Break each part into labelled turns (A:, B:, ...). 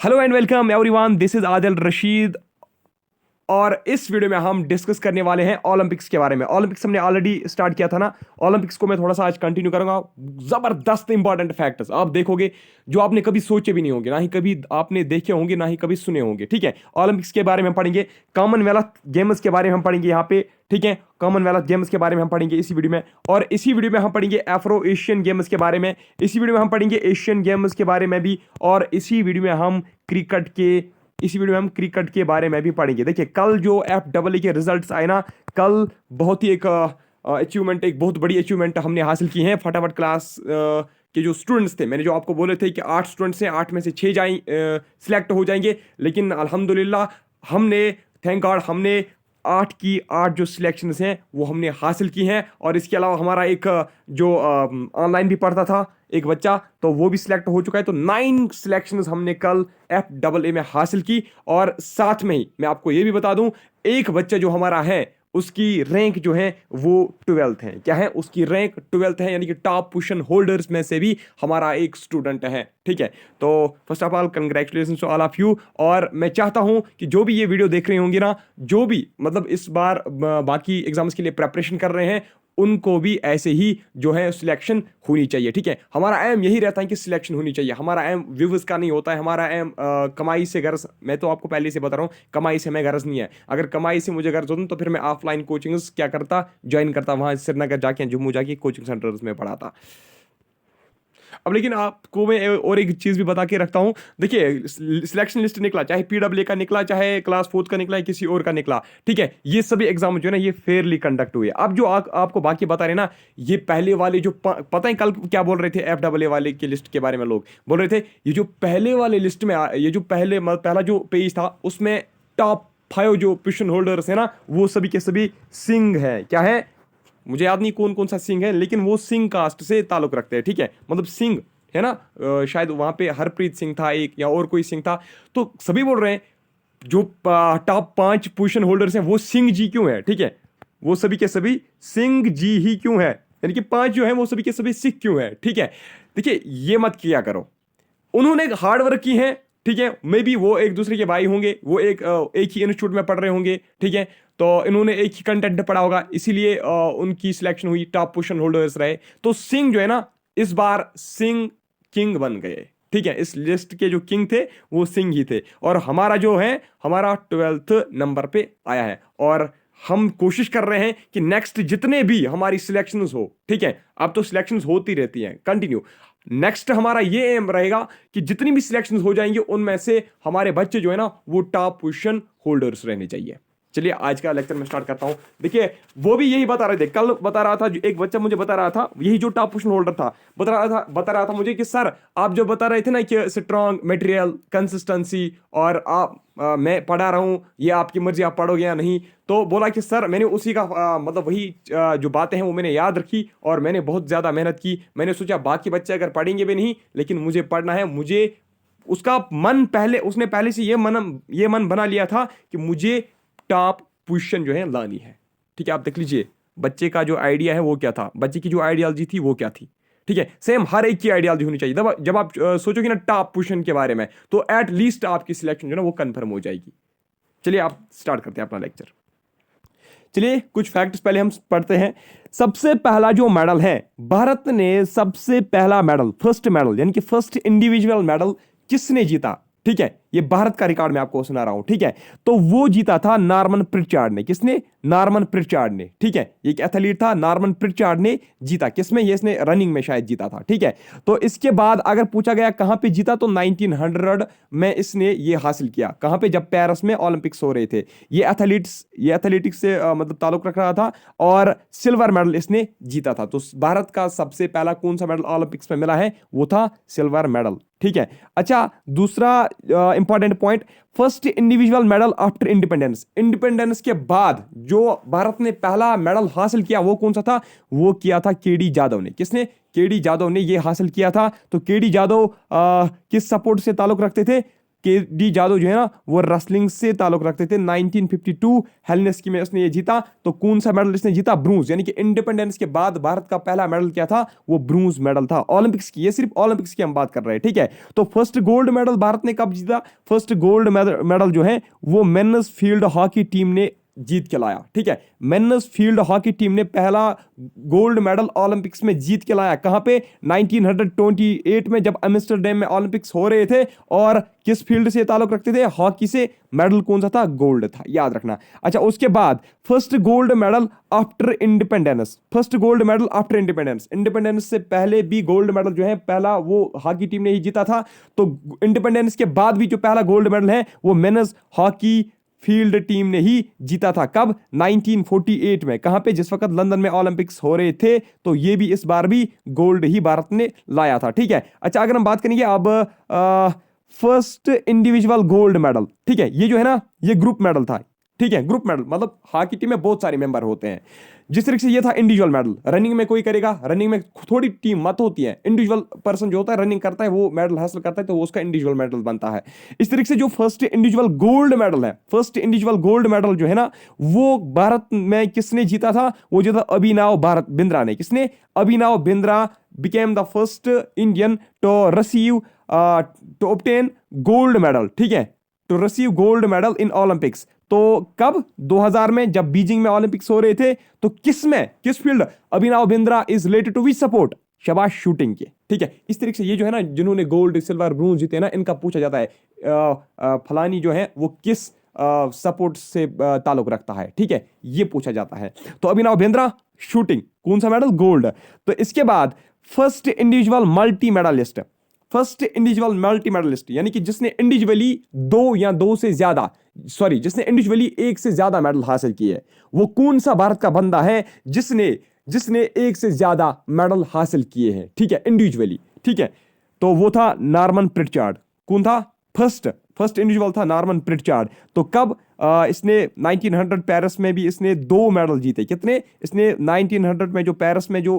A: Hello and welcome everyone, this is Adil Rashid. और इस video में हम डिस्कस करने वाले हैं ओलंपिक्स के बारे में। ओलंपिक्स हमने ऑलरेडी स्टार्ट किया था ना, ओलंपिक्स को मैं थोड़ा सा आज कंटिन्यू करूंगा। जबरदस्त इंपॉर्टेंट फैक्ट्स आप देखोगे जो आपने कभी सोचे भी नहीं होंगे, ना ही कभी आपने देखे होंगे, ना ही कभी सुने होंगे। ठीक है, ओलंपिक्स के बारे में हम पढ़ेंगे, कॉमनवेल्थ गेम्स के बारे में हम पढ़ेंगे यहाँ पे। ठीक है, कॉमनवेल्थ गेम्स के बारे में हम पढ़ेंगे इसी वीडियो में। और इसी वीडियो में हम पढ़ेंगे अफ्रो एशियन गेम्स के बारे में, इसी वीडियो में हम पढ़ेंगे एशियन गेम्स के बारे में भी, और इसी वीडियो में हम क्रिकेट के बारे में भी पढ़ेंगे। देखिए, कल जो FEE के रिजल्ट्स आए ना, कल बहुत ही एक अचीवमेंट, एक बहुत बड़ी अचीवमेंट हमने हासिल की है। फटाफट क्लास के जो स्टूडेंट्स थे, मैंने जो आपको बोले थे कि 8 स्टूडेंट्स हैं, 8 में से 6 सिलेक्ट हो जाएंगे, लेकिन अल्हम्दुलिल्लाह हमने, थैंक गॉड, हमने 8 की 8 जो सिलेक्शंस हैं वो हमने हासिल की हैं। और इसके अलावा हमारा एक जो ऑनलाइन भी पढ़ता था एक बच्चा, तो वो भी सिलेक्ट हो चुका है। तो 9 सिलेक्शंस हमने कल FEE में हासिल की। और साथ में ही मैं आपको ये भी बता दूं, एक बच्चा जो हमारा है उसकी रैंक जो है वो 12th है। क्या है उसकी रैंक? 12th है, यानी कि टॉप पोजीशन होल्डर्स में से भी हमारा एक स्टूडेंट है। ठीक है, तो first of all congratulation to all of you. और मैं चाहता हूं कि जो भी ये वीडियो देख रहे होंगे ना, जो भी मतलब इस बार बाकी एग्जाम्स के लिए प्रेपरेशन कर रहे हैं, उनको भी ऐसे ही जो है सिलेक्शन होनी चाहिए। ठीक है, हमारा एम यही रहता है कि सिलेक्शन होनी चाहिए। हमारा एम व्यूवर्स का नहीं होता है, हमारा एम कमाई से गर्ज, मैं तो आपको पहले से बता रहा हूँ, कमाई से हमें गर्ज नहीं है। अगर कमाई से मुझे गर्ज होती तो फिर मैं ऑफलाइन कोचिंग्स क्या करता, ज्वाइन करता, वहाँ श्रीनगर जाके, जम्मू जाके कोचिंग सेंटर्स में पढ़ाता। अब लेकिन आपको मैं और एक चीज भी बता के रखता हूं। देखिए, सिलेक्शन लिस्ट निकला, चाहे PEE का निकला, चाहे क्लास 4 का निकला, किसी और का निकला, ठीक है, ये सभी एग्जाम जो है ना, ये फेयरली कंडक्ट हुए। अब जो आपको बाकी बता रहे ना, ये पहले वाले जो पता है कल क्या बोल रहे थे FEE वाले की लिस्ट के बारे में, लोग बोल रहे थे ये जो पहले वाले लिस्ट में ये जो पहला जो पेज था, उसमें टॉप 5 जो पोजीशन होल्डर्स है ना, वो सभी के सभी सिंह है। क्या है मुझे याद नहीं कौन कौन सा सिंह है, लेकिन वो सिंह कास्ट से ताल्लुक रखते हैं। ठीक है, मतलब सिंह है ना, शायद वहां पे हरप्रीत सिंह था एक, या और कोई सिंह था। तो सभी बोल रहे हैं जो टॉप 5 पोजीशन होल्डर्स हैं वो सिंह जी क्यों है। ठीक है, वो सभी के सभी सिंह जी ही क्यों है, यानी कि 5 जो है वो सभी के सभी सिख क्यों है। ठीक है, देखिए ये मत किया करो, उन्होंने हार्ड वर्क की है। ठीक है, मे बी वो एक दूसरे के भाई होंगे, वो एक ही इंस्टीट्यूट में पढ़ रहे होंगे। ठीक है, तो इन्होंने एक ही कंटेंट पढ़ा होगा, इसीलिए उनकी सिलेक्शन हुई, टॉप पोजीशन होल्डर्स रहे। तो सिंह जो है ना, इस बार सिंह किंग बन गए। ठीक है, इस लिस्ट के जो किंग थे वो सिंह ही थे। और हमारा जो है, हमारा 12th नंबर पे आया है। और हम कोशिश कर रहे हैं कि नेक्स्ट जितने भी हमारी सिलेक्शंस हो, ठीक है, अब तो सिलेक्शंस होती रहती हैं कंटिन्यू, नेक्स्ट हमारा ये एम रहेगा कि जितनी भी सिलेक्शंस हो जाएंगे उनमें से हमारे बच्चे जो है ना वो टॉप पोजीशन होल्डर्स रहने चाहिए। चलिए आज का लेक्चर मैं स्टार्ट करता हूं। देखिए, वो भी यही बता रहे थे, कल बता रहा था, एक बच्चा मुझे बता रहा था, यही जो टॉप पोजीशन होल्डर था, बता रहा था मुझे कि सर आप जो बता रहे थे ना कि स्ट्रॉन्ग मटेरियल, कंसिस्टेंसी, और आप मैं पढ़ा रहा हूं, ये आपकी मर्जी, आप पढ़ोगे या नहीं। तो बोला कि सर मैंने उसी का मतलब वही जो बातें हैं वो मैंने याद रखी, और मैंने बहुत ज़्यादा मेहनत की। मैंने सोचा बाकी बच्चे अगर पढ़ेंगे भी नहीं, लेकिन मुझे पढ़ना है। मुझे उसका मन पहले, उसने पहले से ये मन बना लिया था कि मुझे टॉप पोजीशन जो है लानी है। ठीक है, आप देख लीजिए बच्चे का जो आइडिया है वो क्या था, बच्चे की जो आइडियोलॉजी थी वो क्या थी। ठीक है, सेम हर एक की आइडियोलॉजी होनी चाहिए। जब आप सोचोगे ना टॉप पोजीशन के बारे में, तो एट लीस्ट आपकी सिलेक्शन जो है ना वो कंफर्म हो जाएगी। चलिए आप स्टार्ट करते हैं अपना लेक्चर। चलिए कुछ फैक्ट्स पहले हम पढ़ते हैं। सबसे पहला जो मेडल है, भारत ने सबसे पहला मेडल, फर्स्ट मेडल, यानी कि फर्स्ट इंडिविजुअल मेडल किसने जीता? ठीक है, ये भारत का रिकॉर्ड मैं आपको सुना रहा हूं। ठीक है, तो वो जीता था नॉर्मन प्रिचार्ड ने। किसने? नॉर्मन प्रिचार्ड ने। ठीक है, एक एथलीट था, नॉर्मन प्रिचार्ड ने जीता। किसमें? ये इसने रनिंग में शायद जीता था। ठीक है, तो इसके बाद अगर पूछा गया कहां पे जीता, तो 1900 में इसने ये हासिल किया। कहां पे? जब पेरिस में ओलंपिक्स हो रहे थे। ये एथलेटिक्स से मतलब ताल्लुक रख रहा था, और सिल्वर मेडल इसने जीता था। तो भारत का सबसे पहला कौन सा मेडल ओलंपिक्स में मिला है? वो था सिल्वर मेडल। ठीक है, अच्छा दूसरा important point, first individual medal after independence. Independence के बाद जो भारत ने पहला मेडल हासिल किया वो कौन सा था? वो किया था KD जाधव ने। किसने? KD जाधव ने ये हासिल किया था। तो KD जाधव किस सपोर्ट से ताल्लुक रखते थे? के जादव जो है ना वो रेसलिंग से ताल्लुक रखते थे। 1952 हेलसिंकी में उसने ये जीता। तो कौन सा मेडल इसने जीता? ब्रोंज। यानी कि इंडिपेंडेंस के बाद भारत का पहला मेडल क्या था? वो ब्रोंज मेडल था ओलंपिक्स की। ये सिर्फ ओलंपिक्स की हम बात कर रहे हैं, ठीक है। तो फर्स्ट गोल्ड मेडल भारत ने कब जीता? फर्स्ट गोल्ड मेडल जो है वो मेन्स फील्ड हॉकी टीम ने जीत के लाया, ठीक है। मेन्स फील्ड हॉकी टीम ने पहला गोल्ड मेडल ओलंपिक्स में जीत के लाया। कहां पे? 1928 में, जब एम्स्टर्डम में ओलंपिक्स हो रहे थे। और किस फील्ड से ताल्लुक रखते थे? हॉकी से। मेडल कौन सा था? गोल्ड था, याद रखना। अच्छा, उसके बाद first gold medal after independence. First gold medal after independence. Independence से पहले भी गोल्ड मेडल जो है पहला वो हॉकी टीम ने ही जीता था। तो इंडिपेंडेंस के बाद भी जो पहला गोल्ड मेडल है वो मेन्स हॉकी फील्ड टीम ने ही जीता था। कब? 1948 में। कहां पे? जिस वक्त लंदन में ओलंपिक्स हो रहे थे। तो ये भी इस बार भी गोल्ड ही भारत ने लाया था, ठीक है। अच्छा, अगर हम बात करेंगे अब फर्स्ट इंडिविजुअल गोल्ड मेडल, ठीक है। ये जो है ना ये ग्रुप मेडल था, ठीक है। ग्रुप मेडल मतलब हॉकी टीम में बहुत सारे मेंबर होते हैं। जिस तरीके से ये था इंडिविजुअल मेडल, रनिंग में कोई करेगा, रनिंग में थोड़ी टीम मत होती है, इंडिविजुअल पर्सन जो होता है रनिंग करता है वो मेडल हासिल करता है, तो वो उसका इंडिविजुअल मेडल बनता है। इस तरीके से जो फर्स्ट इंडिविजुअल गोल्ड मेडल है, फर्स्ट इंडिविजुअल गोल्ड मेडल जो है ना वो भारत में किसने जीता था? वो जो था अभिनव भारत बिंद्रा ने। किसने? Abhinav Bindra became the first Indian to receive to obtain gold medal, ठीक है, to receive gold medal in Olympics। तो कब? 2000 में, जब बीजिंग में ओलंपिक्स हो रहे थे। तो किस field? Abhinav Bindra is related to which sport? शाबाश, शूटिंग के, ठीक है। इस तरीके से ये जो है ना जिन्होंने गोल्ड सिल्वर ब्रोंज जीते ना इनका पूछा जाता है फलानी जो है वो किस सपोर्ट से ताल्लुक रखता है, ठीक है, ये पूछा जाता है। तो अभिनव बिंद्रा शूटिंग, कौन सा मेडल? गोल्ड। तो इसके बाद first individual multi medalist. First individual multi medalist यानी कि जिसने इंडिविजुअली जिसने इंडिविजुअली एक से ज्यादा मेडल हासिल किए। वो कौन सा भारत का बंदा है जिसने एक से ज्यादा मेडल हासिल किए हैं, ठीक है, इंडिविजुअली, ठीक है। तो वो था नॉर्मन प्रिटचार्ड। कौन था? फर्स्ट इंडिविजुअल था नॉर्मन प्रिटचार्ड। तो कब? इसने 1900 पेरिस में भी इसने 2 मेडल जीते। कितने? इसने 1900 में जो पेरिस में जो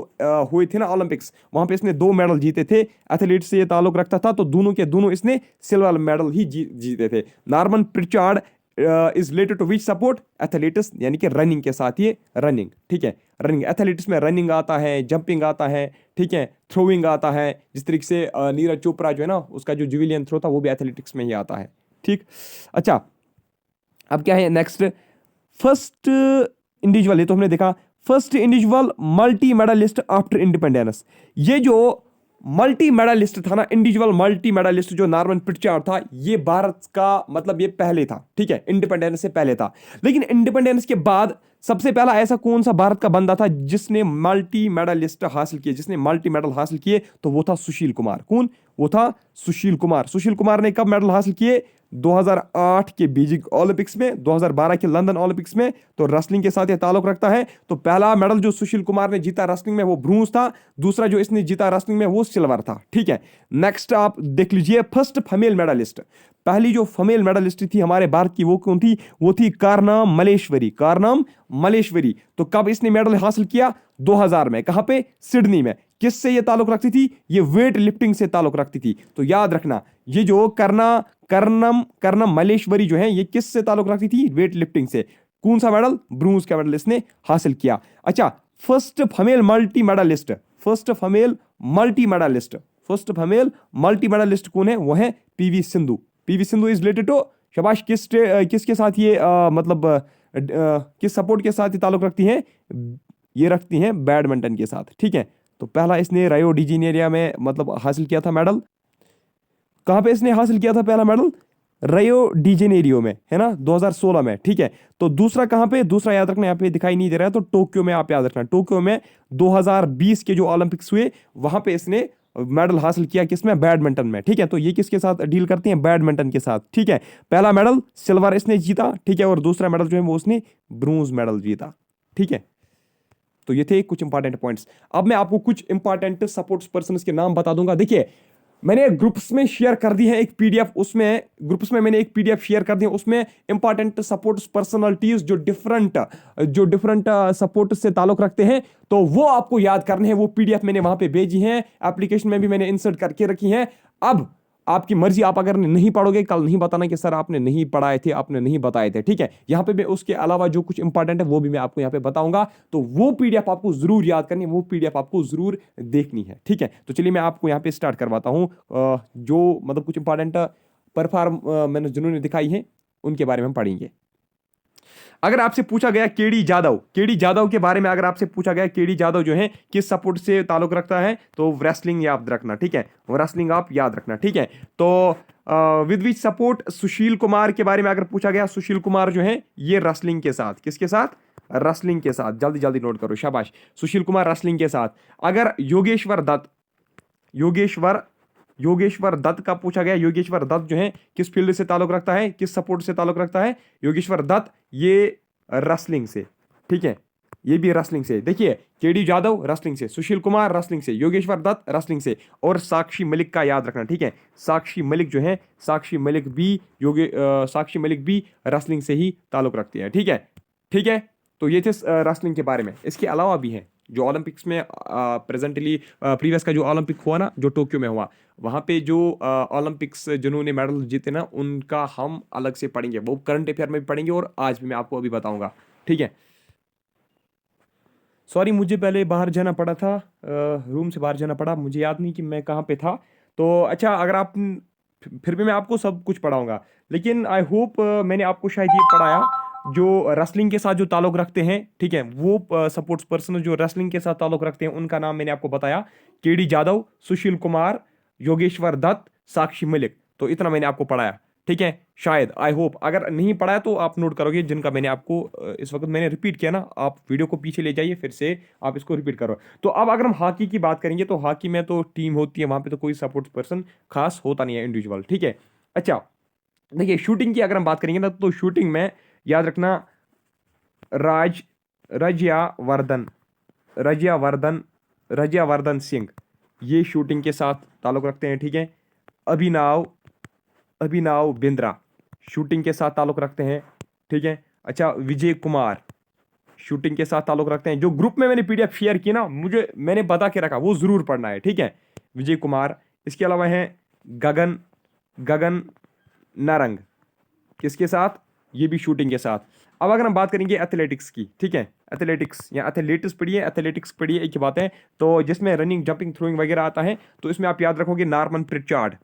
A: हुए थे ना ओलंपिक्स, वहां पे इसने 2 मेडल जीते थे। एथलीट से ये ताल्लुक रखता था, तो दोनों के दोनों इसने सिल्वर मेडल ही जीते थे। Norman Pritchard is related to which sport? Athletics, यानी कि रनिंग के साथ ये रनिंग, ठीक है। रनिंग एथलेटिक्स में रनिंग आता है, जंपिंग आता है, ठीक है, थ्रोइंग आता है। जिस तरीके से नीरज चोपड़ा जो है ना उसका जो जुविलियन थ्रो था वो भी एथलेटिक्स में ही आता है, ठीक। अच्छा, अब क्या है नेक्स्ट? फर्स्ट इंडिविजुअल, ये तो हमने देखा। First individual multi medalist after independence. ये जो मल्टी मेडलिस्ट था ना, इंडिविजुअल मल्टी मेडलिस्ट जो नॉर्मन प्रिटचार्ड था, ये भारत का मतलब ये पहले था, ठीक है, इंडिपेंडेंस से पहले था। लेकिन इंडिपेंडेंस के बाद सबसे पहला ऐसा कौन सा भारत का बंदा था जिसने मल्टी मेडलिस्ट हासिल किए, जिसने मल्टी मेडल हासिल किए? तो वो था सुशील कुमार। कौन? वो था सुशील कुमार। सुशील कुमार ने कब मेडल हासिल किए? 2008 के बीजिंग ओलंपिक्स में, 2012 के लंदन ओलंपिक्स में। तो रेसलिंग के साथ ये ताल्लुक रखता है। तो पहला मेडल जो सुशील कुमार ने जीता रेसलिंग में वो ब्रोंज था। दूसरा जो इसने जीता रेसलिंग में वो सिल्वर था, ठीक है। नेक्स्ट आप देख लीजिए, फर्स्ट फीमेल मेडलिस्ट। पहली जो फीमेल मेडलिस्ट थी हमारे भारत की वो कौन थी? वो थी कारनाम मलेश्वरी। तो कब इसने मेडल हासिल किया? 2000 में। कहां पे? सिडनी में। किससे ये ताल्लुक रखती थी? ये वेट लिफ्टिंग से ताल्लुक रखती थी। तो याद रखना, ये जो कर्णम मलेश्वरी जो है ये किससे ताल्लुक रखती थी? वेट लिफ्टिंग से। कौन सा मेडल? ब्रोंज का मेडल इसने हासिल किया। अच्छा, फर्स्ट फीमेल मल्टी मेडलिस्ट कौन है? वो है PV Sindhu. PV Sindhu is related to, शाबाश, किसके साथ ये किस सपोर्ट के साथ ये ताल्लुक रखती हैं? ये रखती हैं बैडमिंटन के साथ, ठीक है। तो पहला इसने रियो डी जेनेरियो में मतलब हासिल किया था मेडल। कहां पे इसने हासिल किया था पहला मेडल? रियो डी जेनेरियो में, है ना, 2016 में, ठीक है। तो दूसरा कहां पे? दूसरा याद रखना, यहाँ पे दिखाई नहीं दे रहा है, तो टोक्यो में आप याद रखना। टोक्यो में 2020 के जो ओलंपिक्स हुए वहां पे इसने मेडल हासिल किया। किसमें? बैडमिंटन में, ठीक है। तो ये किसके साथ डील करती हैं? बैडमिंटन के साथ, ठीक है। पहला मेडल सिल्वर इसने जीता, ठीक है, और दूसरा मेडल जो है वो उसने ब्रोंज मेडल जीता, ठीक है। तो ये थे कुछ इंपॉर्टेंट पॉइंट्स। अब मैं आपको कुछ इंपॉर्टेंट सपोर्ट्स पर्सन्स के नाम बता दूंगा। देखिए, मैंने ग्रुप्स में शेयर कर दी है एक पीडीएफ, उसमें ग्रुप्स में मैंने एक पीडीएफ शेयर कर दी है, उसमें इंपॉर्टेंट सपोर्ट्स पर्सनालिटीज जो डिफरेंट सपोर्ट से ताल्लुक रखते हैं, तो वो आपको याद करने हैं। वो पीडीएफ मैंने वहां पे भेजी है, एप्लीकेशन में भी मैंने इंसर्ट करके रखी है। अब आपकी मर्जी, आप अगर नहीं पढ़ोगे कल नहीं बताना कि सर आपने नहीं पढ़ाए थे, आपने नहीं बताए थे, ठीक है। यहाँ पे मैं उसके अलावा जो कुछ इंपॉर्टेंट है वो भी मैं आपको यहाँ पे बताऊंगा, तो वो पीडीएफ आपको जरूर याद करनी है, वो पीडीएफ आपको जरूर देखनी है, ठीक है। तो चलिए मैं आपको यहाँ पे स्टार्ट करवाता हूँ, जो मतलब कुछ इंपॉर्टेंट परफॉर्म मैंने जिन्होंने दिखाई है उनके बारे में हम पढ़ेंगे। अगर आपसे पूछा गया केडी जादव के बारे में, अगर आपसे पूछा गया केडी जादव जो है किस सपोर्ट से ताल्लुक रखता है, तो रेसलिंग याद रखना, ठीक है, रेसलिंग आप याद रखना, ठीक है। तो with which support Sushil Kumar के बारे में अगर पूछा गया, सुशील कुमार जो है ये रेसलिंग के साथ, किसके साथ, रेसलिंग के साथ, जल्दी जल्दी नोट करो, शाबाश, सुशील कुमार रेसलिंग के साथ। अगर योगेश्वर योगेश्वर दत्त का पूछा गया, योगेश्वर दत्त जो है किस फील्ड से ताल्लुक रखता है, किस सपोर्ट से ताल्लुक रखता है, योगेश्वर दत्त ये रेसलिंग से, ठीक है, ये भी रेसलिंग से। देखिए केडी जादव रेसलिंग से, सुशील कुमार रेसलिंग से, योगेश्वर दत्त रेसलिंग से, और साक्षी मलिक का याद रखना, ठीक है, साक्षी मलिक जो है, साक्षी मलिक भी रेसलिंग से ही ताल्लुक रखती है, ठीक है, ठीक है। तो ये थे रेसलिंग के बारे में। इसके अलावा भी हैं जो ओलंपिक्स में प्रेजेंटली प्रीवियस का जो ओलंपिक हुआ ना, जो टोक्यो में हुआ, वहाँ पे जो ओलंपिक्स जिन्होंने मेडल जीते ना, उनका हम अलग से पढ़ेंगे, वो करंट अफेयर में भी पढ़ेंगे, और आज भी मैं आपको अभी बताऊंगा, ठीक है। सॉरी मुझे पहले बाहर जाना पड़ा था, रूम से बाहर जाना पड़ा, मुझे याद नहीं कि मैं कहाँ पे था। तो अच्छा, अगर आप फिर भी मैं आपको सब कुछ पढ़ाऊंगा, लेकिन आई होप मैंने आपको शायद ये पढ़ाया जो रेसलिंग के साथ जो ताल्लुक रखते हैं, ठीक है, वो सपोर्ट्स पर्सन जो रेसलिंग के साथ ताल्लुक रखते हैं उनका नाम मैंने आपको बताया, केडी जादव, सुशील कुमार, योगेश्वर दत्त, साक्षी मलिक, तो इतना मैंने आपको पढ़ाया, ठीक है। शायद, आई होप, अगर नहीं पढ़ाया तो आप नोट करोगे जिनका मैंने आपको इस वक्त मैंने रिपीट किया ना, आप वीडियो को पीछे ले जाइए, फिर से आप इसको रिपीट करो। तो अब अगर हम हॉकी की बात करेंगे, तो हॉकी में तो टीम होती है, वहां पे तो कोई सपोर्ट्स पर्सन खास होता नहीं है, इंडिविजुअल, ठीक है। अच्छा, देखिए शूटिंग की अगर हम बात करेंगे ना, तो शूटिंग में याद रखना राज रजियावर्धन रजियावर्धन रजियावर्धन सिंह, ये शूटिंग के साथ ताल्लुक रखते हैं, ठीक है। अभिनव अभिनव बिंद्रा शूटिंग के साथ ताल्लुक रखते हैं, ठीक है। अच्छा, विजय कुमार शूटिंग के साथ ताल्लुक रखते हैं। जो ग्रुप में मैंने पीडीएफ शेयर की ना, मैंने बता के रखा, वो जरूर पढ़ना है, ठीक है, विजय कुमार। इसके अलावा है गगन गगन नारंग, किसके साथ, ये भी शूटिंग के साथ। अब अगर हम बात करेंगे एथलेटिक्स की, ठीक है, एथलेटिक्स या एथलेटिक्स पढ़िए, एथलेटिक्स पढ़िए, एक ही बात है। तो जिसमें रनिंग, जंपिंग, थ्रोइंग वगैरह आता है, तो इसमें आप याद रखोगे नॉर्मन प्रिचार्ड,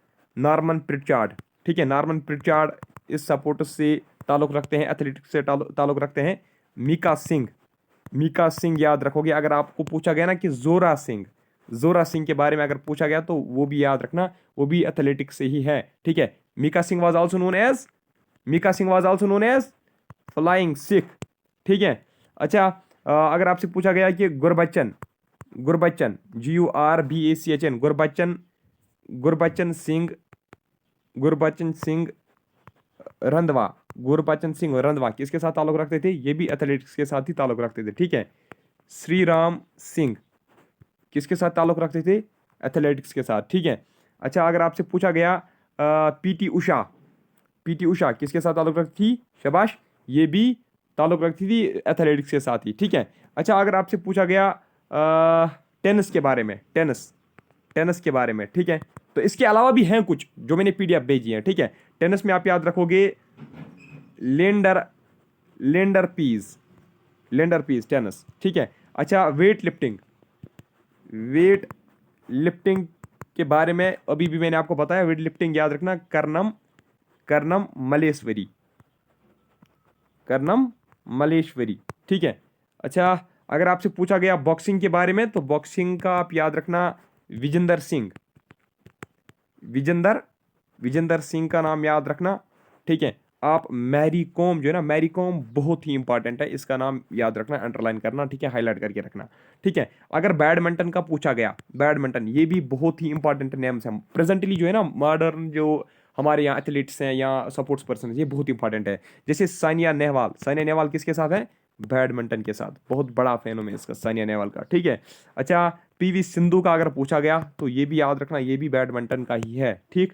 A: ठीक है, नॉर्मन प्रिचार्ड इस सपोर्ट से ताल्लुक रखते हैं, एथलेटिक्स से ताल्लुक रखते हैं। मीका सिंह याद रखोगे। अगर आपको पूछा गया ना कि जोरा सिंह के बारे में अगर पूछा गया, तो वो भी याद रखना, वो भी एथलेटिक्स से ही है, ठीक है। Mika Singh was also known as flying Sikh, ठीक है। अच्छा, अगर आपसे पूछा गया कि गुरबच्चन GURBACHN गुरबच्चन सिंह रंधवा किसके साथ ताल्लुक रखते थे, ये भी एथलेटिक्स के साथ ही ताल्लुक रखते थे, ठीक है। श्री राम सिंह किसके साथ ताल्लुक रखते थे, एथलेटिक्स के साथ, ठीक है। अच्छा, अगर आपसे पूछा गया पीटी उषा किसके साथ ताल्लुक रखती थी, शाबाश, ये भी ताल्लुक रखती थी एथलेटिक्स के साथ ही, ठीक है। अच्छा, अगर आपसे पूछा गया टेनिस के बारे में, ठीक है, तो इसके अलावा भी हैं कुछ जो मैंने पीडीएफ भेजी है, ठीक है। टेनिस में आप याद रखोगे लेंडर पीस टेनिस, ठीक है। अच्छा, वेट लिफ्टिंग के बारे में अभी भी मैंने आपको बताया, वेट लिफ्टिंग याद रखना, कर्णम मलेश्वरी, ठीक है। अच्छा, अगर आपसे पूछा गया बॉक्सिंग के बारे में, तो बॉक्सिंग का आप याद रखना विजेंदर सिंह का नाम याद रखना, ठीक है। आप मैरी कॉम जो है ना, मैरी कॉम बहुत ही इंपॉर्टेंट है, इसका नाम याद रखना, अंडरलाइन करना, ठीक है, हाईलाइट करके रखना, ठीक है। अगर बैडमिंटन का पूछा गया, बैडमिंटन ये भी बहुत ही इंपॉर्टेंट नेम्स हैं प्रेजेंटली जो है ना, मॉडर्न जो हमारे यहाँ एथलीट्स हैं या सपोर्ट्स पर्सन, ये बहुत इंपॉर्टेंट है। जैसे सानिया नेहवाल किसके साथ है, बैडमिंटन के साथ, बहुत बड़ा फैन हूं मैं इसका, सानिया नेहवाल का, ठीक है। अच्छा, पीवी सिंधु का अगर पूछा गया, तो ये भी याद रखना, ये भी बैडमिंटन का ही है, ठीक।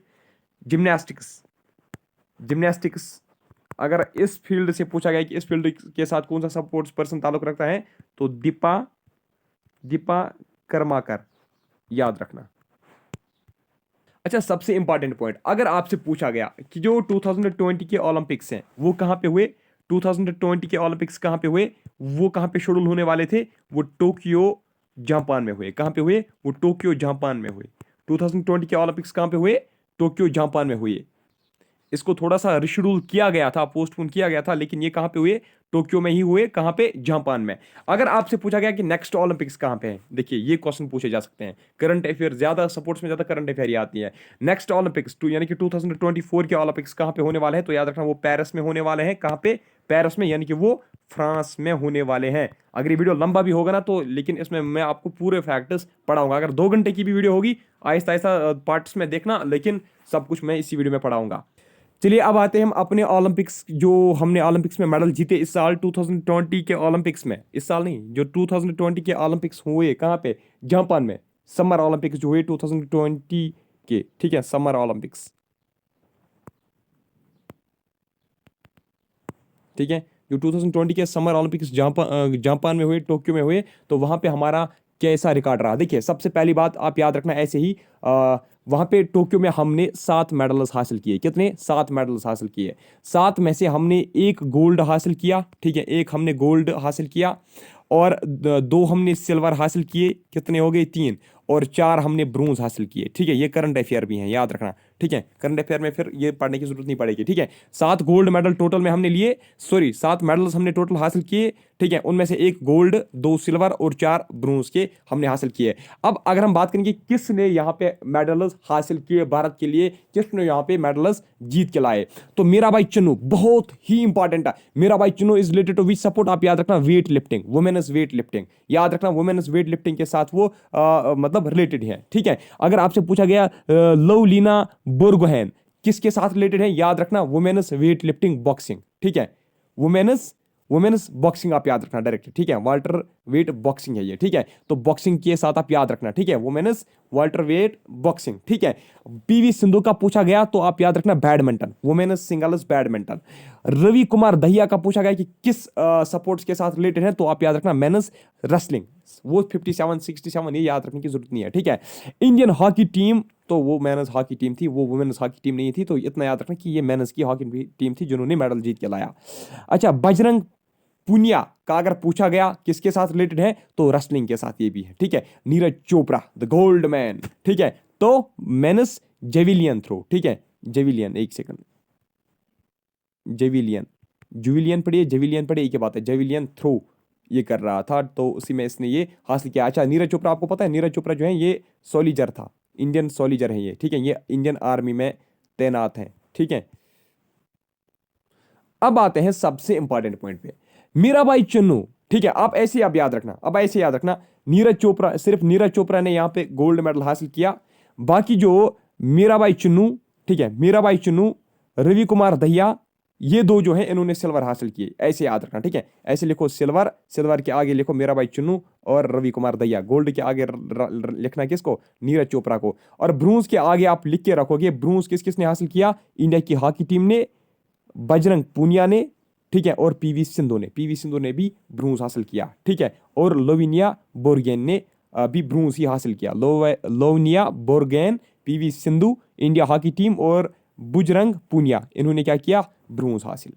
A: जिम्नास्टिक्स अगर इस फील्ड से पूछा गया कि इस फील्ड के साथ कौन सा सपोर्ट्स पर्सन ताल्लुक रखता है, तो दीपा कर्माकर याद रखना। अच्छा, सबसे इंपॉर्टेंट पॉइंट, अगर आपसे पूछा गया कि जो 2020 के ओलंपिक्स हैं वो कहाँ पे हुए, 2020 के ओलंपिक्स कहाँ पे हुए, वो कहाँ पे शेड्यूल होने वाले थे, वो टोक्यो जापान में हुए। कहाँ पे हुए, वो टोक्यो जापान में हुए। 2020 के ओलंपिक्स कहाँ पे हुए, टोक्यो जापान में हुए। इसको थोड़ा सा रिशेड्यूल किया गया था, पोस्टपोन किया गया था, लेकिन ये कहाँ पे हुए, टोक्यो में ही हुए। कहाँ पे, जापान में। अगर आपसे पूछा गया कि नेक्स्ट ओलंपिक्स कहाँ पे है, देखिए ये क्वेश्चन पूछे जा सकते हैं। करंट अफेयर ज्यादा, स्पोर्ट्स में ज्यादा करंट अफेयर ही आती है। नेक्स्ट ओलंपिक्स यानी कि 2024 के ओलंपिक्स कहाँ पे होने वाले हैं, तो याद रखना वो पेरिस में होने वाले हैं। कहाँ पे, पेरिस में, यानी कि वो फ्रांस में होने वाले हैं। अगर ये वीडियो लंबा भी होगा ना तो, लेकिन इसमें मैं आपको पूरे फैक्ट्स पढ़ाऊंगा। अगर 2 घंटे की भी वीडियो होगी, आहिस्ता आहिस्ता पार्ट्स में देखना, लेकिन सब कुछ मैं इसी वीडियो में पढ़ाऊंगा। चलिए अब आते हैं हम अपने ओलंपिक्स, जो हमने ओलंपिक्स में मेडल जीते इस साल 2020 के ओलंपिक्स में। इस साल नहीं, जो 2020 के ओलंपिक्स हुए कहाँ पे, जापान में। समर ओलंपिक्स जो हुए 2020 के, ठीक है, समर ओलंपिक्स, ठीक है, जो 2020 के समर ओलंपिक्स जापान में हुए, टोक्यो में हुए, तो वहां पे हमारा कैसा रिकॉर्ड रहा। देखिए सबसे पहली बात आप याद रखना, ऐसे ही वहां पे टोक्यो में हमने 7 मेडल्स हासिल किए। कितने, 7 मेडल्स हासिल किए। 7 में से हमने 1 गोल्ड हासिल किया, ठीक है, 1 हमने गोल्ड हासिल किया, और 2 हमने सिल्वर हासिल किए। कितने हो गए, 3, और 4 हमने ब्रोंज हासिल किए। ठीक है, ये करंट अफेयर भी हैं, याद रखना। ठीक है, करंट अफेयर में फिर ये पढ़ने की जरूरत नहीं पड़ेगी। ठीक है, 7 गोल्ड मेडल टोटल में हमने लिए, सॉरी 7 मेडल्स हमने टोटल हासिल किए। ठीक है, उनमें से 1 गोल्ड, 2 सिल्वर और 4 ब्रोंज के हमने हासिल किए। अब अगर हम बात करेंगे किसने यहाँ पे मेडल्स हासिल किए भारत के लिए, किसने यहाँ पे मेडल्स जीत के लाए, तो मेरा भाई चन्नू बहुत ही इंपॉर्टेंट है। मेरा भाई Chanu is related to which sport, आप याद रखना weight lifting, women's weight lifting, याद रखना वुमेन्स वेट लिफ्टिंग के साथ वो मतलब रिलेटेड है। ठीक है, अगर आपसे पूछा गया लवलीना बोर्गोहेन किसके साथ रिलेटेड है, याद रखना वुमेन्स वेट लिफ्टिंग बॉक्सिंग। ठीक है, वुमेन्स वुमेन्स बॉक्सिंग आप याद रखना डायरेक्ट। ठीक है, वाल्टर वेट बॉक्सिंग है ये। ठीक है, तो बॉक्सिंग के साथ आप याद रखना। ठीक है, वुमेन्स वाल्टर वेट बॉक्सिंग। ठीक है, पीवी सिंधु का पूछा गया तो आप याद रखना badminton, women's singles badminton. Ravi Kumar Dahiya का पूछा गया कि किस स्पोर्ट्स के साथ रिलेटेड है, तो आप याद रखना मेंस रेसलिंग, वो 57 67 ये याद रखने की जरूरत नहीं है। ठीक है, इंडियन हॉकी टीम, तो वो मेंस हॉकी टीम थी, वो वुमेन्स हॉकी टीम नहीं थी, तो इतना याद रखना कि ये मेंस की हॉकी टीम थी जिन्होंने मेडल जीत के लाया। अच्छा, बजरंग पुनिया का अगर पूछा गया किसके साथ रिलेटेड है, तो रेसलिंग के साथ ये भी है। ठीक है, Neeraj Chopra the gold man. ठीक है, तो मेंस जेविलियन थ्रो। ठीक है, जेविलियन, एक सेकंड, जेविलियन, जुविलियन पढ़िए, जेविलियन पढ़िए, एक ही बात है, जेविलियन थ्रो ये कर रहा था, तो उसी में इसने ये हासिल किया। अच्छा, नीरज चोपड़ा आपको पता है, नीरज चोपड़ा जो है ये सोल्जर था, इंडियन सोल्जर है ये। ठीक है, ये इंडियन आर्मी में तैनात है। ठीक है, अब आते हैं सबसे इंपॉर्टेंट पॉइंट पे, मीरा बाई चन्नू। ठीक है, आप ऐसे आप याद रखना, अब ऐसे याद रखना, नीरज चोपड़ा, सिर्फ नीरज चोपड़ा ने यहां पे गोल्ड मेडल हासिल किया, बाकी जो मीराबाई चन्नू, ठीक है, मीराबाई चन्नू, रवि कुमार दहिया, ये 2 जो है इन्होंने सिल्वर हासिल किए। ऐसे याद रखना। ठीक है, ऐसे लिखो सिल्वर, सिल्वर के आगे लिखो मीराबाई चन्नू और रवि कुमार दहिया, गोल्ड के आगे लिखना किसको, नीरज चोपड़ा को, और ब्रोंज के आगे आप लिख के रखोगे ब्रोंज किस किसने हासिल किया, इंडिया की हॉकी टीम ने, बजरंग पूनिया ने, ठीक है, और पीवी सिंधु ने भी ब्रोंज हासिल किया। ठीक है, और लोविनिया बोर्गेन ने भी ब्रोंज ही हासिल किया। Lovlina Borgohain, PV Sindhu, India hockey team, और बजरंग पूनिया, इन्होंने क्या किया, ब्रोंज हासिल।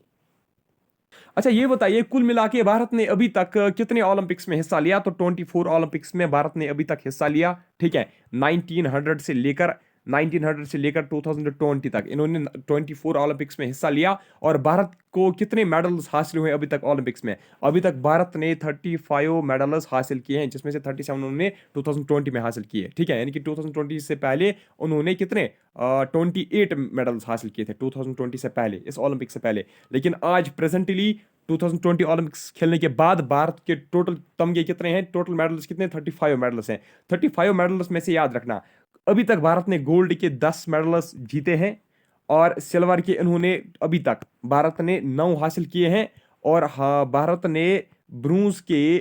A: अच्छा, ये बताइए कुल मिला के भारत ने अभी तक कितने ओलंपिक्स में हिस्सा लिया, तो 24 ओलंपिक्स में भारत ने अभी तक हिस्सा लिया। ठीक है, 1900 से लेकर 2020 तक इन्होंने 24 ओलंपिक्स में हिस्सा लिया। और भारत को कितने मेडल्स हासिल हुए अभी तक ओलंपिक्स में, अभी तक भारत ने 35 मेडल्स हासिल किए हैं, जिसमें से 37 उन्होंने 2020 में हासिल किए। ठीक है, यानी कि 2020 से पहले उन्होंने कितने 28 मेडल्स हासिल किए थे 2020 से पहले, इस ओलंपिक से पहले। लेकिन आज प्रेजेंटली 2020 ओलंपिक्स खेलने के बाद भारत के टोटल तमगे कितने हैं, टोटल मेडल्स कितने, 35 मेडल्स हैं। 35 मेडल्स में से याद रखना अभी तक भारत ने गोल्ड के 10 मेडल्स जीते हैं, और सिल्वर के इन्होंने अभी तक भारत ने 9 हासिल किए हैं, और हाँ भारत ने ब्रोंज के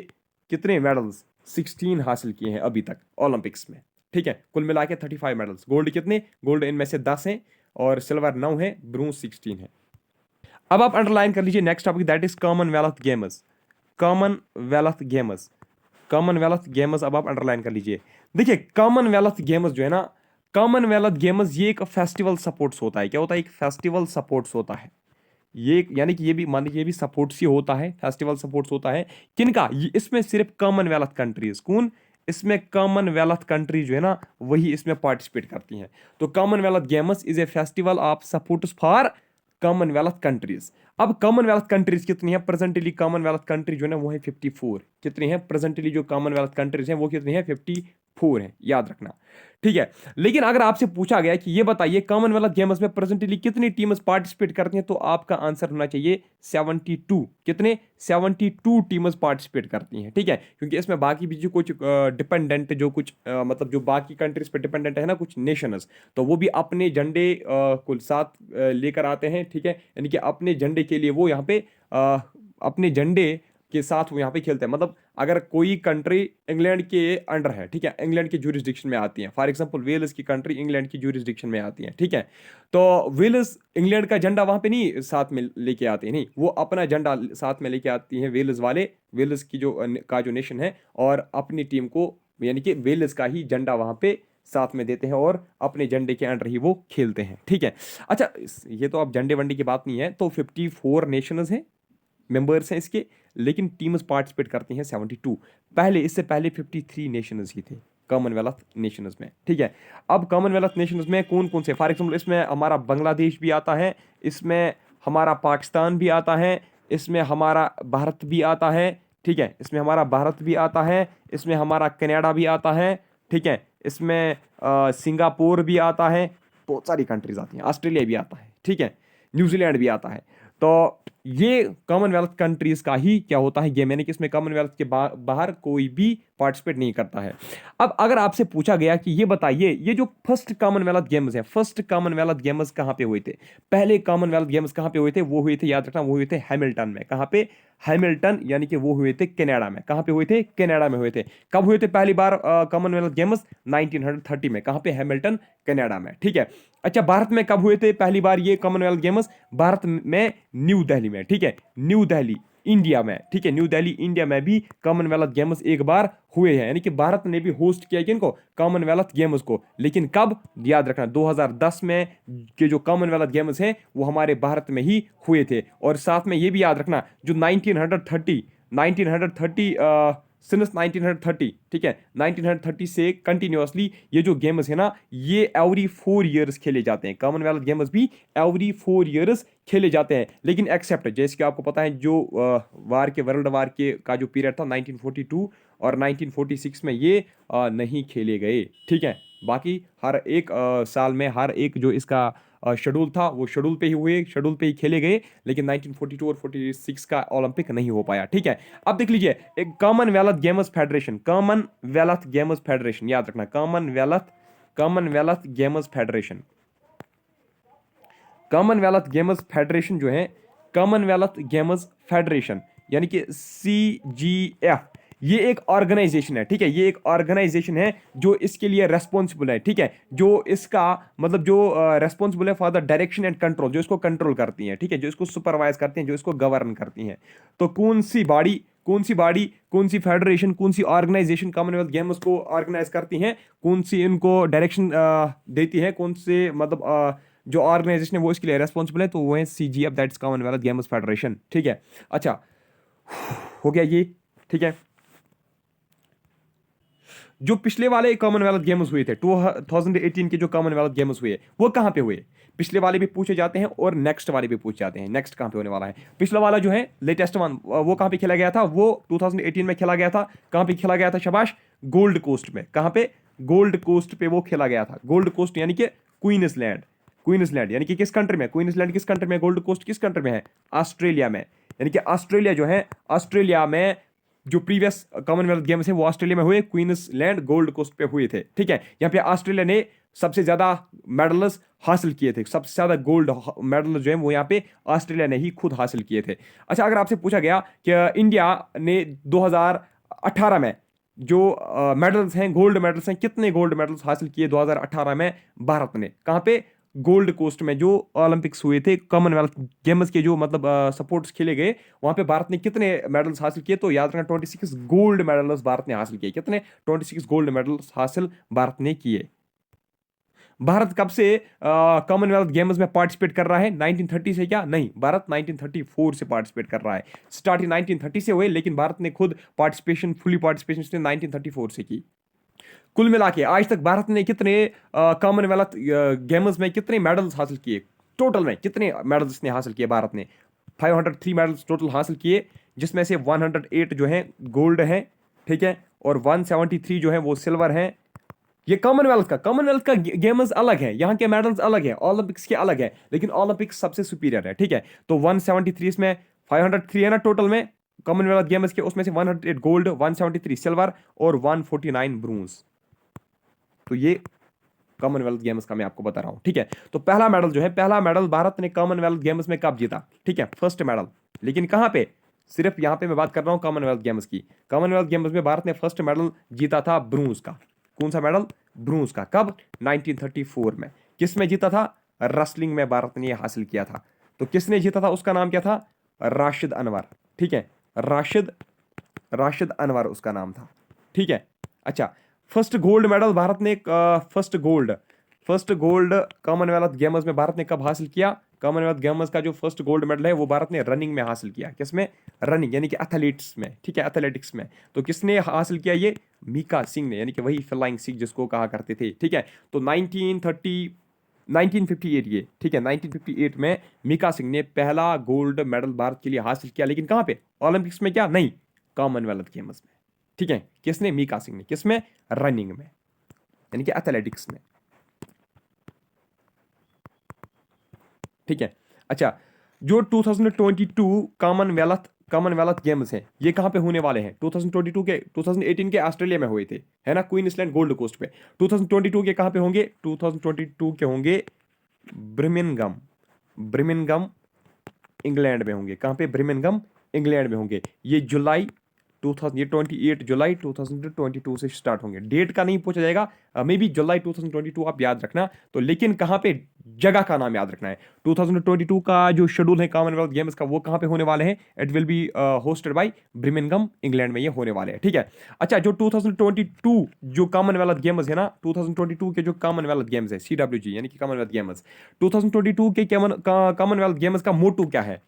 A: कितने मेडल्स, 16 हासिल किए हैं अभी तक ओलंपिक्स में। ठीक है, कुल मिला के 35 मेडल्स, गोल्ड कितने, गोल्ड इनमें से 10 हैं, और सिल्वर 9 है, ब्रोंज 16 है। अब आप अंडरलाइन कर लीजिए next topic, that is Commonwealth games. Commonwealth games, Commonwealth games अब आप अंडरलाइन कर लीजिए। देखिए कॉमनवेल्थ गेम्स जो है ना, कॉमनवेल्थ गेम्स ये एक फेस्टिवल सपोर्ट्स होता है। क्या होता है? एक फेस्टिवल सपोर्ट्स होता है। ये यानी कि ये भी मान लीजिए ये भी सपोर्ट्स ही होता है, फेस्टिवल सपोर्ट्स होता है। किनका? इसमें सिर्फ कॉमनवेल्थ कंट्रीज। कौन? इसमें कॉमनवेल्थ कंट्री जो है ना वही इसमें पार्टिसिपेट करती हैं। तो Commonwealth games is a festival of supports for Commonwealth countries. अब कॉमनवेल्थ कंट्रीज कितनी है प्रेजेंटली? कॉमनवेल्थ कंट्री जो है ना वो है 54। कितनी है प्रेजेंटली जो कॉमनवेल्थ कंट्रीज हैं वो कितनी है? 54 है, याद रखना। ठीक है। लेकिन अगर आपसे पूछा गया कि ये बताइए कॉमनवेल्थ गेम्स में प्रेजेंटली कितनी टीम्स पार्टिसिपेट करती हैं, तो आपका आंसर होना चाहिए 72। कितने? 72 टीम्स पार्टिसिपेट करती हैं। ठीक है, क्योंकि इसमें बाकी भी जो कुछ डिपेंडेंट जो कुछ मतलब जो बाकी कंट्रीज पे डिपेंडेंट है ना कुछ नेशंस, तो वो भी अपने झंडे को साथ लेकर आते हैं। ठीक है, यानी कि अपने झंडे के लिए वो यहाँ पे अपने झंडे के साथ वो यहाँ पे खेलते हैं। मतलब अगर कोई कंट्री इंग्लैंड के अंडर है, ठीक है, इंग्लैंड की ज्यूरिसडिक्शन में आती है, फॉर एग्जांपल वेल्स की कंट्री इंग्लैंड की ज्यूरिसडिक्शन में आती है, ठीक है, तो वेल्स इंग्लैंड का झंडा वहां पे नहीं साथ में लेके आती है, नहीं, वो अपना झंडा साथ में लेके आती है वेल्स वाले, वेल्स की जो नेशन है, और अपनी टीम को यानी कि वेल्स का ही झंडा वहां पे साथ में देते हैं और अपने झंडे के अंडर ही वो खेलते हैं। ठीक है। अच्छा, ये तो अब झंडे वंडे की बात नहीं है। तो 54 नेशंस हैं, मेंबर्स हैं इसके, लेकिन टीम्स पार्टिसिपेट करती हैं 72। पहले, इससे पहले 53 नेशंस ही थे कॉमनवेल्थ नेशंस में। ठीक है। अब कॉमनवेल्थ नेशंस में कौन कौन से? फॉर एग्जांपल इसमें हमारा बांग्लादेश भी आता है, इसमें हमारा पाकिस्तान भी आता है, इसमें हमारा भारत भी आता है। ठीक है, इसमें हमारा भारत भी आता है, इसमें हमारा कनाडा भी आता है। ठीक है, इसमें सिंगापुर भी आता है, बहुत सारी कंट्रीज आती हैं, ऑस्ट्रेलिया भी आता है। ठीक है, न्यूजीलैंड भी आता है। तो ये कॉमनवेल्थ कंट्रीज का ही क्या होता है गेम, यानी कि इसमें कॉमनवेल्थ के बाहर कोई भी पार्टिसिपेट नहीं करता है। अब अगर आपसे पूछा गया कि ये बताइए ये जो फर्स्ट कॉमनवेल्थ गेम्स है, फर्स्ट कॉमनवेल्थ गेम्स कहाँ पे हुए थे? पहले कॉमनवेल्थ गेम्स कहाँ पे हुए थे? वो हुए थे, याद रखना, वो हुए थे हैमिल्टन में। कहाँ पे? हैमिल्टन, यानी कि वो हुए थे कनाडा में। कहाँ पे हुए थे? कनाडा में हुए थे। कब हुए थे पहली बार कॉमनवेल्थ गेम्स? 1930 में। कहाँ पे? हैमिल्टन, कनाडा में। ठीक है। अच्छा, भारत में कब हुए थे पहली बार ये कॉमनवेल्थ गेम्स? भारत में न्यू दिल्ली में। ठीक है, न्यू दिल्ली इंडिया में। ठीक है, न्यू दिल्ली इंडिया में भी कॉमनवेल्थ गेम्स एक बार हुए हैं, यानी कि भारत ने भी होस्ट किया किनको? कॉमनवेल्थ गेम्स को। लेकिन कब? याद रखना, 2010 में के जो कॉमनवेल्थ गेम्स हैं वो हमारे भारत में ही हुए थे। और साथ में ये भी याद रखना, जो 1930 सिंस 1930, ठीक है, 1930 से कंटिन्यूअसली ये जो गेम्स है ना ये एवरी 4 ईयर्स खेले जाते हैं। कॉमनवेल्थ गेम्स भी एवरी 4 ईयर्स खेले जाते हैं, लेकिन एक्सेप्ट, जैसे कि आपको पता है जो वार के वर्ल्ड वार के का जो पीरियड था 1942 और 1946 में ये नहीं खेले गए। ठीक है, बाकी हर एक साल में हर एक जो इसका शेड्यूल था वो शेड्यूल पे ही हुए, शेड्यूल पे ही खेले गए, लेकिन 1942 और 46 का ओलंपिक नहीं हो पाया। ठीक है। अब देख लीजिए, एक Commonwealth games federation, Commonwealth games federation, याद रखना, Commonwealth games federation, Commonwealth games federation जो है, कॉमनवेल्थ गेम्स फेडरेशन यानी कि CGF, ये एक ऑर्गेनाइजेशन है। ठीक है, ये एक ऑर्गेनाइजेशन है जो इसके लिए रेस्पॉन्सिबल है। ठीक है, जो इसका मतलब जो रेस्पॉन्सिबल है for the direction and control, जो इसको कंट्रोल करती है। ठीक है, जो इसको सुपरवाइज करती हैं, जो इसको गवर्न करती हैं। तो कौन सी बॉडी, कौन सी फेडरेशन, कौन सी ऑर्गेनाइजेशन कॉमनवेल्थ गेम्स को ऑर्गेनाइज करती हैं, कौन सी इनको डायरेक्शन देती है, कौन से मतलब जो ऑर्गेनाइजेशन है वो इसके लिए रेस्पॉन्सिबल है, तो वो है CGF, that's Commonwealth games federation. ठीक है। अच्छा, हो गया ये। ठीक है, जो पिछले वाले कॉमनवेल्थ गेम्स हुए थे 2018 के जो कॉमनवेल्थ गेम्स हुए वो कहाँ पे हुए? पिछले वाले भी पूछे जाते हैं और नेक्स्ट वाले भी पूछे जाते हैं। नेक्स्ट कहाँ पे होने वाला है? पिछला वाला जो है लेटेस्ट वन, वो कहाँ पे खेला गया था? वो 2018 में खेला गया था। कहाँ पे खेला गया था? शाबाश, गोल्ड कोस्ट में। कहाँ पे? गोल्ड कोस्ट पे वो खेला गया था। गोल्ड कोस्ट यानी कि क्वींसलैंड, क्वींसलैंड यानी कि किस कंट्री में? क्वींसलैंड किस कंट्री में? गोल्ड कोस्ट किस कंट्री में है? ऑस्ट्रेलिया में। यानी कि ऑस्ट्रेलिया जो है, ऑस्ट्रेलिया में जो प्रीवियस कॉमनवेल्थ गेम्स हैं वो ऑस्ट्रेलिया में हुए, क्वींसलैंड गोल्ड कोस्ट पे हुए थे। ठीक है, यहाँ पे ऑस्ट्रेलिया ने सबसे ज्यादा मेडल्स हासिल किए थे, सबसे ज्यादा गोल्ड मेडल जो है वो यहाँ पे ऑस्ट्रेलिया ने ही खुद हासिल किए थे। अच्छा, अगर आपसे पूछा गया कि इंडिया ने 2018 में जो मेडल्स हैं, गोल्ड मेडल्स हैं, कितने गोल्ड मेडल्स हासिल किए 2018 में भारत ने? कहाँ पे? गोल्ड कोस्ट में जो ओलंपिक्स हुए थे, कॉमनवेल्थ गेम्स के जो मतलब सपोर्ट्स खेले गए, वहां पे भारत ने कितने मेडल्स हासिल किए? तो याद रखना, 26 गोल्ड मेडल्स भारत ने हासिल किए। कितने? 26 गोल्ड मेडल्स हासिल भारत ने किए। भारत कब से कॉमनवेल्थ गेम्स में पार्टिसिपेट कर रहा है? 1930 से क्या? नहीं, भारत 1934 से पार्टिसिपेट कर रहा है। स्टार्ट 1930 से हुए, लेकिन भारत ने खुद पार्टिसिपेशन, फुली पार्टिसिपेशन उसने 1934 से की। कुल मिला के आज तक भारत ने कितने कॉमनवेल्थ गेम्स में कितने मेडल्स हासिल किए? टोटल में कितने मेडल्स इसने हासिल किए भारत ने? 503 मेडल्स टोटल हासिल किए, जिसमें से 108 जो हैं गोल्ड हैं, ठीक है, और 173 जो है वो सिल्वर हैं। ये कॉमनवेल्थ का गेम्स अलग है, यहाँ के मेडल्स अलग है, ओलंपिक्स के अलग है, लेकिन ओलंपिक्स सबसे सुपीरियर है, ठीक है। तो 173 इसमें 503 है ना टोटल में कॉमनवेल्थ गेम्स के, उसमें से 108 गोल्ड, 173 सिल्वर और 149 ब्रोंज। तो ये कॉमनवेल्थ गेम्स का मैं आपको बता रहा हूं, ठीक है। तो पहला मेडल जो है, पहला मेडल भारत ने कॉमनवेल्थ गेम्स में कब जीता? ठीक है, फर्स्ट मेडल, लेकिन कहां पे? सिर्फ यहां पे मैं बात कर रहा हूं कॉमनवेल्थ गेम्स की। कॉमनवेल्थ गेम्स में भारत ने फर्स्ट मेडल जीता था ब्रोंज का। कौन सा मेडल? ब्रोंज का। कब? 1934 में। किस में जीता था? रेसलिंग में भारत ने यह हासिल किया था। तो किसने जीता था? उसका नाम क्या था? राशिद अनवर, ठीक है, राशिद अनवर उसका नाम था, ठीक है। अच्छा, फर्स्ट गोल्ड मेडल भारत ने फर्स्ट गोल्ड कॉमनवेल्थ गेम्स में भारत ने कब हासिल किया? कॉमनवेल्थ गेम्स का जो फर्स्ट गोल्ड मेडल है वो भारत ने रनिंग में हासिल किया। किसमें? रनिंग, यानी कि एथलीट्स में, ठीक है, एथलेटिक्स में। तो किसने हासिल किया? ये मीका सिंह ने, यानी कि वही फ्लाइंग सिख जिसको कहा करते थे, ठीक है। तो 1958 ये, ठीक है, 1958 में मीका सिंह ने पहला गोल्ड मेडल भारत के लिए हासिल किया, लेकिन कहां पे? ओलंपिक्स में क्या? नहीं, कॉमनवेल्थ गेम्स में, ठीक है। किसने? मीका सिंह ने। किसमें? रनिंग में, यानी कि एथलेटिक्स में, ठीक है। अच्छा, जो 2022 कॉमनवेल्थ गेम्स हैं ये कहां पे होने वाले हैं? 2018 के ऑस्ट्रेलिया में हुए थे, है ना, क्वीन इसलैंड गोल्ड कोस्ट पे। 2022 के कहां पे होंगे? 2022 के होंगे ब्रिमिंगम इंग्लैंड में होंगे। कहां पे? ब्रिमिंगम इंग्लैंड में होंगे। ये 28 जुलाई 2022 से स्टार्ट होंगे। डेट का नहीं पूछा जाएगा, मे बी जुलाई 2022 आप याद रखना। तो लेकिन कहां पे? जगह का नाम याद रखना है। 2022 का जो शेड्यूल है कॉमनवेल्थ गेम्स का वो कहां पे होने वाले हैं? It will be hosted by Birmingham England में ये होने वाले हैं, ठीक है। अच्छा, जो 2022 जो कॉमनवेल्थ गेम्स है ना, 2022 के जो कॉमनवेल्थ गेम्स है, CWG यानी कि कॉमनवेल्थ गेम्स, 2022 के कॉमनवेल्थ गेम्स का मोटो क्या है?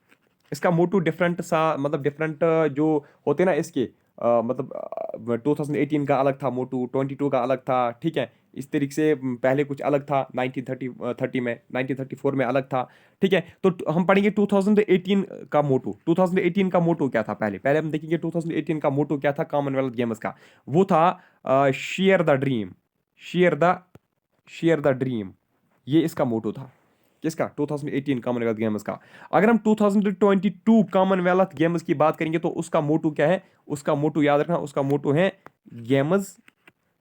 A: इसका मोटो डिफरेंट सा, मतलब डिफरेंट जो होते ना इसके, मतलब 2018 का अलग था मोटो, 22 का अलग था, ठीक है। इस तरीके से पहले कुछ अलग था 1930 में, 1934 में अलग था, ठीक है। तो हम पढ़ेंगे 2018 का मोटो। 2018 का मोटो क्या था? पहले पहले हम देखेंगे 2018 का मोटो क्या था कॉमनवेल्थ गेम्स का। वो था share the dream, share the share the dream, ये इसका मोटो था। किसका? 2018 कॉमनवेल्थ गेम्स का। अगर हम 2022 कॉमनवेल्थ गेम्स की बात करेंगे तो उसका मोटो क्या है? उसका मोटो याद रखना, उसका मोटो है गेम्स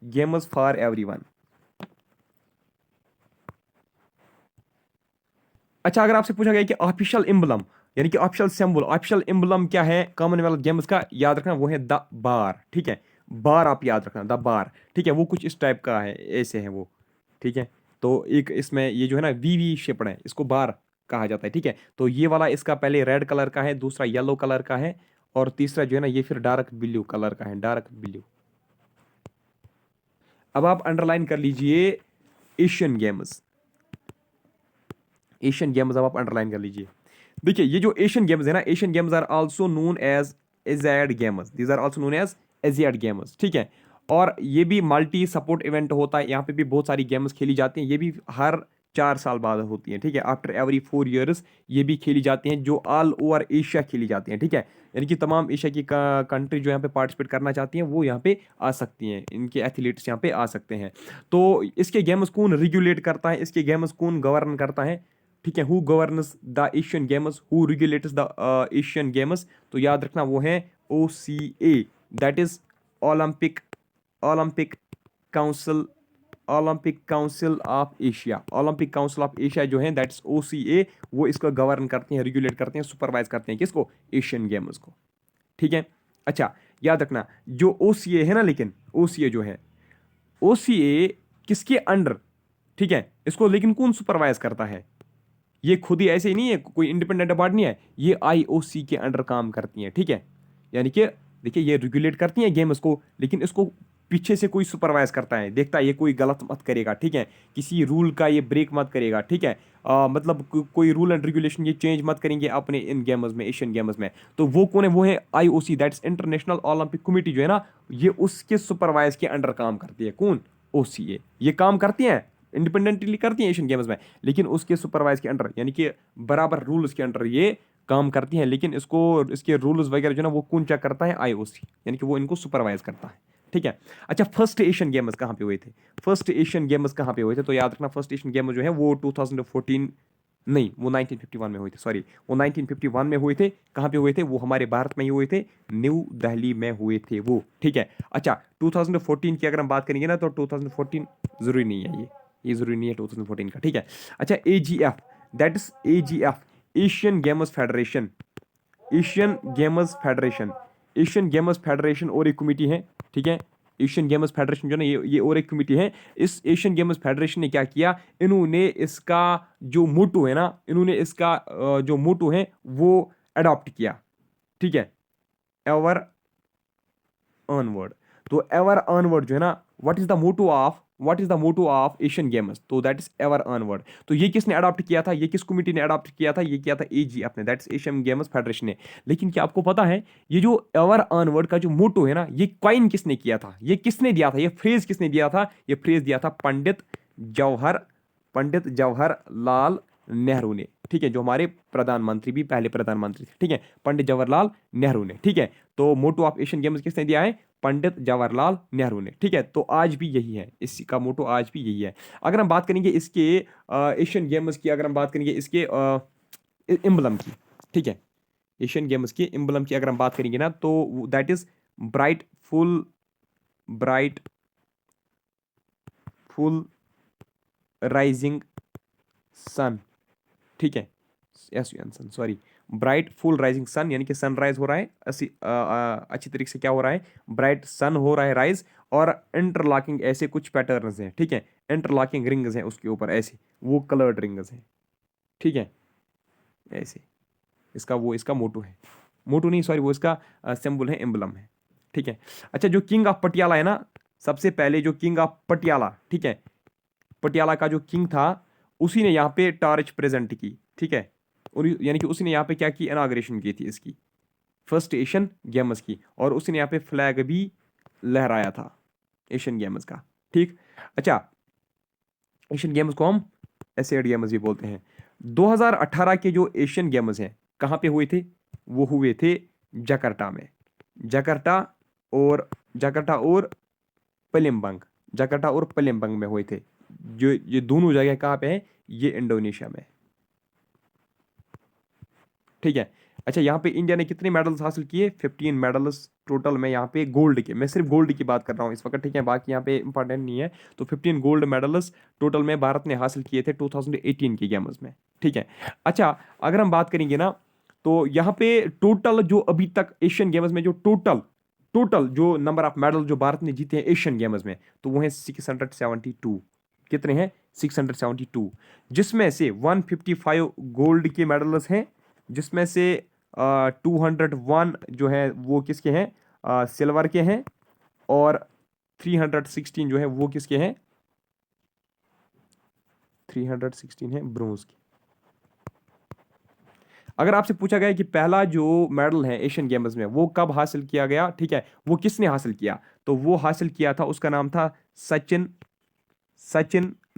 A: गेम्स फॉर एवरीवन। अच्छा, अगर आपसे पूछा गया कि ऑफिशियल एम्बलम, यानी कि ऑफिशियल सिंबल, ऑफिशियल एम्बलम क्या है कॉमनवेल्थ गेम्स का? याद रखना वो है द बार, ठीक है। बार आप याद रखना, द बार, ठीक है। वो कुछ इस टाइप का है, ऐसे है वो, ठीक है। तो एक इसमें ये जो है ना वी शेप्ड है, इसको बार कहा जाता है, ठीक है। तो ये वाला इसका पहले रेड कलर का है, दूसरा येलो कलर का है, और तीसरा जो है ना ये फिर डार्क ब्लू कलर का है, डार्क ब्लू। अब आप अंडरलाइन कर लीजिए एशियन गेम्स, एशियन गेम्स अब आप अंडरलाइन कर लीजिए। देखिए, ये जो एशियन गेम्स है ना, Asian Games are also known as Asiad games, these are also known as Asiad games, ठीक है। और ये भी मल्टी सपोर्ट इवेंट होता है, यहाँ पे भी बहुत सारी गेम्स खेली जाती हैं। ये भी हर 4 साल बाद होती हैं, ठीक है। आफ्टर एवरी 4 ईयर्स ये भी खेली जाती हैं, जो ऑल ओवर एशिया खेली जाती हैं, ठीक है। यानी कि तमाम एशिया की कंट्री जो यहाँ पे पार्टिसिपेट करना चाहती हैं वो यहाँ पे आ सकती हैं, इनके एथलीट्स यहाँ पे आ सकते हैं। तो इसके गेम्स कौन रेगुलेट करता है? इसके गेम्स कौन गवर्न करता है? ठीक है, who governs the Asian games, who regulates the Asian Games? तो याद रखना वो है OCA, that is Olympic Olympic council Olympic council of Asia. Olympic council of Asia जो है दैट इज OCA, वो इसको गवर्न करते हैं, रेगुलेट करते हैं, सुपरवाइज करते हैं, किसको? एशियन गेम्स को, ठीक है। अच्छा, याद रखना जो OCA है ना, लेकिन OCA जो है, OCA किसके अंडर? ठीक है, इसको लेकिन कौन सुपरवाइज करता है? ये खुद ही ऐसे ही नहीं है, कोई इंडिपेंडेंट बॉडी नहीं है, ये IOC के अंडर काम करती हैं, ठीक है। यानी कि देखिए, ये रेगुलेट करती हैं गेम्स को, लेकिन इसको पीछे से कोई सुपरवाइज करता है, देखता है ये कोई गलत मत करेगा, ठीक है, किसी रूल का ये ब्रेक मत करेगा, ठीक है, मतलब कोई रूल एंड रेगुलेशन ये चेंज मत करेंगे अपने इन गेम्स में, एशियन गेम्स में। तो वो कौन है? वो है IOC, that's international Olympic committee जो है ना, ये उसके सुपरवाइज के अंडर काम करती है। कौन? ओसीए। ये काम करती है, इंडिपेंडेंटली करती है एशियन गेम्स में, लेकिन उसके सुपरवाइज के अंडर, यानी कि बराबर रूल्स के अंडर ये काम करती हैं। लेकिन इसको, इसके रूल्स वगैरह जो ना, वो कौन चेक करता है? आईओसी, यानी कि वो इनको सुपरवाइज करता है, ठीक है। अच्छा, फर्स्ट एशियन गेम्स कहाँ पे हुए थे? फर्स्ट एशियन गेम्स कहाँ पे हुए थे? तो याद रखना, फर्स्ट एशियन गेम्स जो है वो 2014 नहीं, वो 1951 में हुए थे, सॉरी, वो 1951 में हुए थे। कहाँ पे हुए थे? वो हमारे भारत में ही हुए थे, न्यू दिल्ली में हुए थे वो, ठीक है। अच्छा, 2014 की अगर हम बात करेंगे ना, तो 2014 जरूरी नहीं है, ये जरूरी नहीं है 2014 का, ठीक है। अच्छा, AGF, that is AGF, Asian games federation, Asian games federation, Asian games federation और एक कमेटी है, ठीक है। एशियन गेम्स फेडरेशन जो ना, ये और एक कमेटी है। इस एशियन गेम्स फेडरेशन ने क्या किया? इन्होंने इसका जो मोटो है ना, इन्होंने इसका जो मोटो है वो अडॉप्ट किया, ठीक है, एवर अर्नवर्ड। तो एवर अर्नवर्ड जो है ना, what is the motto of Asian Games? तो दैट इज एवर अर्नवर्ड। तो ये किसने अडॉप्ट किया था? ये किस कमिटी ने अडॉप्ट किया था? ये किया था एजीएफ ने, दैट्स एशियन गेम्स फेडरेशन ने। लेकिन क्या आपको पता है, ये जो एवर अर्नवर्ड का जो मोटो है ना, ये क्वाइन किसने किया था? ये किसने दिया था? ये फ्रेज किसने दिया था? ये फ्रेज दिया था पंडित जवाहरलाल नेहरू ने, ठीक है, जो हमारे प्रधानमंत्री भी पहले प्रधानमंत्री थे, ठीक है, पंडित जवाहरलाल नेहरू ने, ठीक है। तो मोटो ऑफ एशियन गेम्स किसने दिया है? पंडित जवाहरलाल नेहरू ने, ठीक है। तो आज भी यही है, इसका मोटो आज भी यही है। अगर हम बात करेंगे इसके एशियन गेम्स की, अगर हम बात करेंगे इसके एम्बलम की, ठीक है, एशियन गेम्स की एम्बलम की अगर हम बात करेंगे ना, तो that is bright full rising sun, ठीक है, SUN sun, sorry, bright full rising sun, यानी कि सनराइज हो रहा है, अच्छी तरीके से क्या हो रहा है? ब्राइट सन हो रहा है राइज, और इंटरलॉकिंग ऐसे कुछ पैटर्न्स हैं, ठीक है, इंटरलॉकिंग रिंग्स हैं उसके ऊपर, ऐसे वो कलर्ड रिंग्स हैं, ठीक है, ऐसे। इसका मोटो है, मोटो नहीं, सॉरी, वो इसका सिंबल है, एम्बलम है, ठीक है। अच्छा, जो किंग ऑफ पटियाला है ना, सबसे पहले जो किंग ऑफ पटियाला, ठीक है, पटियाला का जो किंग था, उसी ने यहाँ पे टॉर्च प्रेजेंट की, ठीक है, और यानी कि उसी ने यहाँ पे क्या की? इनाग्रेशन की थी इसकी, फर्स्ट एशियन गेम्स की, और उसने यहाँ पे फ्लैग भी लहराया था एशियन गेम्स का, ठीक। अच्छा, एशियन गेम्स को हम एशियड गेम्स भी बोलते हैं। 2018 के जो एशियन गेम्स हैं, कहाँ पे हुए थे? वो हुए थे जकार्ता में, जकार्ता और पलेम्बंग, जकार्ता और पलेम्बंग में हुए थे। जो ये दोनों जगह कहाँ पे हैं? ये इंडोनेशिया में, ठीक है। अच्छा, यहाँ पे इंडिया ने कितने मेडल्स हासिल किए? 15 मेडल्स टोटल में, यहाँ पे गोल्ड के, मैं सिर्फ गोल्ड की बात कर रहा हूँ इस वक्त, ठीक है, बाकी यहाँ पे इंपॉर्टेंट नहीं है। तो 15 गोल्ड मेडल्स टोटल में भारत ने हासिल किए थे 2018 के गेम्स में, ठीक है। अच्छा, अगर हम बात करेंगे ना, तो यहाँ पे टोटल जो अभी तक एशियन गेम्स में जो टोटल जो नंबर ऑफ मेडल जो भारत ने जीते हैं एशियन गेम्स में, तो वो है 672। कितने हैं? 672, जिसमें से 155 गोल्ड के मेडल्स हैं, जिसमें से 201 जो है वो किसके हैं? सिल्वर के हैं, और 316 जो है वो किसके हैं? 316 है ब्रोंज के। अगर आपसे पूछा गया कि पहला जो मेडल है एशियन गेम्स में वो कब हासिल किया गया, ठीक है, वो किसने हासिल किया, तो वो हासिल किया था, उसका नाम था सचिन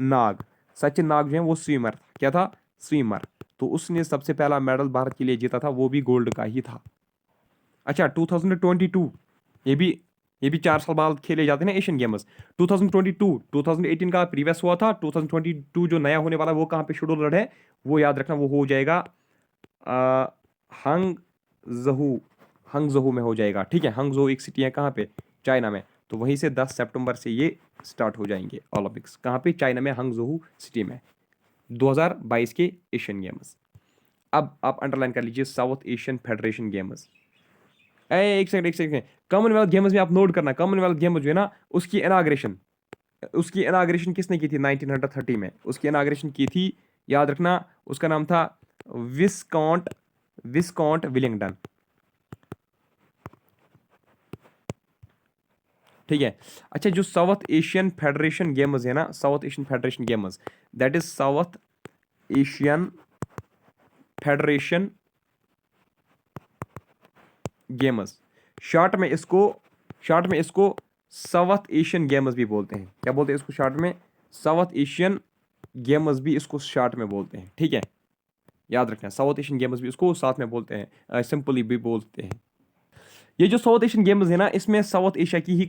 A: नाग। सचिन नाग जो है वो स्विमर, क्या था? स्विमर। तो उसने सबसे पहला मेडल भारत के लिए जीता था, वो भी गोल्ड का ही था। अच्छा, 2022, ये भी ये भी 4 साल बाद खेले जाते हैं ना एशियन गेम्स। 2022, 2018 का प्रीवियस हुआ था, 2022 जो नया होने वाला है वो कहाँ पे शेड्यूल्ड है? वो याद रखना, वो हो जाएगा हंग जहू, हंगजहू में हो जाएगा, ठीक है। हंगजहू एक सिटी है कहाँ पे? चाइना में। तो वहीं से 10 सितंबर से ये स्टार्ट हो जाएंगे ओलंपिक्स, कहाँ पे? चाइना में, हंगजहू सिटी में, 2022 के एशियन गेम्स। अब आप अंडरलाइन कर लीजिए, साउथ एशियन फेडरेशन गेम्स। एक सेकंड, कॉमनवेल्थ गेम्स में आप नोट करना, कॉमनवेल्थ गेम्स जो है ना, उसकी इनाग्रेशन किसने की थी? 1930 में उसकी इनाग्रेशन की थी, याद रखना, उसका नाम था विस्कॉन्ट विलिंगटन। ठीक है। अच्छा, जो साउथ एशियन फेडरेशन गेम्स है ना, south Asian Federation games, that is south Asian Federation games, short में इसको शॉर्ट में इसको साउथ एशियन गेम्स भी बोलते हैं। क्या बोलते हैं इसको शॉर्ट में? साउथ एशियन गेम्स भी इसको शॉर्ट में बोलते हैं। ठीक है, याद रखना, साउथ एशियन गेम्स भी उसको साथ में बोलते हैं, सिंपली भी बोलते हैं। ये जो साउथ एशियन गेम्स है ना, इसमें साउथ एशिया की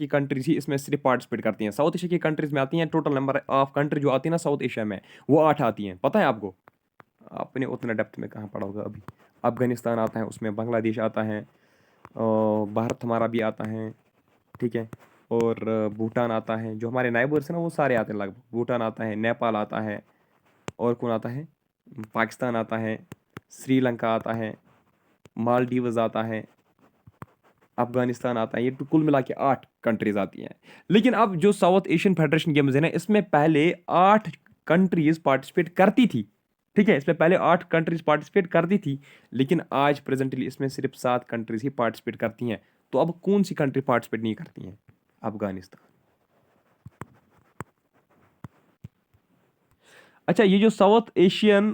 A: कंट्रीज ही इसमें सिर्फ पार्टिसिपेट करती हैं। साउथ एशिया की कंट्रीज में आती हैं, टोटल नंबर ऑफ कंट्री जो आती है ना साउथ एशिया में, वो 8 आती हैं। पता है आपको? आपने उतना डेप्थ में कहाँ पढ़ा होगा अभी। अफगानिस्तान आता है उसमें, बांग्लादेश आता है, भारत हमारा भी आता है, ठीक है, और भूटान आता है। जो हमारे नाइबर्स हैं ना वो सारे आते हैं लगभग। भूटान आता है, नेपाल आता है, और कौन आता है? पाकिस्तान आता है, श्रीलंका आता है, मालदीव्स आता है, अफगानिस्तान आता है। ये तो कुल मिला के 8 कंट्रीज आती हैं। लेकिन अब जो साउथ एशियन फेडरेशन गेम्स है ना, इसमें पहले 8 कंट्रीज पार्टिसिपेट करती थी। ठीक है, इसमें पहले 8 कंट्रीज पार्टिसिपेट करती थी, लेकिन आज प्रेजेंटली इसमें सिर्फ 7 कंट्रीज ही पार्टिसिपेट करती हैं। तो अब कौन सी कंट्री पार्टिसिपेट नहीं करती हैं? अफगानिस्तान। अच्छा, ये जो साउथ एशियन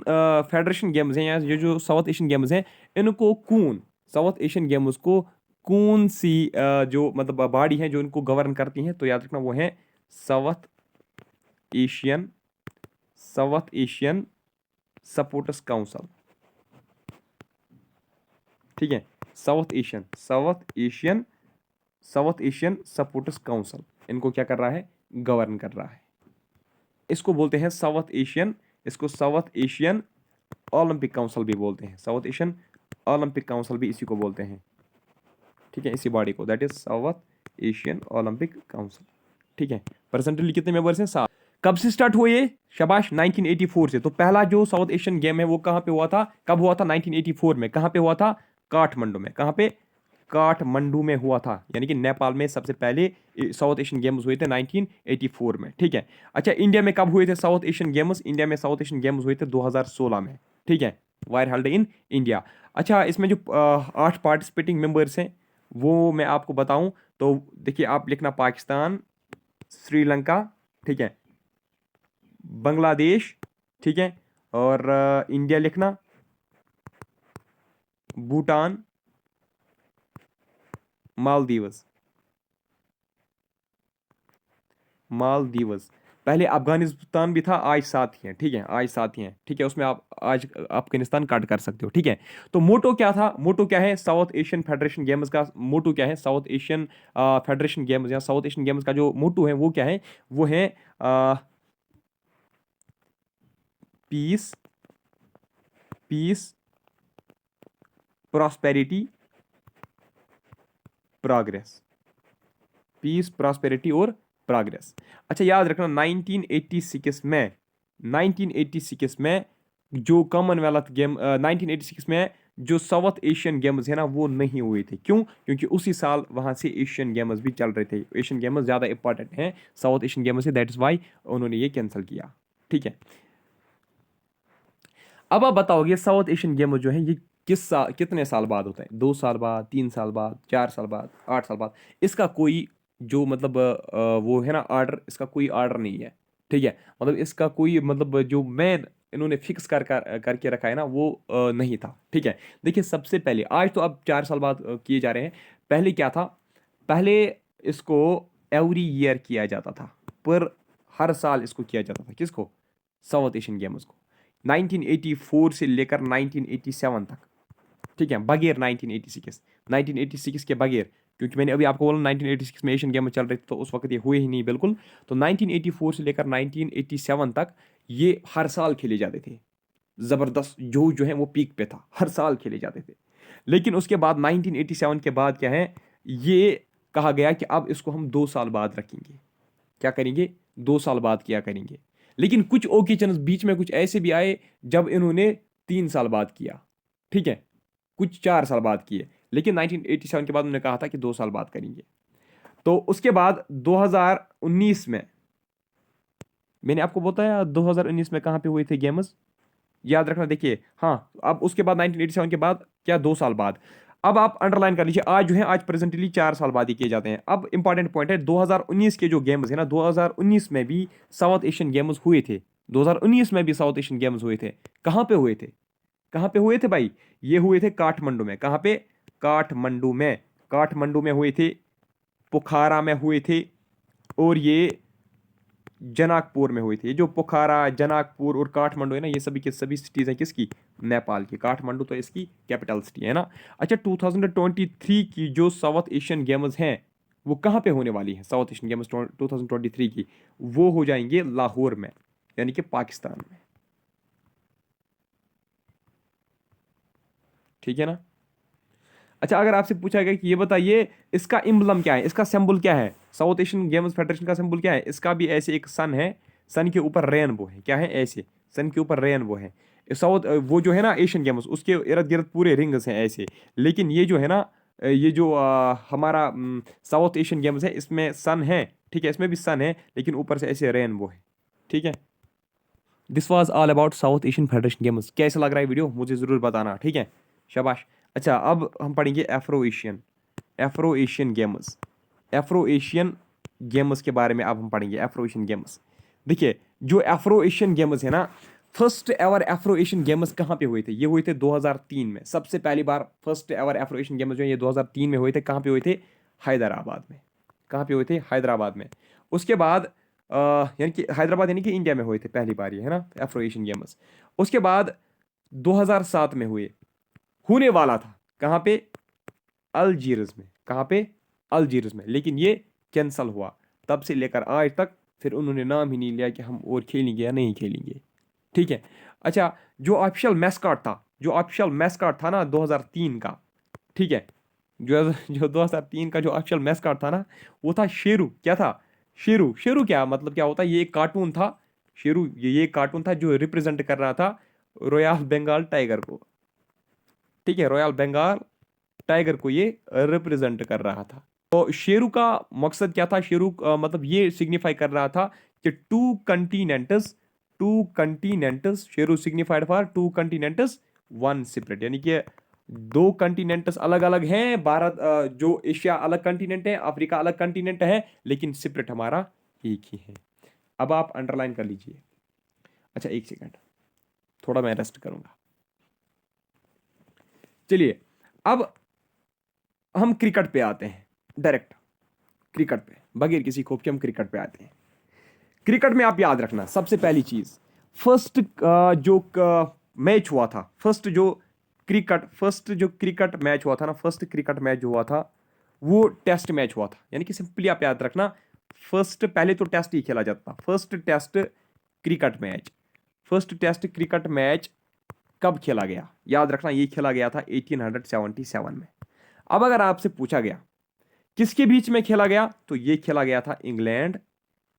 A: फेडरेशन गेम्स हैं, या ये जो साउथ एशियन गेम्स हैं, इनको कौन साउथ एशियन गेम्स को कौन सी जो मतलब बॉडी है जो इनको गवर्न करती हैं? तो याद रखना, वो है साउथ एशियन सपोर्टर्स काउंसिल। ठीक है, साउथ एशियन सपोर्टर्स काउंसिल इनको क्या कर रहा है? गवर्न कर रहा है। इसको बोलते हैं साउथ एशियन, इसको साउथ एशियन ओलंपिक काउंसिल भी बोलते हैं। साउथ एशियन ओलंपिक काउंसिल भी इसी को बोलते हैं। ठीक है, इसी बॉडी को, that is south Asian Olympic council. ठीक है, प्रेजेंटली कितने मेंबर्स हैं? 7। कब से स्टार्ट हुए ये? शाबाश, 1984 से। तो पहला जो साउथ एशियन गेम है वो कहाँ पे हुआ था? कब हुआ था? 1984 में। कहाँ पे हुआ था? काठमांडू में। कहाँ पे? काठमांडू में हुआ था, यानी कि नेपाल में सबसे पहले साउथ एशियन गेम्स हुए थे 1984 में। ठीक है। अच्छा, इंडिया में कब हुए थे साउथ एशियन गेम्स? इंडिया में साउथ एशियन गेम्स हुए थे 2016 में। ठीक है, वायर हेल्ड इन इंडिया। अच्छा, इसमें जो 8 पार्टिसिपेटिंग मेंबर्स हैं वो मैं आपको बताऊं तो देखिए, आप लिखना पाकिस्तान, श्रीलंका, ठीक है, बांग्लादेश, ठीक है, और इंडिया लिखना, भूटान, मालदीव्स। पहले अफगानिस्तान भी था, आज 7 ही है। ठीक है, आज 7 ही है। ठीक है, उसमें आप आज अफगानिस्तान काट कर सकते हो। ठीक है, तो मोटो क्या था? मोटो क्या है साउथ एशियन फेडरेशन गेम्स का? मोटो क्या है साउथ एशियन फेडरेशन गेम्स या साउथ एशियन गेम्स का जो मोटो है वो क्या है? वो है peace, prosperity, progress. Peace, prosperity और प्रोग्रेस। अच्छा, याद रखना, 1986 में जो कॉमनवेल्थ गेम 1986 में जो साउथ एशियन गेम्स है ना वो नहीं हुए थे। क्यों? क्योंकि उसी साल वहां से एशियन गेम्स भी चल रहे थे। एशियन गेम्स ज्यादा इंपॉर्टेंट हैं साउथ एशियन गेम्स से, दैट इज वाई उन्होंने ये कैंसिल किया। ठीक है, अब आप बताओगे साउथ एशियन गेम जो है ये कितने साल बाद होता है? 2 साल बाद, 3 साल बाद, 4 साल बाद, 8 साल बाद? इसका कोई जो मतलब वो है ना ऑर्डर, इसका कोई ऑर्डर नहीं है। ठीक है, मतलब इसका कोई मतलब जो मैं इन्होंने फिक्स करके रखा है ना वो नहीं था। ठीक है, देखिए, सबसे पहले आज तो अब 4 साल बाद किए जा रहे हैं। पहले क्या था? पहले इसको एवरी ईयर किया जाता था, पर हर साल इसको किया जाता था। किसको? साउथ एशियन गेम्स को। 1984 से लेकर 1987 तक। ठीक है, बगैर 1986 के बगैर, क्योंकि मैंने अभी आपको बोला 1986 में एशियन गेम चल रहे थे तो उस वक्त ये हुए ही नहीं बिल्कुल। तो 1984 से लेकर 1987 तक ये हर साल खेले जाते थे। ज़बरदस्त जो है वो पीक पे था, हर साल खेले जाते थे। लेकिन उसके बाद 1987 के बाद क्या है, ये कहा गया कि अब इसको हम 2 साल बाद रखेंगे। क्या करेंगे? 2 साल बाद किया करेंगे। लेकिन कुछ ओकेजन्स बीच में कुछ ऐसे भी आए जब इन्होंने 3 साल बाद किया। ठीक है, कुछ 4 साल बाद किए, लेकिन 1987 के बाद उन्होंने कहा था कि 2 साल बाद करेंगे। तो उसके बाद 2019 में, मैंने आपको बताया 2019 में कहाँ पे हुए थे गेम्स, याद रखना। देखिए, हाँ, अब उसके बाद 1987 के बाद क्या, 2 साल बाद अब आप अंडरलाइन कर लीजिए, आज जो है आज प्रेजेंटली 4 साल बाद ही किए जाते हैं। अब इंपॉर्टेंट पॉइंट है 2019 के जो गेम्स है ना, 2019 में भी साउथ एशियन गेम्स हुए थे। 2019 में भी साउथ एशियन गेम्स हुए थे। कहाँ पे हुए थे? कहाँ पे हुए थे भाई? ये हुए थे काठमांडू में। कहाँ पे? काठमांडू में। काठमांडू में हुए थे, पोखरा में हुए थे, और ये जनाकपुर में हुई थी। ये जो पोखरा, जनाकपुर और काठमांडू है ना, ये सभी के सभी सिटीज हैं किसकी? नेपाल की। काठमांडू तो इसकी कैपिटल सिटी है ना। अच्छा, 2023 की जो साउथ एशियन गेम्स हैं वो कहाँ पे होने वाली है? साउथ एशियन गेम्स 2023 की वो हो जाएंगे लाहौर में, यानी कि पाकिस्तान में। ठीक है ना। अच्छा, अगर आपसे पूछा गया कि ये बताइए इसका इम्बलम क्या है, इसका सिंबल क्या है, साउथ एशियन गेम्स फेडरेशन का सिंबल क्या है? इसका भी ऐसे एक सन है, सन के ऊपर रेनबो है। क्या है? ऐसे सन के ऊपर रेनबो है। साउथ वो जो है ना एशियन गेम्स, उसके इर्द गिर्द पूरे रिंग्स हैं ऐसे। लेकिन ये जो है ना, ये जो हमारा साउथ एशियन गेम्स है इसमें सन है। ठीक है, इसमें भी सन है लेकिन ऊपर से ऐसे रेनबो है। ठीक है। This was all about south Asian Federation games. कैसा लग रहा है वीडियो मुझे ज़रूर बताना। ठीक है, शाबाश। अच्छा, अब हम पढ़ेंगे Afro Asian, Afro Asian games. Afro Asian games के बारे में अब हम पढ़ेंगे। एफ्रो एशियन गेम्स, देखिए जो एफ्रो एशियन गेम्स है ना, first ever Afro Asian games कहाँ पे हुए थे? ये हुए थे 2003 में। सबसे पहली बार first ever Afro Asian Games जो है ये 2003 में हुए थे। कहाँ पे हुए थे? हैदराबाद में। कहाँ पे हुए थे? हैदराबाद में। उसके बाद यानी कि हैदराबाद यानी कि इंडिया में हुए थे पहली बार, ये है ना एफ्रो एशियन गेम्स। उसके बाद 2007 में हुए, होने वाला था कहाँ पे? अल्जीयर्स में। कहाँ पे? अल्जीयर्स में। लेकिन ये कैंसल हुआ। तब से लेकर आज तक फिर उन्होंने नाम ही नहीं लिया कि हम और खेलेंगे या नहीं खेलेंगे। ठीक है। अच्छा, जो ऑफिशियल मैस्कॉट था, जो ऑफिशियल मैस्कॉट था ना 2003 का, ठीक है, जो 2003 का जो ऑफिशियल मैस्कॉट था ना, वो था शेरू। क्या था? शेरू। शेरू क्या मतलब क्या होता है? ये एक कार्टून था। शेरू ये एक कार्टून था जो रिप्रेजेंट कर रहा था रॉयल बंगाल टाइगर को। ठीक है, रॉयल बंगाल टाइगर को ये रिप्रेजेंट कर रहा था। तो शेरू का मकसद क्या था? शेरू मतलब ये सिग्निफाई कर रहा था कि two continents, Sheru signified for two continents one separate, यानी कि दो कंटिनेंट्स अलग अलग हैं। भारत जो एशिया अलग कंटिनेंट है, अफ्रीका अलग कंटिनेंट है, लेकिन सेपरेट हमारा एक ही है। अब आप अंडरलाइन कर लीजिए। अच्छा, एक सेकंड, थोड़ा मैं रेस्ट करूंगा। चलिए, अब हम क्रिकेट पे आते हैं डायरेक्ट। क्रिकेट पे बगैर किसी खोप के हम क्रिकेट पे आते हैं। क्रिकेट में आप याद रखना सबसे पहली चीज, फर्स्ट जो मैच हुआ था, फर्स्ट जो क्रिकेट मैच हुआ था ना, फर्स्ट क्रिकेट मैच जो हुआ था वो टेस्ट मैच हुआ था। यानी कि सिंपली आप याद रखना, फर्स्ट पहले तो टेस्ट ही खेला जाता था। फर्स्ट टेस्ट क्रिकेट मैच कब खेला गया? याद रखना, ये खेला गया था 1877 में। अब अगर आपसे पूछा गया किसके बीच में खेला गया, तो ये खेला गया था इंग्लैंड,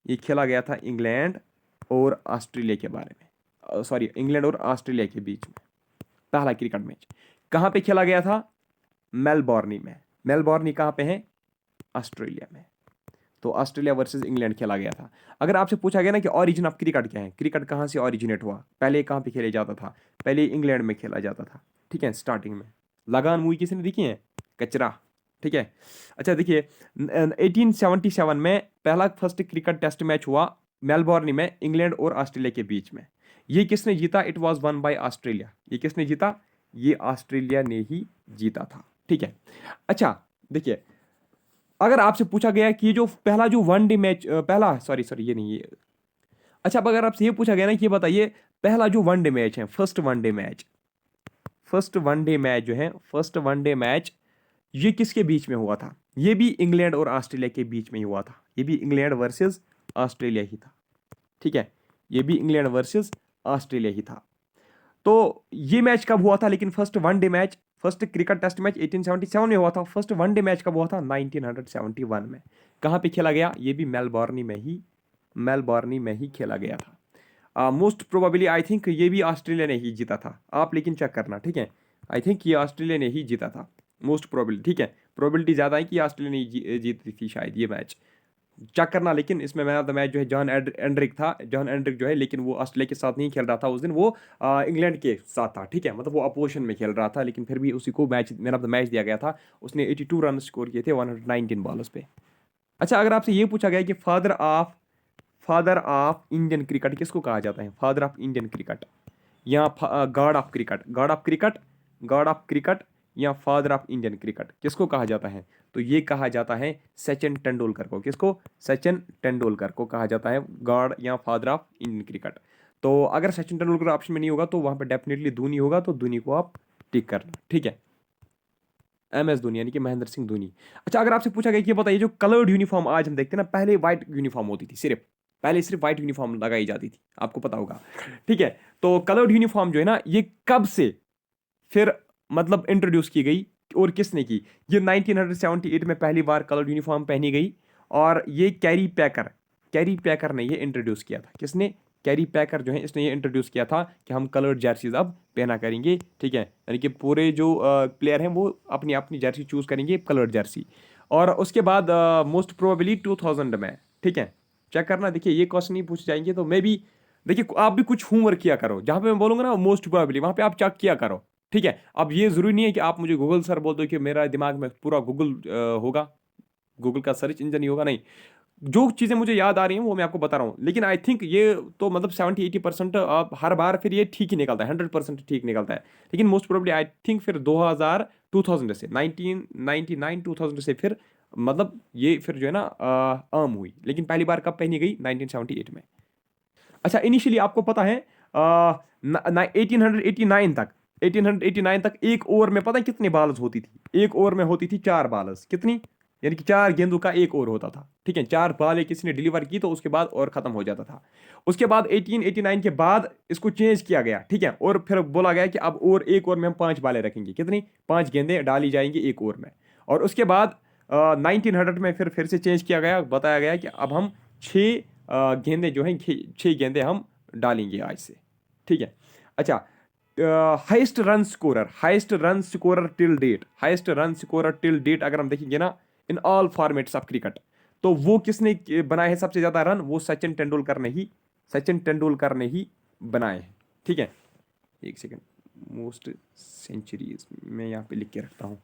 A: ये खेला गया था इंग्लैंड और ऑस्ट्रेलिया के बारे में, सॉरी, इंग्लैंड और ऑस्ट्रेलिया के बीच में पहला क्रिकेट मैच। कहां पे खेला गया था? मेलबॉर्नी में। मेलबॉर्नी कहां पे है? ऑस्ट्रेलिया में। तो ऑस्ट्रेलिया वर्सेस इंग्लैंड खेला गया था। अगर आपसे पूछा गया ना कि ऑरिजिन ऑफ क्रिकेट क्या है, क्रिकेट कहां से ऑरिजिनेट हुआ, पहले कहां पे खेला जाता था? पहले इंग्लैंड में खेला जाता था। ठीक है, स्टार्टिंग में। लगान मूवी किसी ने देखी है? कचरा। ठीक है। अच्छा देखिए, 1877 में पहला फर्स्ट क्रिकेट टेस्ट मैच हुआ मेलबॉर्न में, इंग्लैंड और ऑस्ट्रेलिया के बीच में। ये किसने जीता? It was one by Australia. ये किसने जीता? ये ऑस्ट्रेलिया ने ही जीता था। ठीक है। अच्छा देखिए, अगर आपसे पूछा गया कि ये जो पहला जो वनडे मैच, पहला सॉरी सॉरी ये नहीं ये, अच्छा अब अगर आपसे ये पूछा गया ना कि ये बताइए पहला जो वनडे मैच है, फर्स्ट वनडे मैच ये किसके बीच में हुआ था? ये भी इंग्लैंड और ऑस्ट्रेलिया के बीच में ही हुआ था। ये भी इंग्लैंड वर्सेस ऑस्ट्रेलिया ही था। ठीक है, ये भी इंग्लैंड वर्सेस ऑस्ट्रेलिया ही था। तो ये मैच कब हुआ था? लेकिन first one day match, first cricket test match 1877 में हुआ था। फर्स्ट वनडे मैच कब हुआ था? 1971 में। कहां पे खेला गया? ये भी मेलबॉर्नी में ही खेला गया था। मोस्ट प्रोबेबली आई थिंक ये भी ऑस्ट्रेलिया ने ही जीता था। आप लेकिन चेक करना। ठीक है, आई थिंक ये ऑस्ट्रेलिया ने ही जीता था, मोस्ट प्रोबेबली। ठीक है, प्रोबेबिलिटी ज़्यादा है कि ऑस्ट्रेलिया ने जीती थी शायद ये मैच। चेक करना। लेकिन इसमें मैन ऑफ द मैच जो है जॉन एंड्रिक था, जॉन एंड्रिक जो है, लेकिन वो ऑस्ट्रेलिया के साथ नहीं खेल रहा था उस दिन, वो इंग्लैंड के साथ था, ठीक है, मतलब वो अपोजिशन में खेल रहा था, लेकिन फिर भी उसी को match man of the match दिया गया था। उसने 82 रन स्कोर किए थे 119 बॉल्स पे। अच्छा, अगर आपसे ये पूछा गया कि फादर ऑफ इंडियन क्रिकेट किसको कहा जाता है, फादर ऑफ इंडियन क्रिकेट या God of cricket, God of cricket, God of cricket या फादर ऑफ इंडियन क्रिकेट किसको कहा जाता है, तो ये कहा जाता है सचिन तेंदुलकर को। किसको? सचिन तेंदुलकर को कहा जाता है गॉड या फादर ऑफ इंडियन क्रिकेट। तो अगर सचिन तेंदुलकर ऑप्शन में नहीं होगा तो वहां पर डेफिनेटली धोनी होगा, तो धोनी को आप टिक करना, ठीक है, MS धोनी यानी कि महेंद्र सिंह धोनी। अच्छा, अगर आपसे पूछा गया कि ये बताइए जो कलर्ड यूनिफॉर्म आज हम देखते हैं ना, पहले व्हाइट यूनिफॉर्म होती थी, सिर्फ व्हाइट यूनिफॉर्म लगाई जाती थी, आपको पता होगा, ठीक है। तो कलर्ड यूनिफॉर्म जो है ना, ये कब से फिर मतलब इंट्रोड्यूस की गई और किसने की? ये 1978 में पहली बार कलर्ड यूनिफॉर्म पहनी गई, और ये कैरी पैकर ने ये इंट्रोड्यूस किया था। किसने? कैरी पैकर जो है, इसने ये इंट्रोड्यूस किया था कि हम कलर्ड जर्सीज अब पहना करेंगे, ठीक है, यानी कि पूरे जो प्लेयर हैं वो अपनी अपनी जर्सी चूज करेंगे कलर्ड जर्सी। और उसके बाद मोस्ट प्रोबेबली 2000 में, ठीक है, चेक करना। देखिए ये क्वेश्चन नहीं पूछ जाएंगे तो मे बी, देखिए आप भी कुछ होमवर्क किया करो, जहां पे मैं बोलूंगा ना मोस्ट प्रोबेबली, वहां पे आप चेक किया करो, ठीक है। अब ये जरूरी नहीं है कि आप मुझे गूगल सर बोल दो कि मेरा दिमाग में पूरा गूगल होगा, गूगल का सर्च इंजन ही होगा, नहीं। जो चीज़ें मुझे याद आ रही हैं वो मैं आपको बता रहा हूँ, लेकिन आई थिंक ये तो मतलब 70-80% आप हर बार फिर ये ठीक ही निकलता है, 100% ठीक निकलता है। लेकिन मोस्ट प्रोबेबली आई थिंक फिर 2000 से 1999 2000 से फिर मतलब ये फिर जो है ना आम हुई, लेकिन पहली बार कब पहनी गई? 1978 में। अच्छा, इनिशियली आपको पता है 1889 तक एक ओवर में पता है कितनी बॉल्स होती थी? एक ओवर में होती थी 4 बॉल्स। कितनी? यानी कि 4 गेंदों का एक ओवर होता था, ठीक है। 4 बॉल किसी ने डिलीवर की तो उसके बाद ओवर खत्म हो जाता था। उसके बाद 1889 के बाद इसको चेंज किया गया, ठीक है, और फिर बोला गया कि अब और एक ओवर में हम 5 बॉलें रखेंगे। कितनी? 5 गेंदें डाली जाएंगी एक ओवर में। और उसके बाद 1900 में फिर से चेंज किया गया, बताया गया कि अब हम 6 गेंदें जो हैं, 6 गेंदें हम डालेंगे आज से, ठीक है। अच्छा, highest run scorer till date अगर हम देखेंगे ना, in all formats of cricket, तो वो किसने बनाए हैं सबसे ज्यादा रन? वो सचिन तेंदुलकर ने ही बनाए हैं, ठीक है। एक सेकंड, मोस्ट सेंचुरीज मैं यहाँ पे लिख के रखता हूँ,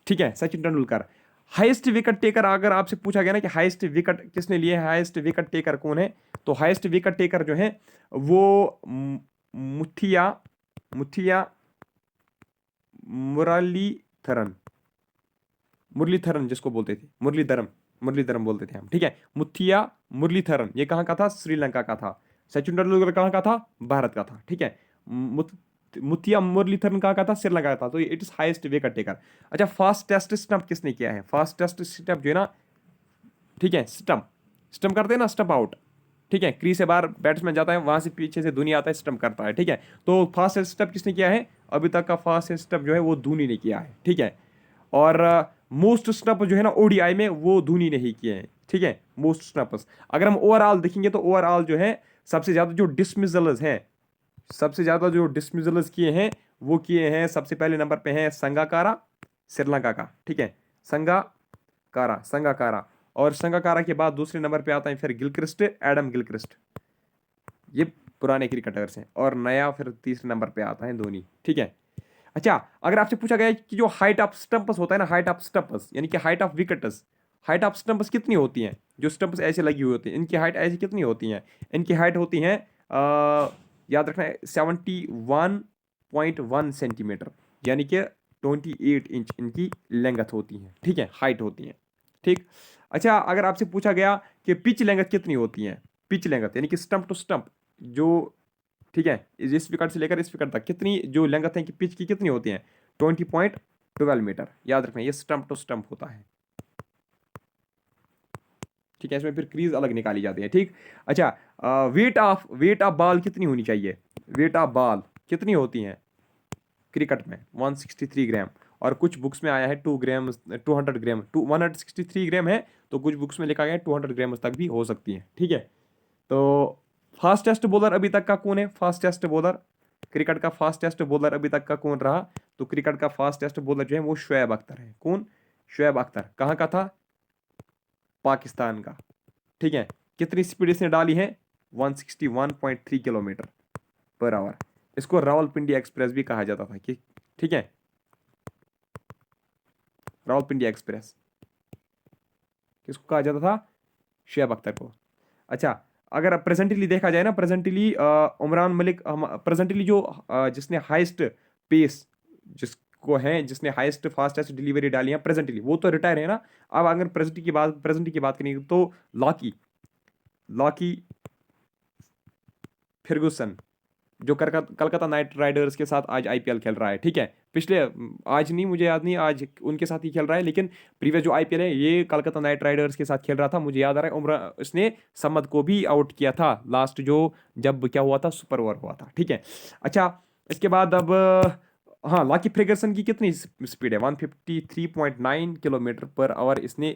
A: ठीक है, Sachin Tendulkar. Highest wicket taker अगर आपसे पूछा गया ना कि हाईएस्ट विकेट किसने लिए, हाईएस्ट विकेट टेकर कौन है, तो हाईएस्ट विकेट टेकर जो है वो मुथिया मुथिया मुरलीधरन, मुरलीधरन जिसको बोलते थे, मुरलीधरन बोलते थे हम, ठीक है। मुथिया मुरलीधरन, ये कहाँ का था? श्रीलंका का था। सचिन तेंदुलकर कहाँ का था? भारत का था, ठीक है। मुथिया मुरलीधरन कहाँ का था? श्रीलंका का था। तो it is highest wicket taker. अच्छा, फास्ट टेस्ट स्टंप किसने किया है? फास्ट टेस्ट स्टंप जो है ना, ठीक है, स्टंप स्टंप करते हैं ना, स्टंप आउट, ठीक है, क्रीज से बाहर बैट्समैन जाता है, वहां से पीछे से धोनी आता है, स्टंप करता है, ठीक है। तो फास्ट स्टंप किसने किया है? अभी तक का फास्ट स्टंप जो है वो धोनी ने किया है, ठीक है। और मोस्ट स्टंप जो है ना ODI में, वो धोनी ने ही किए हैं, ठीक है, मोस्ट स्टंप्स। अगर हम ओवरऑल देखेंगे तो ओवरऑल जो है सबसे ज्यादा जो डिसमिसल्स हैं, सबसे ज्यादा जो डिसमिसल्स किए हैं वो किए हैं, सबसे पहले नंबर पे है संगाकारा, श्रीलंका का, ठीक है, संगाकारा। और संगाकारा के बाद दूसरे नंबर पे आता है फिर एडम गिलक्रिस्ट, ये पुराने क्रिकेटर्स हैं। और नया फिर तीसरे नंबर पे आता है धोनी, ठीक है। अच्छा, अगर आपसे पूछा गया कि जो हाइट ऑफ स्टंप्स होता है ना, हाइट ऑफ स्टंप्स यानी कि हाइट ऑफ स्टंप्स कितनी होती हैं? जो स्टंप्स ऐसे लगी हुई होती हैं, इनकी हाइट ऐसी कितनी होती हैं? इनकी हाइट होती है याद रखना है 71.1 सेंटीमीटर, यानी कि 28 इंच इनकी लेंथ होती है, ठीक है, हाइट होती है, ठीक। अच्छा, अगर आपसे पूछा गया कि पिच लेंथ कितनी होती है, पिच लेंथ यानी कि स्टंप टू स्टंप जो, ठीक है, इस विकेट से लेकर इस विकेट तक कितनी जो लेंथ है कि पिच की कितनी होती है? 20.12 मीटर, याद रखना ये स्टंप टू स्टंप होता है, ठीक है। इसमें फिर क्रीज अलग निकाली जाती है, ठीक। अच्छा, वेट ऑफ बॉल कितनी होनी चाहिए? वेट ऑफ बॉल कितनी होती है क्रिकेट में? 163 ग्राम। और कुछ बुक्स में आया है 2 ग्राम, 200 ग्राम, 163 ग्राम है, तो कुछ बुक्स में लिखा गया है 200 ग्राम तक भी हो सकती है, ठीक है। तो फास्टेस्ट बॉलर अभी तक का कौन है? फास्टेस्ट बॉलर, क्रिकेट का फास्टेस्ट बॉलर अभी तक का कौन रहा? तो क्रिकेट का फास्टेस्ट बॉलर जो है वो शोएब अख्तर है। कौन? शोएब अख्तर। कहाँ का था? पाकिस्तान का। ठीक है, कितनी स्पीड इसने डाली है? 161.3 किलोमीटर पर आवर। इसको रावलपिंडी एक्सप्रेस भी कहा जाता था कि, ठीक है, रावलपिंडी एक्सप्रेस किसको कहा जाता था? शुएब अख्तर को। अच्छा, अगर प्रेजेंटली देखा जाए ना, प्रेजेंटली उमरान मलिक प्रेजेंटली जो जिसने हाईएस्ट पेस जिसको है, जिसने हाईएस्ट फास्टेस्ट डिलीवरी डाली है प्रेजेंटली, वो तो रिटायर है ना। अब अगर प्रेजेंट की बात करेंगे तो लॉकी लॉकी फिर्गुसन, जो कलकत्ता नाइट राइडर्स के साथ आज आईपीएल खेल रहा है। ठीक है, पिछले, आज नहीं, मुझे याद नहीं आज उनके साथ ही खेल रहा है, लेकिन प्रीवियस जो आईपीएल है ये कलकत्ता नाइट राइडर्स के साथ खेल रहा था। मुझे याद आ रहा है उम्र इसने समद को भी आउट किया था लास्ट, जो जब क्या हुआ था, सुपर ओवर हुआ था। ठीक है, अच्छा, इसके बाद अब हाँ, लॉकी फर्ग्यूसन की कितनी स्पीड है? 153.9 किलोमीटर पर आवर इसने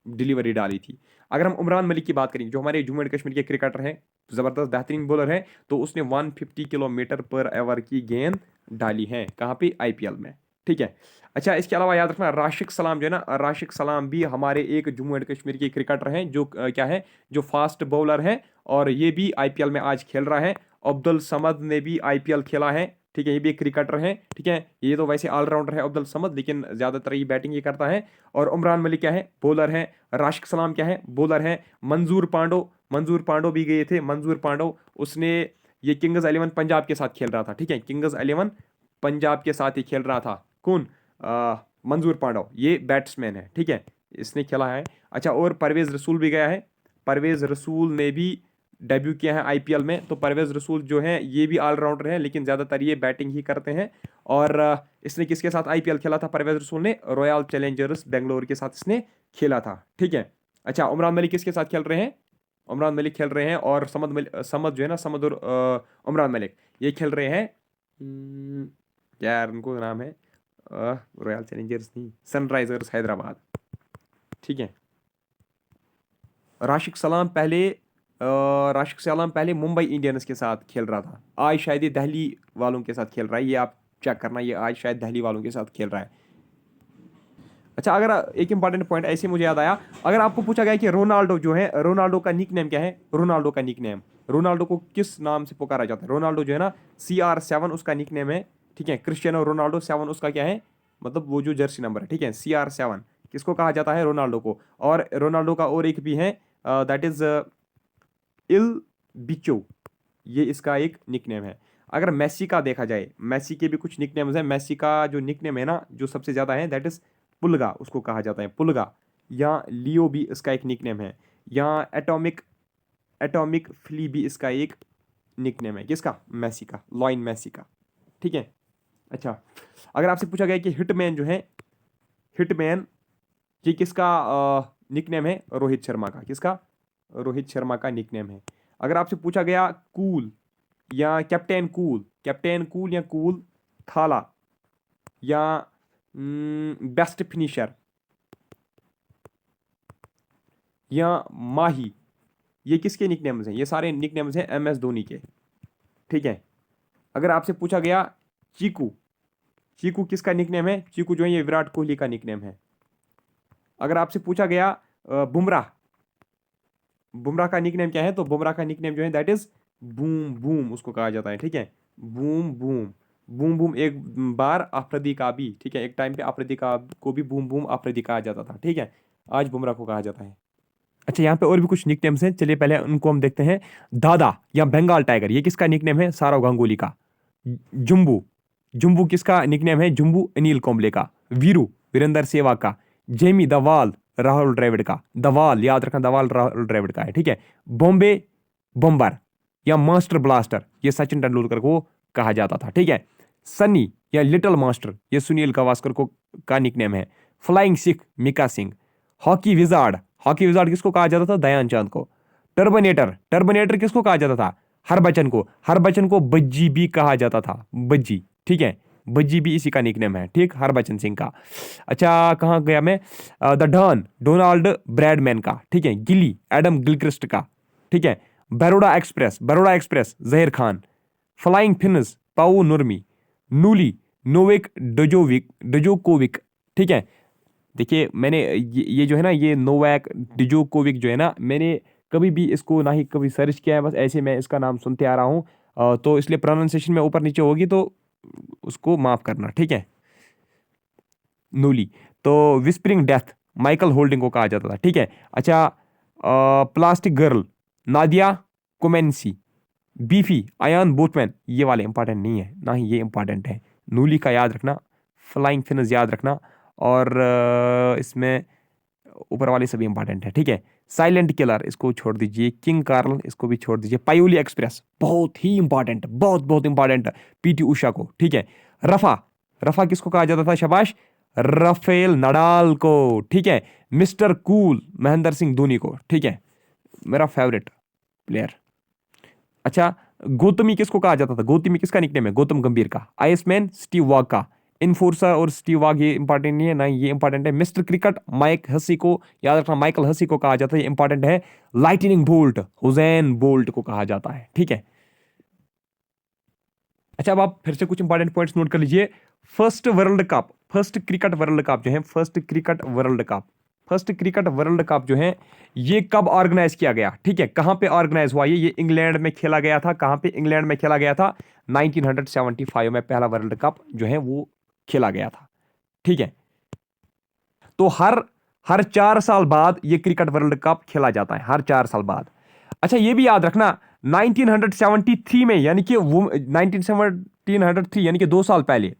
A: डिलीवरी डाली थी। अगर हम उमरान मलिक की बात करें, जो हमारे जम्मू एंड कश्मीर के क्रिकेटर हैं, ज़बरदस्त बेहतरीन बॉलर है, तो उसने 150 किलोमीटर पर आवर की गेंद डाली है। कहाँ पे? आईपीएल में। ठीक है, अच्छा, इसके अलावा याद रखना राशिक सलाम जो है ना, राशिक सलाम भी हमारे एक जम्मू एंड कश्मीर के क्रिकेटर हैं, जो क्या है, जो फास्ट बॉलर है, और ये भी आईपीएल में आज खेल रहा है। अब्दुल समद ने भी आईपीएल खेला है। ठीक है, ये भी एक क्रिकेटर है। ठीक है, ये तो वैसे ऑलराउंडर है अब्दुल समद, लेकिन ज़्यादातर ये बैटिंग ही करता है। और उमरान मलिक क्या है? बॉलर है। राशिक सलाम क्या है? बॉलर है। मंजूर पांडो भी गए थे। मंजूर पांडो, उसने ये किंग्स 11 पंजाब के साथ खेल रहा था। ठीक है, किंग्स 11 पंजाब के साथ ही खेल रहा था। कौन? मंजूर पांडो, ये बैट्समैन है। ठीक है, इसने खेला है। अच्छा, और परवेज रसूल भी गया है। परवेज रसूल ने भी डेब्यू किया है आईपीएल में। तो परवेज रसूल जो है ये भी ऑलराउंडर है, लेकिन ज़्यादातर ये बैटिंग ही करते हैं। और इसने किसके साथ आईपीएल खेला था? परवेज रसूल ने रॉयल चैलेंजर्स बेंगलोर के साथ इसने खेला था। ठीक है, अच्छा, उमरान मलिक किसके साथ खेल रहे हैं? उमरान मलिक खेल रहे हैं, और समद जो है ना, समद और उमरान मलिक ये खेल रहे हैं। यार, उनको नाम है रॉयल चैलेंजर्स नहीं, सनराइजर्स हैदराबाद। ठीक है, राशिक सलाम पहले मुंबई इंडियंस के साथ खेल रहा था। आज शायद ये दिल्ली वालों के साथ खेल रहा है। ये आप चेक करना, ये आज शायद दिल्ली वालों के साथ खेल रहा है। अच्छा, अगर एक इंपॉर्टेंट पॉइंट ऐसे मुझे याद आया, अगर आपको पूछा गया कि रोनाल्डो जो है, रोनाल्डो का निक नेम क्या है? रोनाल्डो का निक नेम, रोनाल्डो को किस नाम से पुकारा जाता है? रोनाल्डो जो है ना, CR7 उसका निक नेम है। ठीक है, क्रिस्टियानो रोनाल्डो 7 उसका क्या है, मतलब वो जो जर्सी नंबर है। ठीक है, CR7 किसको कहा जाता है? रोनाल्डो को। और रोनाल्डो का और एक भी है, दैट इज इल बिचो, ये इसका एक निकनेम है। अगर मेसी का देखा जाए, मेसी के भी कुछ निकनेम्स हैं। मेसी का जो निकनेम है ना, जो सबसे ज़्यादा है, दैट इज़ पुलगा, उसको कहा जाता है पुलगा। या लियो भी इसका एक निकनेम है। या एटॉमिक फ्ली भी इसका एक निकनेम है। किसका? मेसी का, लॉइन मेसी का। ठीक है, अच्छा, अगर आपसे पूछा गया कि हिटमैन जो है, हिटमैन ये किसका निकनेम है? रोहित शर्मा का। किसका? रोहित शर्मा का निकनेम है। अगर आपसे पूछा गया कूल या कैप्टन कूल या कूल थाला या बेस्ट फिनिशर या माही, ये किसके निकनेम्स हैं? ये सारे निकनेम्स हैं MS धोनी के। ठीक है, अगर आपसे पूछा गया चीकू, चीकू किसका निकनेम है? चीकू जो है ये विराट कोहली का निकनेम है। अगर आपसे पूछा गया बुमराह, बुमराह का निकनेम क्या है? तो बुमराह का निकनेम जो है दैट इज बूम बूम, उसको कहा जाता है। ठीक है, बूम बूम, बूम बूम एक बार आफरीदी का भी। ठीक है, एक टाइम पे आफरीदी का को भी बूम बूम आफरीदी कहा जाता था। ठीक है, आज बुमराह को कहा जाता है। अच्छा, यहाँ पे और भी कुछ निकनेम्स हैं, चलिए पहले उनको हम देखते हैं। दादा या बंगाल टाइगर, ये किसका निकनेम है? सौरव गांगुली का। जुम्बू, जुम्बू किसका निकनेम है? जुम्बू अनिल कुंबले का। वीरू वीरेंद्र सहवाग का। जेमी दवाल राहुल द्रविड़ का। दवाल याद रखना, दवाल राहुल द्रविड़ का है। ठीक है, बॉम्बे बम्बर या मास्टर ब्लास्टर, ये सचिन तेंदुलकर को कहा जाता था। ठीक है, सनी या लिटिल मास्टर, ये सुनील गावस्कर को का निकनेम है। Flying Sikh Mika Singh. Hockey wizard, hockey wizard किसको कहा जाता था? ध्यानचंद को। टर्बनेटर, टर्बनेटर किसको कहा जाता था? हरबचन को। हरबचन को बज्जी भी कहा जाता था, बज्जी। ठीक है, बज्जी भी इसी का निकनेम है। ठीक, हरबचन सिंह का। अच्छा, कहाँ गया मैं? द डॉन डोनाल्ड ब्रैडमैन का। ठीक है, गिली एडम गिलक्रिस्ट का। ठीक है, Baroda express Zaheer Khan. Flying fins पाउ नुर्मी। नूली नोवेक डोजोविक डोजोकोविक। ठीक है, देखिए मैंने ये जो है ना, ये नोवैक डिजोकोविक जो है ना, मैंने कभी भी इसको ना ही कभी सर्च किया है, बस ऐसे मैं इसका नाम सुनते आ रहा हूँ। तो इसलिए प्रोनाउंसिएशन में ऊपर नीचे होगी तो उसको माफ करना, ठीक है। नूली। तो विस्परिंग डेथ माइकल होल्डिंग को कहा जाता था, ठीक है। अच्छा, plastic girl Nadia Comaneci. Beefy Ian Botham, ये वाले इंपॉर्टेंट नहीं है, ना ही ये इंपॉर्टेंट है। नूली का याद रखना, फ्लाइंग फिनस याद रखना, और इसमें ऊपर वाले सभी इंपॉर्टेंट है, ठीक है। साइलेंट किलर इसको छोड़ दीजिए, किंग कार्ल इसको भी छोड़ दीजिए, पायोली एक्सप्रेस बहुत ही इंपॉर्टेंट, बहुत बहुत इंपॉर्टेंट, पीटी उषा को, ठीक है। रफा, रफा किसको कहा जाता था, शाबाश, राफेल नडाल को, ठीक है। मिस्टर कूल महेंद्र सिंह धोनी को, ठीक है, मेरा फेवरेट प्लेयर। अच्छा, गौतमी किसको कहा जाता था, गौतमी किसका निकनेम है, गौतम गंभीर का। आइसमैन स्टीव वाग का। इन्फोर्सर और स्टीव वाग ये इंपॉर्टेंट नहीं है, ना ये इंपॉर्टेंट है। मिस्टर क्रिकेट माइक हसी को याद रखना, माइकल हसी को कहा जाता है, ये इंपॉर्टेंट है। लाइटनिंग बोल्ट हुसैन बोल्ट को कहा जाता है, ठीक है। अच्छा, अब आप फिर से कुछ इंपॉर्टेंट पॉइंट्स नोट कर लीजिए। First world cup, first cricket world cup जो है, first cricket world cup, first cricket world cup जो है, ये कब ऑर्गेनाइज किया गया, ठीक है, कहां पे ऑर्गेनाइज हुआ, ये इंग्लैंड में खेला गया था। कहां पे, इंग्लैंड में खेला गया था। 1975 में पहला वर्ल्ड कप जो है वो खेला गया था, ठीक है। तो हर हर 4 साल बाद ये क्रिकेट वर्ल्ड कप खेला जाता है, हर 4 साल बाद। अच्छा, ये भी याद रखना, 1973 में, यानी कि 1973 यानी कि 2 साल पहले,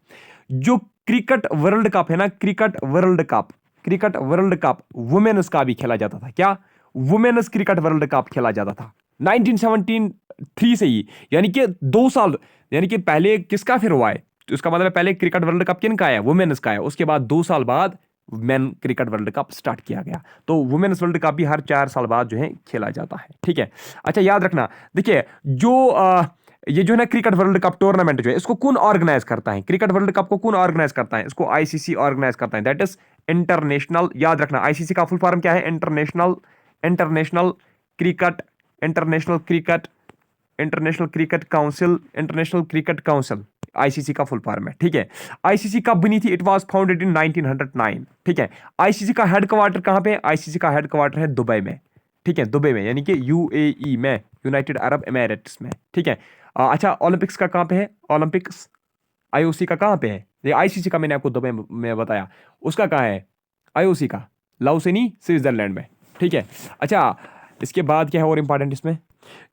A: जो क्रिकेट वर्ल्ड कप है ना, cricket world cup, cricket world cup women's का भी खेला जाता था। क्या, वुमेन्स क्रिकेट वर्ल्ड कप खेला जाता था 1973 से ही, यानी कि 2 साल, यानी कि पहले किसका फिर हुआ है, तो इसका मतलब है पहले क्रिकेट वर्ल्ड कप किन का है, वुमेन्स का है, उसके बाद 2 साल बाद main cricket world cup start किया गया। तो वुमेन्स वर्ल्ड कप भी हर 4 साल बाद जो है खेला जाता है, ठीक है। अच्छा, याद रखना, देखिए जो ये जो है ना क्रिकेट वर्ल्ड कप टूर्नामेंट जो है, इसको कौन ऑर्गेनाइज करता है, क्रिकेट वर्ल्ड कप को कौन ऑर्गेनाइज करता है, इसको आईसीसी ऑर्गेनाइज करता है, दैट इज इंटरनेशनल। याद रखना, आईसीसी का फुल फॉर्म क्या है, international, international cricket, international cricket, international cricket council, international cricket council, ICC का फुल फॉर्म है, ठीक है। आईसीसी कब बनी थी, इट वाज फाउंडेड इन 1909, ठीक है। आईसीसी का हेडक्वार्टर कहां पे है, आईसीसी का हेडक्वार्टर है दुबई में, ठीक है, दुबई में, यानी कि यूएई में, यूनाइटेड अरब एमिरेट्स में, ठीक है। अच्छा, ओलंपिक्स का कहां पे है, ओलंपिक्स आईओसी का कहां पे है, ये आईसीसी का मैंने आपको दुबई में बताया, उसका कहां है, आईओसी का लाउसेनी स्विट्जरलैंड में, ठीक है। अच्छा, इसके बाद क्या है और इंपॉर्टेंट इसमें,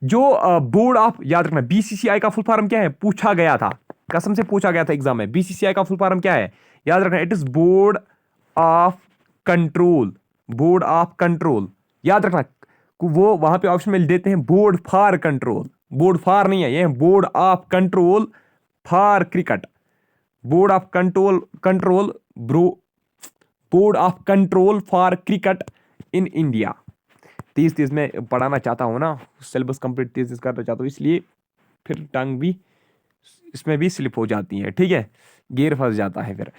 A: जो बोर्ड ऑफ, याद रखना, बीसीसीआई का फुल फॉर्म क्या है, पूछा गया था, कसम से पूछा गया था एग्जाम में, बीसीसीआई का फुल फॉर्म क्या है, याद रखना, it is board of control, board of control, याद रखना। वो वहां पे ऑप्शन में देते हैं board for control, board for नहीं है, ये board of control for cricket, board of control, control bro, board of control for cricket in India. तेज तेज मैं पढ़ाना चाहता हूँ ना, सिलेबस कंप्लीट तेज तेज करना चाहता हूँ, इसलिए फिर टंग भी इसमें भी स्लिप हो जाती है, ठीक है, गियर फंस जाता है फिर।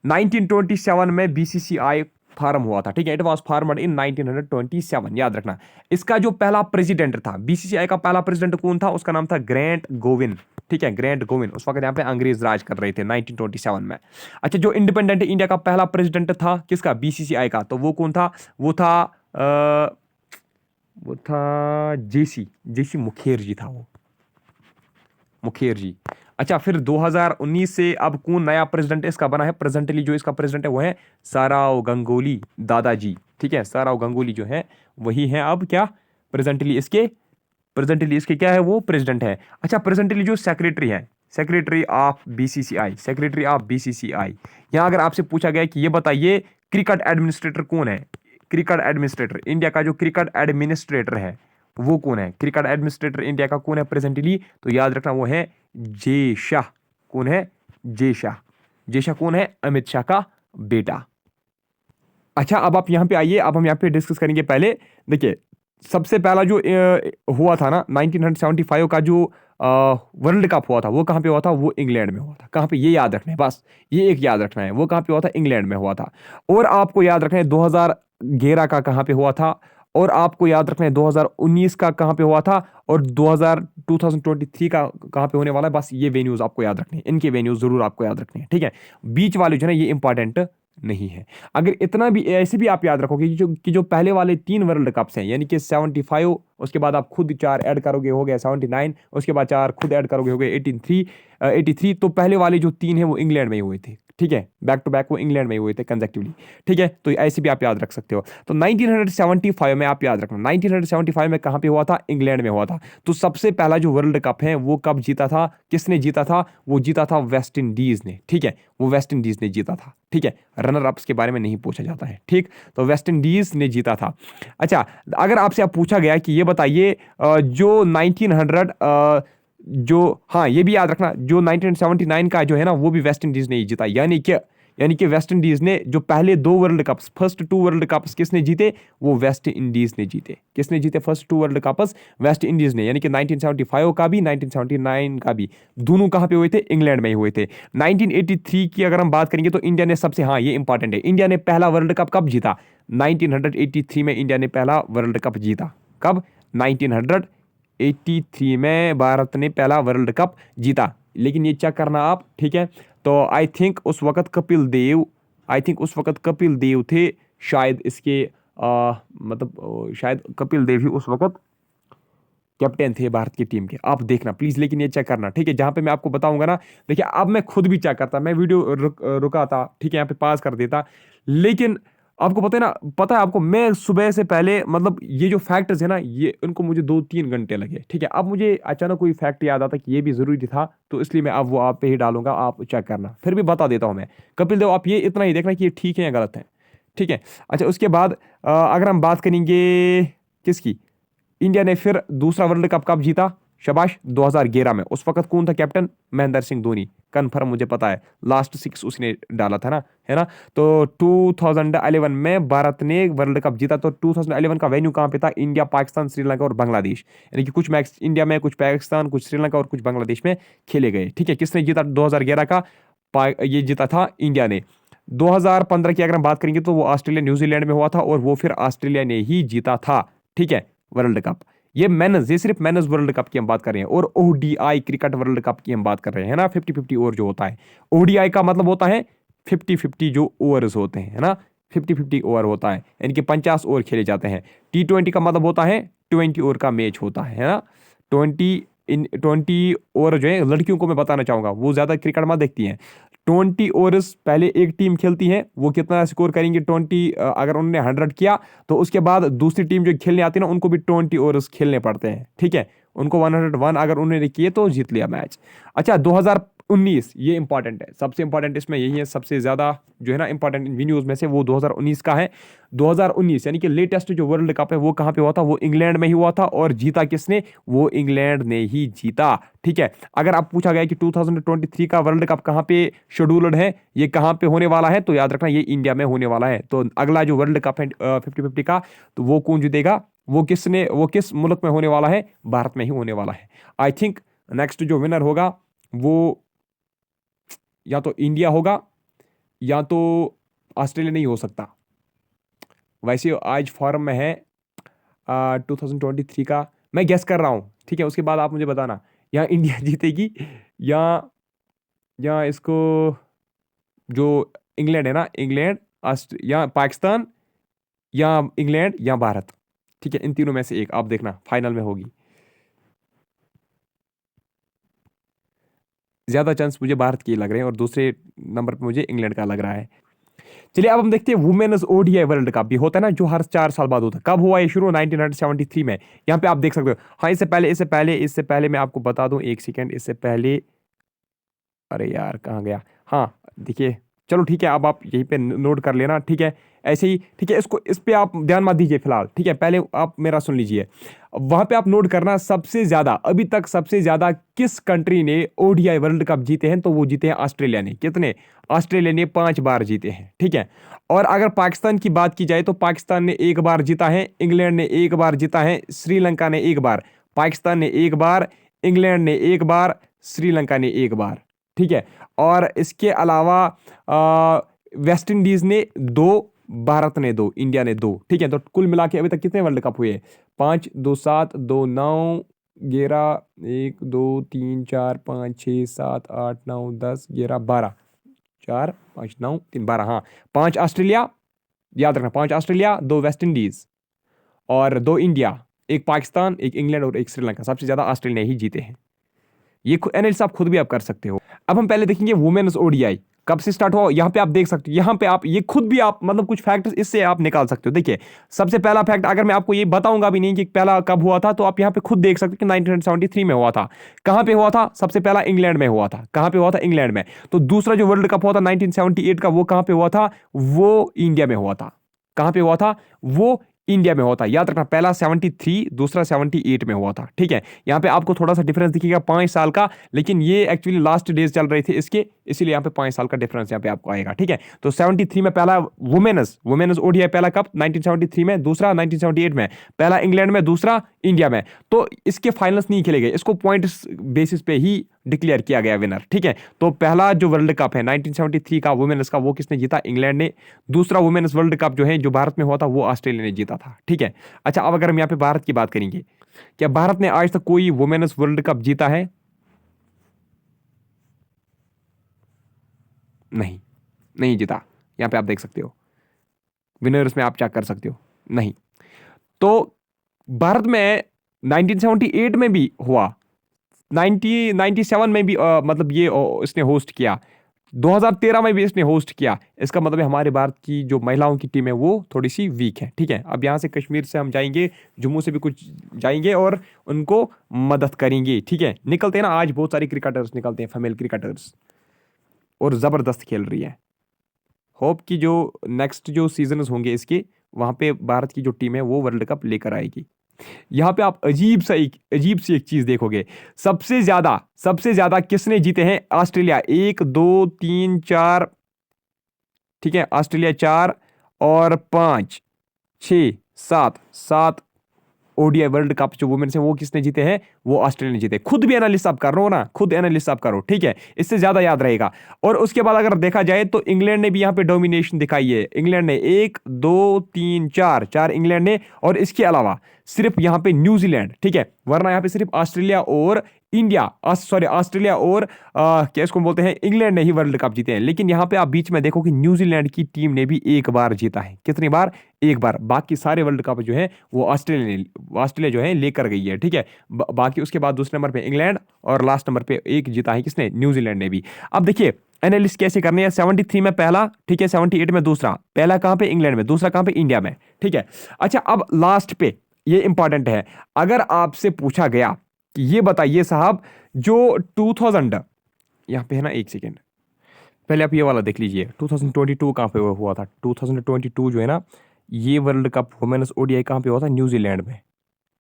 A: 1927 में बीसीसीआई फार्म हुआ था, ठीक है, इट वाज फार्मड इन 1927, याद रखना। इसका जो पहला प्रेसिडेंट था, बीसीसीआई का पहला प्रेसिडेंट कौन था, उसका नाम था ग्रैंट गोविन, ठीक है, ग्रैंट गोविन। उस वक्त यहाँ पे अंग्रेज राज कर रहे थे 1927 में। अच्छा, जो इंडिपेंडेंट इंडिया का पहला प्रेसिडेंट था किसका, बीसीसीआई का, तो वो कौन था, वो था जेसी मुखर्जी था, वो मुखर्जी। अच्छा, फिर 2019 से अब कौन नया प्रेसिडेंट इसका बना है, प्रेजेंटली जो इसका प्रेसिडेंट है वो है सौरव गांगुली दादाजी, ठीक है, सौरव गांगुली जो है वही है अब क्या, प्रेजेंटली इसके क्या है, वो प्रेसिडेंट है। अच्छा, प्रेजेंटली जो सेक्रेटरी है, secretary of BCCI, secretary of BCCI, यहां अगर आपसे पूछा गया कि ये बताइए क्रिकेट एडमिनिस्ट्रेटर कौन है, क्रिकेट एडमिनिस्ट्रेटर इंडिया का जो क्रिकेट एडमिनिस्ट्रेटर है वो कौन है, क्रिकेट एडमिनिस्ट्रेटर इंडिया का कौन है प्रेजेंटली, तो याद रखना वो है जे शाह। कौन है, जे शाह। जे शाह कौन है, अमित शाह का बेटा। अच्छा, अब आप यहां पे आइए, अब हम यहां पे डिस्कस करेंगे। पहले देखिए, सबसे पहला जो हुआ था ना 1975 का जो वर्ल्ड कप हुआ था, वो कहां पे हुआ था, वो इंग्लैंड में हुआ था। कहां पे, ये याद रखना है, बस ये एक याद रखना है, वो कहां पे हुआ था, इंग्लैंड में हुआ था। और आपको याद रखना है 2011 का कहां पे हुआ था, और आपको याद रखना है 2019 का कहां पे हुआ था, और 2023 का कहां पे होने वाला है। बस ये वेन्यूज आपको याद रखने हैं, इनके वेन्यूज जरूर आपको याद रखने हैं, ठीक है। बीच वाले जो है ना, ये इंपॉर्टेंट नहीं है। अगर इतना भी ऐसे भी आप याद रखोगे कि जो पहले वाले 3 वर्ल्ड कप्स हैं, यानी कि 75, उसके बाद आप खुद 4 ऐड करोगे हो गया 79, उसके बाद 4 खुद ऐड करोगे हो गए 83, तो पहले वाले जो 3 हैं वो इंग्लैंड में ही हुए थे। ठीक है, बैक टू बैक वो इंग्लैंड में ही हुए थे कंसेक्टिवली। ठीक है, तो ऐसे भी आप याद रख सकते हो। तो 1975 में आप याद रखना, 1975 में कहाँ पे हुआ था? इंग्लैंड में हुआ था। तो सबसे पहला जो वर्ल्ड कप है वो कब जीता था, किसने जीता था? वो जीता था वेस्ट इंडीज ने। ठीक है, वो वेस्ट इंडीज ने जीता था। ठीक है, रनर अप्स के बारे में नहीं पूछा जाता है। ठीक, तो वेस्ट इंडीज ने जीता था। अच्छा, अगर आपसे आप पूछा गया कि ये बताइए जो 1900 जो, हाँ ये भी याद रखना, जो 1979 का जो है ना वो भी वेस्ट इंडीज ने ही जीता। यानी कि वेस्ट इंडीज ने जो पहले 2 world cups, first 2 world cups किसने जीते? वो वेस्ट इंडीज ने जीते। किसने जीते first 2 world cups? West Indies ने। यानी कि 1975 का भी 1979 का भी, दोनों कहाँ पे हुए थे? इंग्लैंड में ही हुए थे। 1983 की अगर हम बात करेंगे तो इंडिया ने सबसे, हाँ ये इंपॉर्टेंट है, इंडिया ने पहला वर्ल्ड कप कब जीता? 1983 में इंडिया ने पहला वर्ल्ड कप जीता। कब? 1983 में भारत ने पहला वर्ल्ड कप जीता। लेकिन ये चेक करना आप। ठीक है, तो आई थिंक उस वक्त कपिल देव थे शायद इसके, मतलब शायद कपिल देव ही उस वक्त कैप्टन थे भारत की टीम के। आप देखना प्लीज, लेकिन ये चेक करना। ठीक है, जहां पे मैं आपको बताऊंगा ना, देखिए अब मैं खुद भी चेक करता, मैं वीडियो रुका था। ठीक है, यहाँ पे पास कर देता, लेकिन आपको पता है ना, पता है आपको, मैं सुबह से पहले, मतलब ये जो फैक्ट्स है ना, ये उनको मुझे 2-3 घंटे लगे। ठीक है, अब मुझे अचानक कोई फैक्ट याद आता कि ये भी जरूरी था, तो इसलिए मैं अब वो आप पे ही डालूंगा, आप चेक करना। फिर भी बता देता हूं मैं, कपिल देव, आप ये इतना ही देखना कि ये ठीक है या गलत है। ठीक है, अच्छा उसके बाद अगर हम बात करेंगे किसकी, इंडिया ने फिर दूसरा वर्ल्ड कप कब जीता? शाबाश, 2011 में। उस वक्त कौन था कैप्टन? महेंद्र सिंह धोनी। कन्फर्म मुझे पता है, लास्ट 6 उसने डाला था ना, है ना। तो 2011 में भारत ने वर्ल्ड कप जीता। तो 2011 का वेन्यू कहाँ पे था? इंडिया, पाकिस्तान, श्रीलंका और बांग्लादेश। यानी कि कुछ मैच इंडिया में, कुछ पाकिस्तान, कुछ श्रीलंका और कुछ बांग्लादेश में खेले गए। ठीक है, किसने जीता 2011 का? ये जीता था इंडिया ने। 2015 की अगर हम बात करेंगे तो वो ऑस्ट्रेलिया न्यूजीलैंड में हुआ था, और वो फिर ऑस्ट्रेलिया ने ही जीता था। ठीक है, वर्ल्ड कप। ये सिर्फ मेनस वर्ल्ड कप की हम बात कर रहे हैं, और ओडीआई क्रिकेट वर्ल्ड कप की हम बात कर रहे हैं ना, 50-50 ओवर जो होता है। ओडीआई का मतलब होता है 50-50 जो ओवर्स होते हैं, है ना, 50-50 ओवर होता है, यानी कि 50 ओवर खेले जाते हैं। T20 का मतलब होता है 20 ओवर का मैच होता है ना। 20 ओवर जो है, लड़कियों को मैं बताना चाहूंगा, वो ज्यादा क्रिकेट में देखती हैं। 20 ओवर्स पहले एक टीम खेलती है, वो कितना स्कोर करेंगे 20, अगर उन्होंने 100 किया तो उसके बाद दूसरी टीम जो खेलने आती है ना, उनको भी 20 ओवर्स खेलने पड़ते हैं। ठीक है, उनको 101 अगर उन्होंने किए तो जीत लिया मैच। अच्छा, 2019, ये इंपॉर्टेंट है, सबसे इंपॉर्टेंट इसमें यही है, सबसे ज्यादा जो है ना इंपॉर्टेंट न्यूज में से, वो 2019 का है। 2019 यानी कि लेटेस्ट जो वर्ल्ड कप है वो कहाँ पे हुआ था? वो इंग्लैंड में ही हुआ था, और जीता किसने? वो इंग्लैंड ने ही जीता। ठीक है, अगर आप पूछा गया कि 2023 का वर्ल्ड कप कहाँ पे शेड्यूल्ड है, ये कहाँ पे होने वाला है, तो याद रखना ये इंडिया में होने वाला है। तो अगला जो वर्ल्ड कप है 50-50 का, तो वो कौन जीतेगा? वो किस मुल्क में होने वाला है? भारत में ही होने वाला है। आई थिंक नेक्स्ट जो विनर होगा वो या तो इंडिया होगा, या तो ऑस्ट्रेलिया नहीं हो सकता। वैसे आज फॉर्म में है 2023 का, मैं गेस कर रहा हूँ। ठीक है, उसके बाद आप मुझे बताना, या इंडिया जीतेगी, या इसको, जो इंग्लैंड है ना, इंग्लैंड, या पाकिस्तान, या इंग्लैंड, या भारत। ठीक है, इन तीनों में से एक आप देखना फाइनल में होगी। ज्यादा चांस मुझे भारत के लग रहे हैं, और दूसरे नंबर पे मुझे इंग्लैंड का लग रहा है। चलिए अब हम देखते हैं वुमेन्स ओडीआई वर्ल्ड कप भी होता है ना, जो हर 4 साल बाद होता है। कब हुआ ये शुरू? 1973 में। यहाँ पे आप देख सकते हो। हाँ, इससे पहले मैं आपको बता दूं, एक सेकेंड, इससे पहले, अरे यार कहाँ गया? हाँ देखिए, चलो ठीक है, अब आप यहीं पे नोट कर लेना। ठीक है, ऐसे ही। ठीक है, इस पे आप ध्यान मत दीजिए फिलहाल। ठीक है, पहले आप मेरा सुन लीजिए। वहां पे आप नोट करना, सबसे ज्यादा, अभी तक सबसे ज्यादा किस कंट्री ने ओडीआई वर्ल्ड कप जीते हैं? तो वो जीते हैं ऑस्ट्रेलिया ने। कितने? ऑस्ट्रेलिया ने 5 बार जीते हैं। ठीक है, और अगर पाकिस्तान की बात की जाए तो पाकिस्तान ने 1 बार जीता है, इंग्लैंड ने 1 बार जीता है, श्रीलंका ने 1 बार, पाकिस्तान ने 1 बार, इंग्लैंड ने 1 बार, श्रीलंका ने 1 बार। ठीक है, और इसके अलावा वेस्ट इंडीज ने 2, भारत ने 2, इंडिया ने 2। ठीक है, तो कुल मिला के अभी तक कितने वर्ल्ड कप हुए? 5, 2, 7, 2, 9, 11, 1, 2, 3, 4, 5, 6, 7, 8, 9, 10, 11, 12। 4 5 9 3 12, हाँ 5 ऑस्ट्रेलिया, याद रखना 5 ऑस्ट्रेलिया, 2 वेस्ट इंडीज और 2 इंडिया, एक पाकिस्तान, एक इंग्लैंड और एक श्रीलंका। सबसे ज्यादा ऑस्ट्रेलिया ही जीते हैं। ये एनालिसिस आप खुद भी आप कर सकते हो। अब हम पहले देखेंगे वुमेन्स ओडीआई कब से स्टार्ट हुआ। यहाँ पे आप देख सकते हो, यहाँ पे आप ये खुद भी आप मतलब कुछ फैक्ट्स इससे आप निकाल सकते हो। देखिए सबसे पहला फैक्ट, अगर मैं आपको ये बताऊंगा भी नहीं कि पहला कब हुआ था, तो आप यहाँ पे खुद देख सकते हो कि 1973 में हुआ था। कहाँ पे हुआ था? सबसे पहला इंग्लैंड में हुआ था। कहाँ पे हुआ था? इंग्लैंड में। तो दूसरा जो वर्ल्ड कप हुआ था 1978 का, वो कहाँ पे हुआ था? वो इंडिया में हुआ था। कहाँ पे हुआ था? वो इंडिया में हुआ था। याद रखना, पहला 73, दूसरा 78 में हुआ था। ठीक है, यहाँ पे आपको थोड़ा सा डिफरेंस दिखेगा 5 साल का, लेकिन ये एक्चुअली लास्ट डेज चल रहे थे इसके, इसीलिए यहाँ पे 5 साल का डिफरेंस यहाँ पे आपको आएगा। ठीक है, तो 73 में पहला वुमेन्स ओडीआई पहला कप 1973 में, दूसरा 1978 में, पहला इंग्लैंड में, दूसरा इंडिया में। तो इसके फाइनल्स नहीं खेले गए, इसको पॉइंट्स बेसिस पे ही डिक्लेयर किया गया विनर। ठीक है, तो पहला जो वर्ल्ड कप है 1973 का वुमेन्स का, वो किसने जीता? इंग्लैंड ने। दूसरा वुमेन्स वर्ल्ड कप जो है जो भारत में हुआ था, वो ऑस्ट्रेलिया ने जीता था। ठीक है, अच्छा अब अगर हम यहाँ पे भारत की बात करेंगे, क्या भारत ने आज तक कोई वुमेन्स वर्ल्ड कप जीता है? नहीं, नहीं जीता। यहाँ पे आप देख सकते हो, विनर्स में आप चेक कर सकते हो, नहीं। तो भारत में 1978 में भी हुआ, 1997 में भी मतलब ये इसने होस्ट किया, 2013 में भी इसने होस्ट किया। इसका मतलब है हमारे भारत की जो महिलाओं की टीम है वो थोड़ी सी वीक है। ठीक है, अब यहाँ से कश्मीर से हम जाएंगे, जम्मू से भी कुछ जाएंगे और उनको मदद करेंगे। ठीक है, निकलते हैं ना, आज बहुत सारे क्रिकेटर्स निकलते हैं, फीमेल क्रिकेटर्स, और ज़बरदस्त खेल रही है। होप कि जो नेक्स्ट जो सीजन होंगे इसके, वहाँ पे भारत की जो टीम है वो वर्ल्ड कप लेकर आएगी। यहाँ पे आप अजीब सी एक चीज देखोगे, सबसे ज्यादा किसने जीते हैं? ऑस्ट्रेलिया, 1 2 3 4, ठीक है, ऑस्ट्रेलिया 4 और 5 6 7 ओडीआई वर्ल्ड कप जो वुमेन्स है वो किसने जीते हैं? वो ऑस्ट्रेलिया ने जीते। खुद भी एनालिस्ट आप कर रहे हो ना, खुद एनालिस्ट आप करो। ठीक है, इससे ज्यादा याद रहेगा। और उसके बाद अगर देखा जाए तो इंग्लैंड ने भी यहाँ पे डोमिनेशन दिखाई है। इंग्लैंड ने 1 2 3 4 इंग्लैंड ने, और इसके अलावा सिर्फ यहाँ पे न्यूजीलैंड। ठीक है, वरना यहाँ पे सिर्फ ऑस्ट्रेलिया और ऑस्ट्रेलिया और क्या इसको बोलते हैं, इंग्लैंड ने ही वर्ल्ड कप जीते हैं। लेकिन यहाँ पे आप बीच में देखो कि न्यूजीलैंड की टीम ने भी एक बार जीता है। कितनी बार? एक बार। बाकी सारे वर्ल्ड कप जो है वो ऑस्ट्रेलिया जो है लेकर गई है। ठीक है, बाकी उसके बाद दूसरे नंबर पे इंग्लैंड, और लास्ट नंबर पे एक जीता है किसने? न्यूजीलैंड ने भी। अब देखिए एनालिस्ट कैसे करने हैं। 73 में पहला, ठीक है, 78 में दूसरा, पहला कहां पे? इंग्लैंड में, दूसरा कहां पे? इंडिया में। ठीक है, अच्छा अब लास्ट पे ये इंपॉर्टेंट है, अगर आपसे पूछा गया कि ये बताइए साहब, जो 2000, यहां पे है ना, एक सेकेंड, पहले आप ये वाला देख लीजिए, 2022 कहां पे हुआ था? 2022 जो है ना, ये वर्ल्ड कप वुमेन्स ओडीआई कहां पे हुआ था? न्यूजीलैंड में।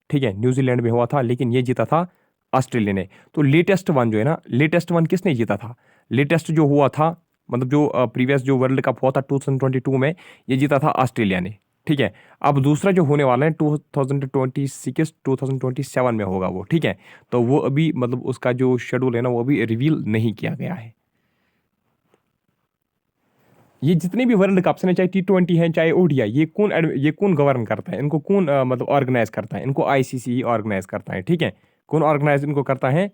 A: ठीक है, न्यूजीलैंड में हुआ था, लेकिन ये जीता था ऑस्ट्रेलिया ने। तो लेटेस्ट वन जो है ना, लेटेस्ट वन किसने जीता था? लेटेस्ट जो हुआ था, मतलब जो प्रीवियस जो वर्ल्ड कप हुआ था 2022 में, ये जीता था ऑस्ट्रेलिया ने। ठीक है, अब दूसरा जो होने वाला है 2026 2027 में होगा वो। ठीक है, तो वो अभी मतलब उसका जो शेड्यूल है ना, वो अभी रिवील नहीं किया गया है। ये जितने भी वर्ल्ड कप्स हैं, चाहे T20 हैं चाहे ओडीआई, ये कौन गवर्न करता है इनको? कौन मतलब ऑर्गेनाइज करता है इनको? आईसीसी ही ऑर्गेनाइज करता है। ठीक है, कौन ऑर्गेनाइज इनको करता है?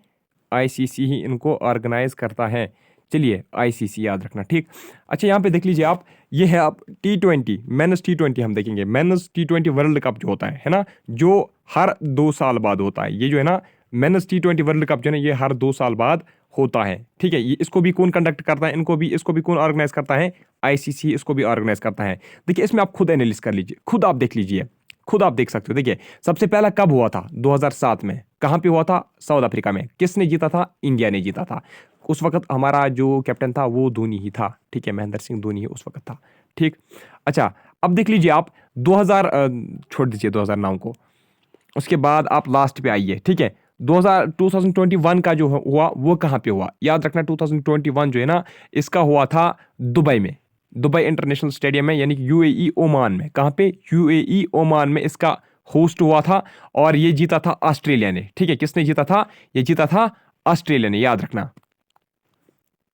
A: आईसीसी ही इनको ऑर्गेनाइज करता है। चलिए, आईसीसी याद रखना। ठीक, अच्छा यहाँ पे देख लीजिए आप, ये है आप T20 मेंस T20 हम देखेंगे। मेंस T20 वर्ल्ड कप जो होता है ना, जो हर 2 साल बाद होता है, ये जो है ना मेंस T20 वर्ल्ड कप जो है ना, ये हर 2 साल बाद होता है। ठीक है, ये इसको भी कौन कंडक्ट करता है? इसको भी कौन ऑर्गेनाइज करता है? आईसीसी इसको भी ऑर्गेनाइज करता है। देखिए इसमें आप खुद एनालिसिस कर लीजिए, खुद आप देख लीजिए, खुद आप देख सकते हो। देखिए सबसे पहला कब हुआ था? 2007 में। कहां पे हुआ था? साउथ अफ्रीका में। किसने जीता था? इंडिया ने जीता था। उस वक्त हमारा जो कैप्टन था वो धोनी ही था। ठीक है, महेंद्र सिंह धोनी ही उस वक्त था। ठीक, अच्छा अब देख लीजिए आप 2000, छोड़ दीजिए 2009 को, उसके बाद आप लास्ट पे आइए। ठीक है, 2021 का जो हुआ वो कहाँ पे हुआ? याद रखना 2021 जो है ना, इसका हुआ था दुबई में, दुबई इंटरनेशनल स्टेडियम में, यानी कि यूएई ओमान में। कहाँ पे? यूएई ओमान में इसका होस्ट हुआ था, और ये जीता था ऑस्ट्रेलिया ने। ठीक है, किसने जीता था? ये जीता था ऑस्ट्रेलिया ने, याद रखना।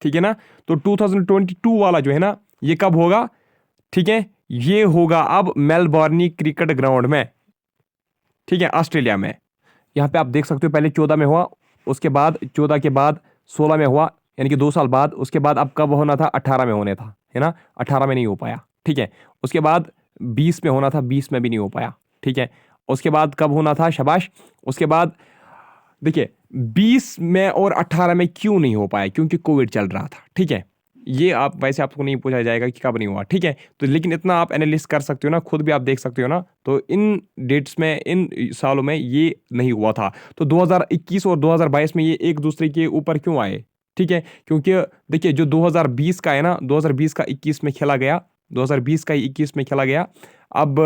A: ठीक है ना, तो 2022 वाला जो है ना, ये कब होगा? ठीक है, ये होगा अब मेलबॉर्न क्रिकेट ग्राउंड में। ठीक है, ऑस्ट्रेलिया में। यहाँ पे आप देख सकते हो, पहले 14 में हुआ, उसके बाद 14 के बाद 16 में हुआ, यानी कि 2 साल बाद। उसके बाद अब कब होना था, 18 में होने था, है ना, 18 में नहीं हो पाया, ठीक है। उसके बाद 20 में होना था, 20 में भी नहीं हो पाया, ठीक है। उसके बाद कब होना था, शाबाश, उसके बाद देखिए 20 में और 18 में क्यों नहीं हो पाया, क्योंकि कोविड चल रहा था, ठीक है। ये आप वैसे आपको नहीं पूछा जाएगा कि कब नहीं हुआ, ठीक है। तो लेकिन इतना आप एनालिसिस कर सकते हो ना, खुद भी आप देख सकते हो ना, तो इन डेट्स में, इन सालों में ये नहीं हुआ था। तो 2021 और 2022 में ये एक दूसरे के ऊपर क्यों आए, ठीक है। क्योंकि देखिए जो 2020 का है ना, 2020 का 21 में खेला गया, 2020 का ही 21 में खेला गया, अब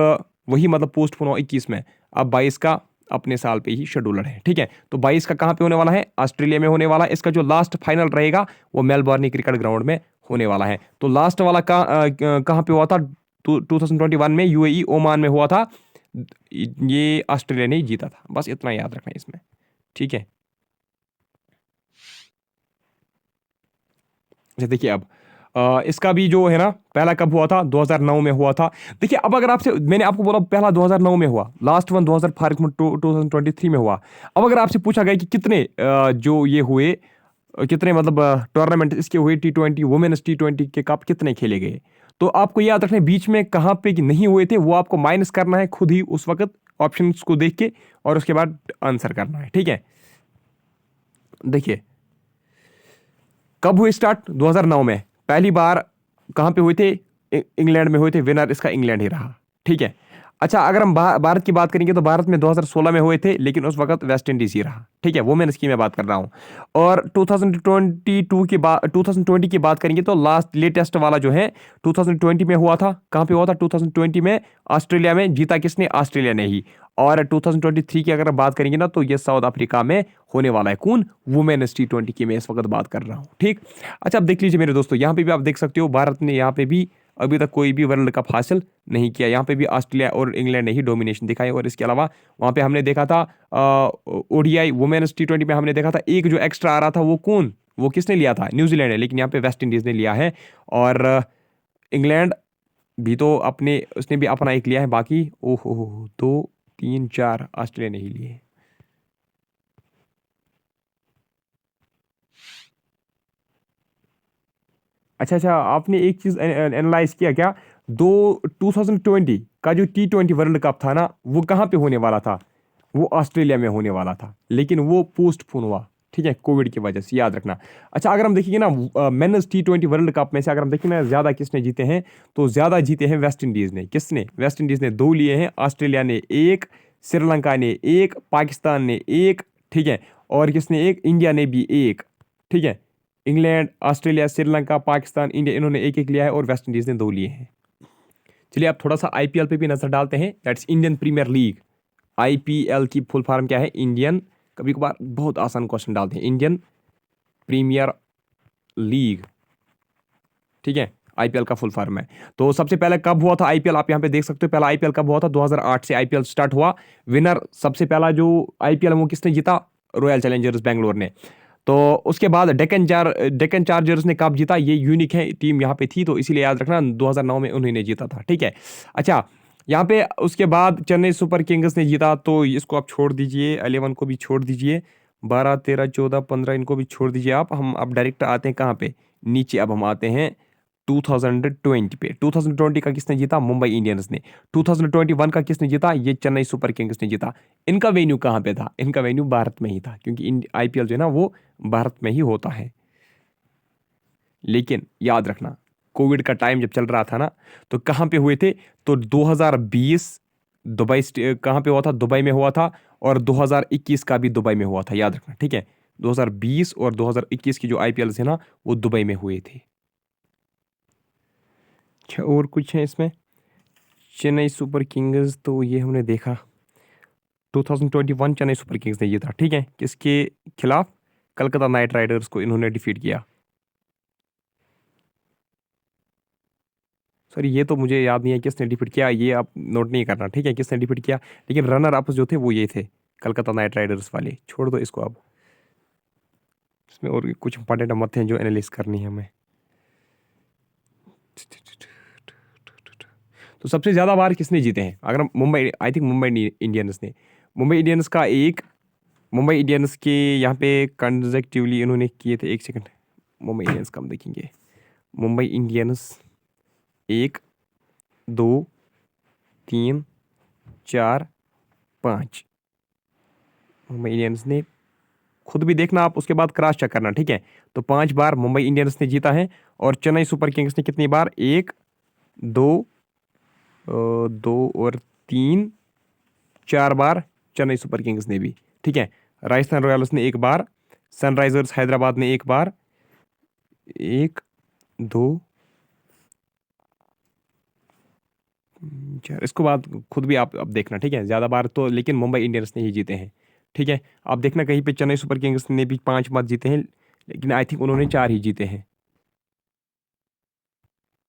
A: वही मतलब पोस्टपोन हुआ 21 में, अब 22 का अपने साल पे ही शेड्यूलर है, ठीक है। तो 22 का कहाँ पे होने वाला है, ऑस्ट्रेलिया में होने वाला है। इसका जो लास्ट फाइनल रहेगा वो मेलबर्न क्रिकेट ग्राउंड में होने वाला है। तो लास्ट वाला कहाँ पे हुआ था, 2021 में यूएई ओमान में हुआ था, ये ऑस्ट्रेलिया ने ही जीता था। बस इतना याद रखना है इसमें, ठीक है। अच्छा देखिए अब इसका भी जो है ना, पहला कब हुआ था, 2009 में हुआ था। देखिए अब अगर आपसे, मैंने आपको बोला पहला 2009 में हुआ, लास्ट वन 2023 में हुआ। अब अगर आपसे पूछा गया कि कितने जो ये हुए, कितने मतलब टूर्नामेंट इसके हुए, T20 वुमेन्स T20 के कप कितने खेले गए, तो आपको याद रखना है बीच में कहाँ पे कि नहीं हुए थे वो आपको माइनस करना है खुद ही उस वक्त ऑप्शंस को देख के, और उसके बाद आंसर करना है, ठीक है। देखिए कब हुए स्टार्ट, 2009 में पहली बार कहां पे हुए थे, इंग्लैंड में हुए थे, विनर इसका इंग्लैंड ही रहा, ठीक है। अच्छा अगर हम भारत की बात करेंगे तो भारत में 2016 में हुए थे, लेकिन उस वक्त वेस्ट इंडीज ही रहा, ठीक है, वुमेन्स की मैं बात कर रहा हूं। और 2022 की बात, 2020 की बात करेंगे तो लास्ट लेटेस्ट वाला जो है 2020 में हुआ था। कहां पे हुआ था, 2020 में ऑस्ट्रेलिया में, जीता किसने, ऑस्ट्रेलिया ने ही। और 2023 की अगर बात करेंगे ना, तो ये साउथ अफ्रीका में होने वाला है, कौन, वुमेन्स T20 की मैं इस वक्त बात कर रहा हूँ, ठीक। अच्छा अब देख लीजिए मेरे दोस्तों, यहाँ पे भी आप देख सकते हो भारत ने यहाँ पे भी अभी तक कोई भी वर्ल्ड कप हासिल नहीं किया। यहाँ पे भी ऑस्ट्रेलिया और इंग्लैंड ने ही डोमिनेशन दिखाई। और इसके अलावा वहाँ पे हमने देखा था ओडीआई वुमेन्स T20 में हमने देखा था एक जो एक्स्ट्रा आ रहा था, वो कौन, वो किसने लिया था, न्यूजीलैंड ने, लेकिन यहाँ पे वेस्ट इंडीज ने लिया है। और इंग्लैंड भी तो अपने, उसने भी अपना एक लिया है, बाकी ओ हो 2 3 4 ऑस्ट्रेलिया ने ही लिए। अच्छा अच्छा, आपने एक चीज एनालाइज किया क्या, दो 2020 का जो T20 वर्ल्ड कप था ना, वो कहाँ पे होने वाला था, वो ऑस्ट्रेलिया में होने वाला था, लेकिन वो पोस्टपोन हुआ, ठीक है, कोविड की वजह से, याद रखना। अच्छा अगर हम देखेंगे ना मेन्स T20 वर्ल्ड कप में से अगर हम देखेंगे ना, ज्यादा किसने जीते हैं, तो ज्यादा जीते हैं वेस्ट इंडीज ने। किसने, वेस्ट इंडीज ने 2 लिए हैं, ऑस्ट्रेलिया ने 1, श्रीलंका ने 1, पाकिस्तान ने 1, ठीक है, और किसने 1, इंडिया ने भी 1, ठीक है। England, Australia, Sri Lanka, Pakistan, India, इन्होंने 1 1 लिया है, और वेस्ट इंडीज ने 2 लिए हैं। चलिए आप थोड़ा सा आईपीएल पे भी नजर डालते हैं, that's Indian Premier League. IPL की फुल फॉर्म क्या है, इंडियन, कभी कभार बहुत आसान क्वेश्चन डालते हैं, इंडियन प्रीमियर लीग, ठीक है, आईपीएल का फुल फॉर्म है। तो सबसे पहले कब हुआ था आईपीएल, आप यहाँ पे देख सकते हो, पहला आईपीएल कब हुआ था, 2008 से आईपीएल स्टार्ट हुआ। विनर सबसे पहला जो आईपीएल वो किसने जीता, रॉयल चैलेंजर्स बेंगलोर ने। तो उसके बाद डेक्कन चार्जर्स ने कप जीता, ये यूनिक है, टीम यहाँ पे थी, तो इसीलिए याद रखना 2009 में उन्होंने जीता था, ठीक है। अच्छा यहाँ पे उसके बाद चेन्नई सुपर किंग्स ने जीता, तो इसको आप छोड़ दीजिए, 11 को भी छोड़ दीजिए, 12 13 14 15 इनको भी छोड़ दीजिए आप। हम अब डायरेक्ट आते हैं कहाँ पे, नीचे अब हम आते हैं 2020 पे। 2020 का किसने जीता, मुंबई इंडियंस ने। 2021 का किसने जीता, ये चेन्नई सुपर किंग्स ने जीता। इनका वेन्यू कहाँ पे था, इनका वेन्यू भारत में ही था, क्योंकि आईपीएल जो है ना वो भारत में ही होता है। लेकिन याद रखना कोविड का टाइम जब चल रहा था ना, तो कहाँ पे हुए थे, तो 2020 दुबई कहाँ पे हुआ था, दुबई में हुआ था। और 2021 का भी दुबई में हुआ था, याद रखना, ठीक है। 2020 और 2021 की जो आईपीएल थे ना, वो दुबई में हुए थे। अच्छा और कुछ है इसमें, चेन्नई सुपर किंग्स तो ये हमने देखा, 2021 चेन्नई सुपर किंग्स ने जीता, ठीक है, किसके खिलाफ, कलकत्ता नाइट राइडर्स को इन्होंने डिफीट किया। सॉरी ये तो मुझे याद नहीं है किसने डिफीट किया, ये आप नोट नहीं करना, ठीक है, किसने डिफीट किया, लेकिन रनर अप जो थे वो ये थे, कलकत्ता नाइट राइडर्स वाले। छोड़ दो इसको अब, इसमें और कुछ इंपॉर्टेंट मत हैं जो एनालिस करनी है हमें। तो सबसे ज़्यादा बार किसने जीते हैं, अगर हम Mumbai, I think Mumbai Indians ने, मुंबई इंडियंस का एक, मुंबई इंडियंस के यहाँ पे कंजेक्टिवली इन्होंने किए थे, एक सेकंड, मुंबई इंडियंस का हम देखेंगे। मुंबई इंडियंस 1 2 3 4 5। मुंबई इंडियंस ने खुद भी देखना आप, उसके बाद क्रॉस चेक करना, ठीक है। तो 5 बार मुंबई इंडियंस ने जीता है। और चेन्नई सुपर किंग्स ने कितनी बार? 1 2 2 और 3 4 बार चेन्नई सुपर किंग्स ने भी, ठीक है। राजस्थान रॉयल्स ने 1 बार, सनराइजर्स हैदराबाद ने 1 बार, 1 2 4। इसको बाद खुद भी आप अब देखना, ठीक है। ज़्यादा बार तो लेकिन मुंबई इंडियंस ने ही जीते हैं, ठीक है। आप देखना कहीं पे चेन्नई सुपर किंग्स ने भी 5 मैच जीते हैं, लेकिन आई थिंक उन्होंने 4 ही जीते हैं।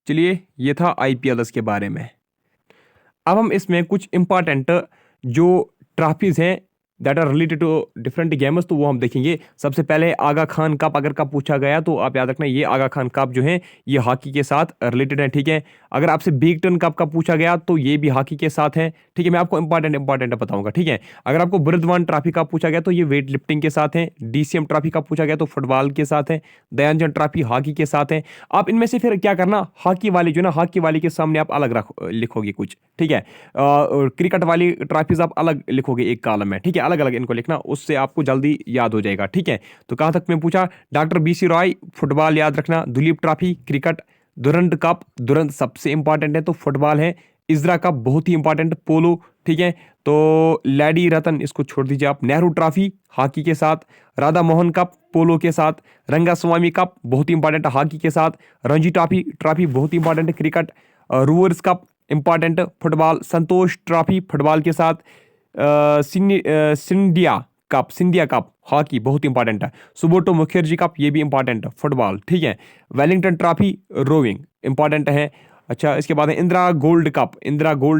A: चलिए, ये था आईपीएल के बारे में। अब हम इसमें कुछ इंपॉर्टेंट जो ट्रॉफीज हैं that are related to different games, तो वो हम देखेंगे। सबसे पहले आगा खान कप अगर कप पूछा गया तो आप याद रखना, ये आगा खान कप जो है ये हॉकी के साथ रिलेटेड है, ठीक है। अगर आपसे बिग टन कप का पूछा गया तो ये भी हॉकी के साथ है, ठीक है। मैं आपको इंपॉर्टेंट बताऊंगा, ठीक है। अगर आपको बुरदवान ट्रॉफी का पूछा गया तो ये वेट लिफ्टिंग के साथ है। डीसीएम ट्रॉफी का पूछा गया तो फुटबॉल के साथ है। दयानचंद ट्रॉफी हॉकी के साथ है। आप इनमें से फिर क्या करना, हॉकी वाली जो ना, हॉकी वाली के सामने आप अलग लिखोगे कुछ, ठीक है। और क्रिकेट वाली ट्रॉफीज आप अलग लिखोगे एक कॉलम में, ठीक है। अलग अलग इनको लिखना, उससे आपको जल्दी याद हो जाएगा, ठीक है। तो कहां तक मैं पूछा? डॉक्टर बीसी रॉय फुटबॉल याद रखना, दुलीप ट्रॉफी क्रिकेट, दुरंत कप, दुरंत सबसे इंपॉर्टेंट है तो फुटबॉल है। इजरा कप बहुत ही इंपॉर्टेंट, पोलो, ठीक है। तो लैडी रतन इसको छोड़ दीजिए आप। नेहरू ट्रॉफी हॉकी के साथ, राधा मोहन कप पोलो के साथ, रंगास्वामी कप बहुत ही इंपॉर्टेंट हॉकी के साथ, रणजी ट्रॉफी ट्रॉफी बहुत ही important cricket, Rovers cup important football, Santosh trophy football के साथ, सिंधिया कप हॉकी बहुत इंपॉर्टेंट है, सुबोटो मुखर्जी कप ये भी इंपॉर्टेंट है फुटबॉल, ठीक है। वेलिंगटन ट्रॉफी रोविंग इंपॉर्टेंट है। अच्छा, इसके बाद है इंदिरा गोल्ड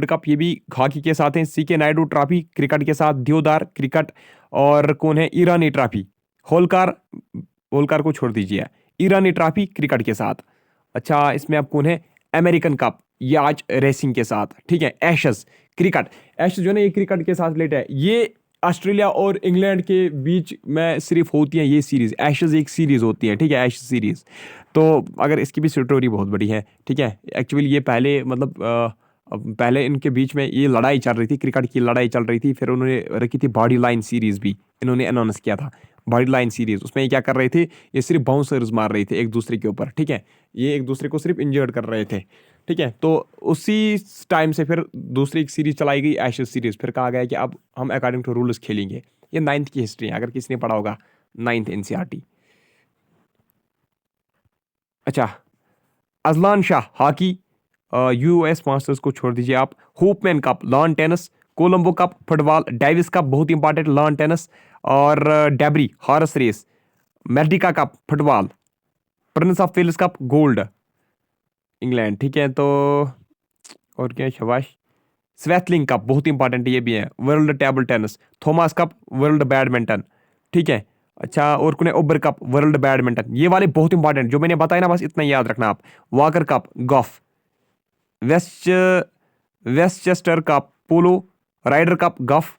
A: कप ये भी हॉकी के साथ है। सीके नायडू ट्रॉफी क्रिकेट के साथ, दियोदार क्रिकेट, और कौन है? ईरानी ट्रॉफी, होलकार, होलकार को छोड़ दीजिए, ईरानी ट्रॉफी क्रिकेट के साथ। अच्छा, इसमें अब कौन है? अमेरिकन कप ये आज रेसिंग के साथ, ठीक है। एशेस क्रिकेट, एशेस जो है ना ये क्रिकेट के साथ रिलेटेड है। ये ऑस्ट्रेलिया और इंग्लैंड के बीच में सिर्फ होती है ये सीरीज, एशेस एक सीरीज होती है, ठीक है, एशेस सीरीज। तो अगर इसकी भी स्टोरी बहुत बड़ी है, ठीक है। एक्चुअली ये पहले मतलब पहले इनके बीच में ये लड़ाई चल रही थी, क्रिकेट की लड़ाई चल रही थी, फिर उन्होंने रखी थी बॉडी लाइन सीरीज भी, इन्होंने अनाउंस किया था बॉडी लाइन सीरीज। उसमें ये क्या कर रहे थे? ये सिर्फ बाउंसर्स मार रहे थे एक दूसरे के ऊपर, ठीक है। ये एक दूसरे को सिर्फ इंजर्ड कर रहे थे, ठीक है। तो उसी टाइम से फिर दूसरी एक सीरीज चलाई गई, एशेस सीरीज। फिर कहा गया कि अब हम अकॉर्डिंग टू रूल्स खेलेंगे। ये 9th की हिस्ट्री है, अगर किसी ने पढ़ा होगा 9th एनसीईआरटी। अच्छा, Azlan Shah hockey, US masters को छोड़ दीजिए आप। Hopman cup lawn tennis, Colombo cup football, Davis cup बहुत इंपॉर्टेंट लॉन टेनिस, और डेबरी horse race, Merdeka cup football, Prince of Wales cup gold England, ठीक है। तो और क्या है? शबाश, स्वेथलिंग कप बहुत इंपॉर्टेंट ये भी है। World table tennis, Thomas cup world badminton, ठीक है। अच्छा, और कौन है? ओबर कप वर्ल्ड बैडमिंटन, ये वाले बहुत इंपॉर्टेंट जो मैंने बताया ना, बस इतना याद रखना आप। Walker cup golf, west Westchester cup polo, Ryder cup golf,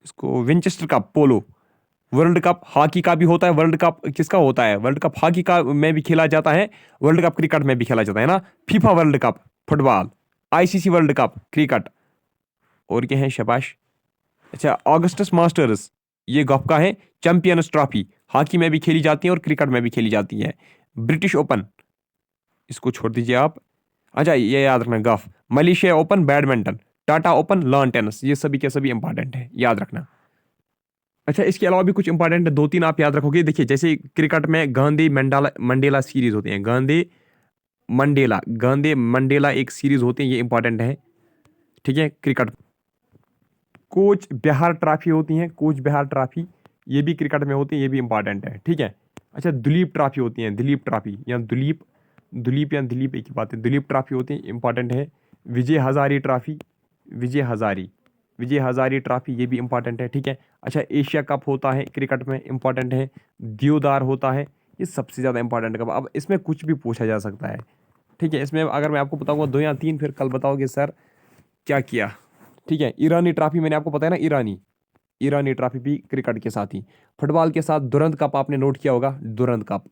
A: इसको Winchester cup polo. World cup hockey का भी होता है। वर्ल्ड कप किसका होता है? वर्ल्ड कप हॉकी का में भी खेला जाता है, वर्ल्ड कप क्रिकेट में भी खेला जाता है ना। FIFA world cup football, ICC world cup cricket, और क्या है? शबाश। अच्छा, ऑगस्टस मास्टर्स ये गोल्फ का है। चैंपियंस ट्रॉफी हॉकी में भी खेली जाती है और क्रिकेट में भी खेली जाती है। ब्रिटिश ओपन इसको छोड़ दीजिए आप। अच्छा, ये याद रखना, golf. Malaysia open badminton, Tata open lawn tennis, ये सभी के सभी इंपॉर्टेंट है, याद रखना। अच्छा, इसके अलावा भी कुछ इंपॉर्टेंट 2-3 आप याद रखोगे। देखिए, जैसे क्रिकेट में गांधी मंडाला मंडेला सीरीज होते हैं, गांधी मंडेला एक सीरीज होती है, ये इंपॉर्टेंट है, ठीक है। क्रिकेट कोच बिहार ट्रॉफी होती है, कोच बिहार ट्रॉफी ये भी क्रिकेट में होती है, ये भी इंपॉर्टेंट है, ठीक है। अच्छा, दुलीप ट्रॉफी होती है, दिलीप ट्रॉफी या दिलीप एक ही बात है। दुलीप ट्रॉफी होती है, इंपॉर्टेंट है। विजय हजारी ट्रॉफी, विजय हजारी ट्रॉफी ये भी इंपॉर्टेंट है, ठीक है। अच्छा, एशिया कप होता है क्रिकेट में, इंपॉर्टेंट है। दियोदार होता है, ये सबसे ज़्यादा इंपॉर्टेंट कप। अब इसमें कुछ भी पूछा जा सकता है, ठीक है। इसमें अगर मैं आपको बताऊंगा 2 या 3, फिर कल बताओगे सर क्या किया, ठीक है। ईरानी ट्रॉफी मैंने आपको बताया ना, ईरानी ईरानी ट्रॉफी भी क्रिकेट के साथ ही। फुटबॉल के साथ दुरंत कप आपने नोट किया होगा, दुरंत कप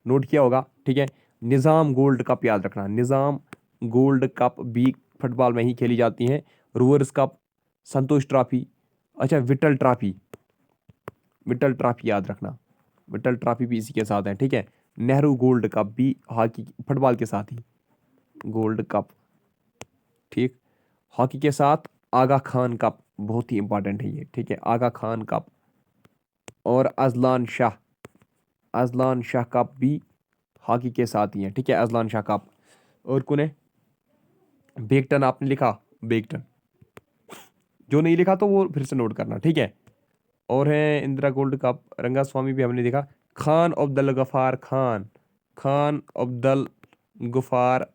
A: नोट किया होगा, ठीक है। निज़ाम गोल्ड कप याद रखना, निज़ाम गोल्ड कप भी फुटबॉल में ही खेली जाती है। रूअर्स कप, संतोष ट्रॉफी, अच्छा विटल ट्रॉफी, विटल ट्रॉफी याद रखना, विटल ट्रॉफी भी इसी के साथ है, ठीक है। नेहरू गोल्ड कप भी हॉकी फुटबॉल के साथ ही, गोल्ड कप, ठीक। हॉकी के साथ आगा खान कप, बहुत ही इंपॉर्टेंट है ये, ठीक है, आगा खान कप। और अजलान शाह कप भी हॉकी के साथ ही है, ठीक है, अजलान शाह कप। और कौन है, बेगटन आपने लिखा, बेगटन, जो नहीं लिखा तो वो फिर से नोट करना, ठीक है। और है इंदिरा गोल्ड कप, रंगा स्वामी भी हमने देखा। खान अब्दुल गफार खान, खान अब्दुल गफार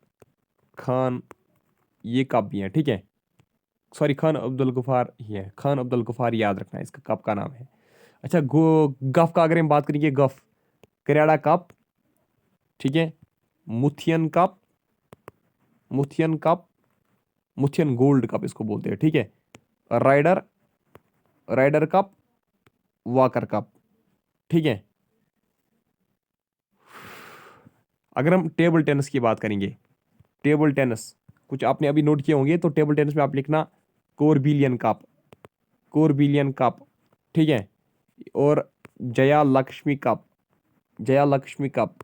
A: खान, ये कप भी है, ठीक है। सॉरी, खान अब्दुल गफार ही है, खान अब्दुल गफार याद रखना है, इसका कप का नाम है। अच्छा, गफ का अगर हम बात करेंगे, गफ करेड़ा कप, ठीक है, Muthiah cup, Muthiah cup, Muthiah gold cup इसको बोलते हैं, ठीक है। Rider, rider cup, walker cup, ठीक है। अगर हम टेबल टेनिस की बात करेंगे, टेबल टेनिस कुछ आपने अभी नोट किए होंगे, तो टेबल टेनिस में आप लिखना कोरबिलियन कप, कोरबिलियन कप, ठीक है। और जया लक्ष्मी कप, जया लक्ष्मी कप,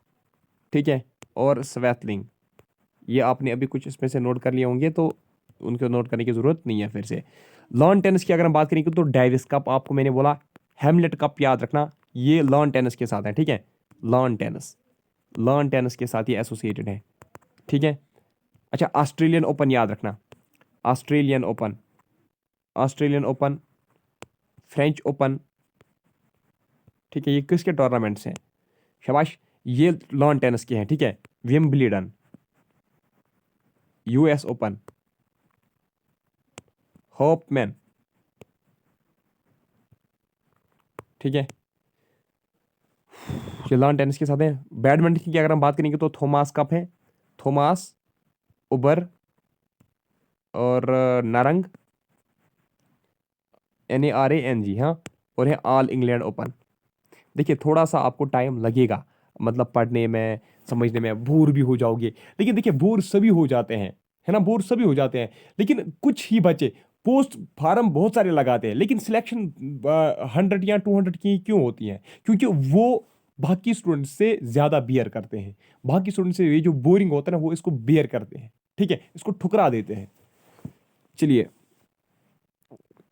A: ठीक है। और स्वेतलिंग, ये आपने अभी कुछ इसमें से नोट कर लिए होंगे, तो उनको नोट करने की ज़रूरत नहीं है फिर से। लॉन टेनिस की अगर हम बात करेंगे तो डेविस कप, आपको मैंने बोला हैमलेट कप याद रखना, ये लॉन टेनिस के साथ है, ठीक है। लॉन टेनिस, लॉन टेनिस के साथ ही एसोसिएटेड है, ठीक है। अच्छा, ऑस्ट्रेलियन ओपन याद रखना, Australian open, Australian open, French open, ठीक है, ये किसके टूर्नामेंट्स हैं, शाबाश, ये लॉन टेनिस के हैं, ठीक है। विम्बलीडन, यूएस ओपन, होपमैन, ठीक है, ये लॉन टेनिस के साथ है। बैडमिंटन की अगर हम बात करेंगे तो थॉमस कप है, थॉमस उबर और नारंग, NARANG, हाँ। और है ऑल इंग्लैंड ओपन। देखिए थोड़ा सा आपको टाइम लगेगा, मतलब पढ़ने में, समझने में, बोर भी हो जाओगे, लेकिन देखिए बोर सभी हो जाते हैं, है ना, बोर सभी हो जाते हैं। लेकिन कुछ ही बच्चे पोस्ट फार्म बहुत सारे लगाते हैं, लेकिन सिलेक्शन 100 या 200 की क्यों होती है, क्योंकि वो बाकी स्टूडेंट से ज़्यादा बियर करते हैं, बाकी स्टूडेंट से ये जो बोरिंग होता है ना वो इसको बियर करते हैं, ठीक है, इसको ठुकरा देते हैं। चलिए,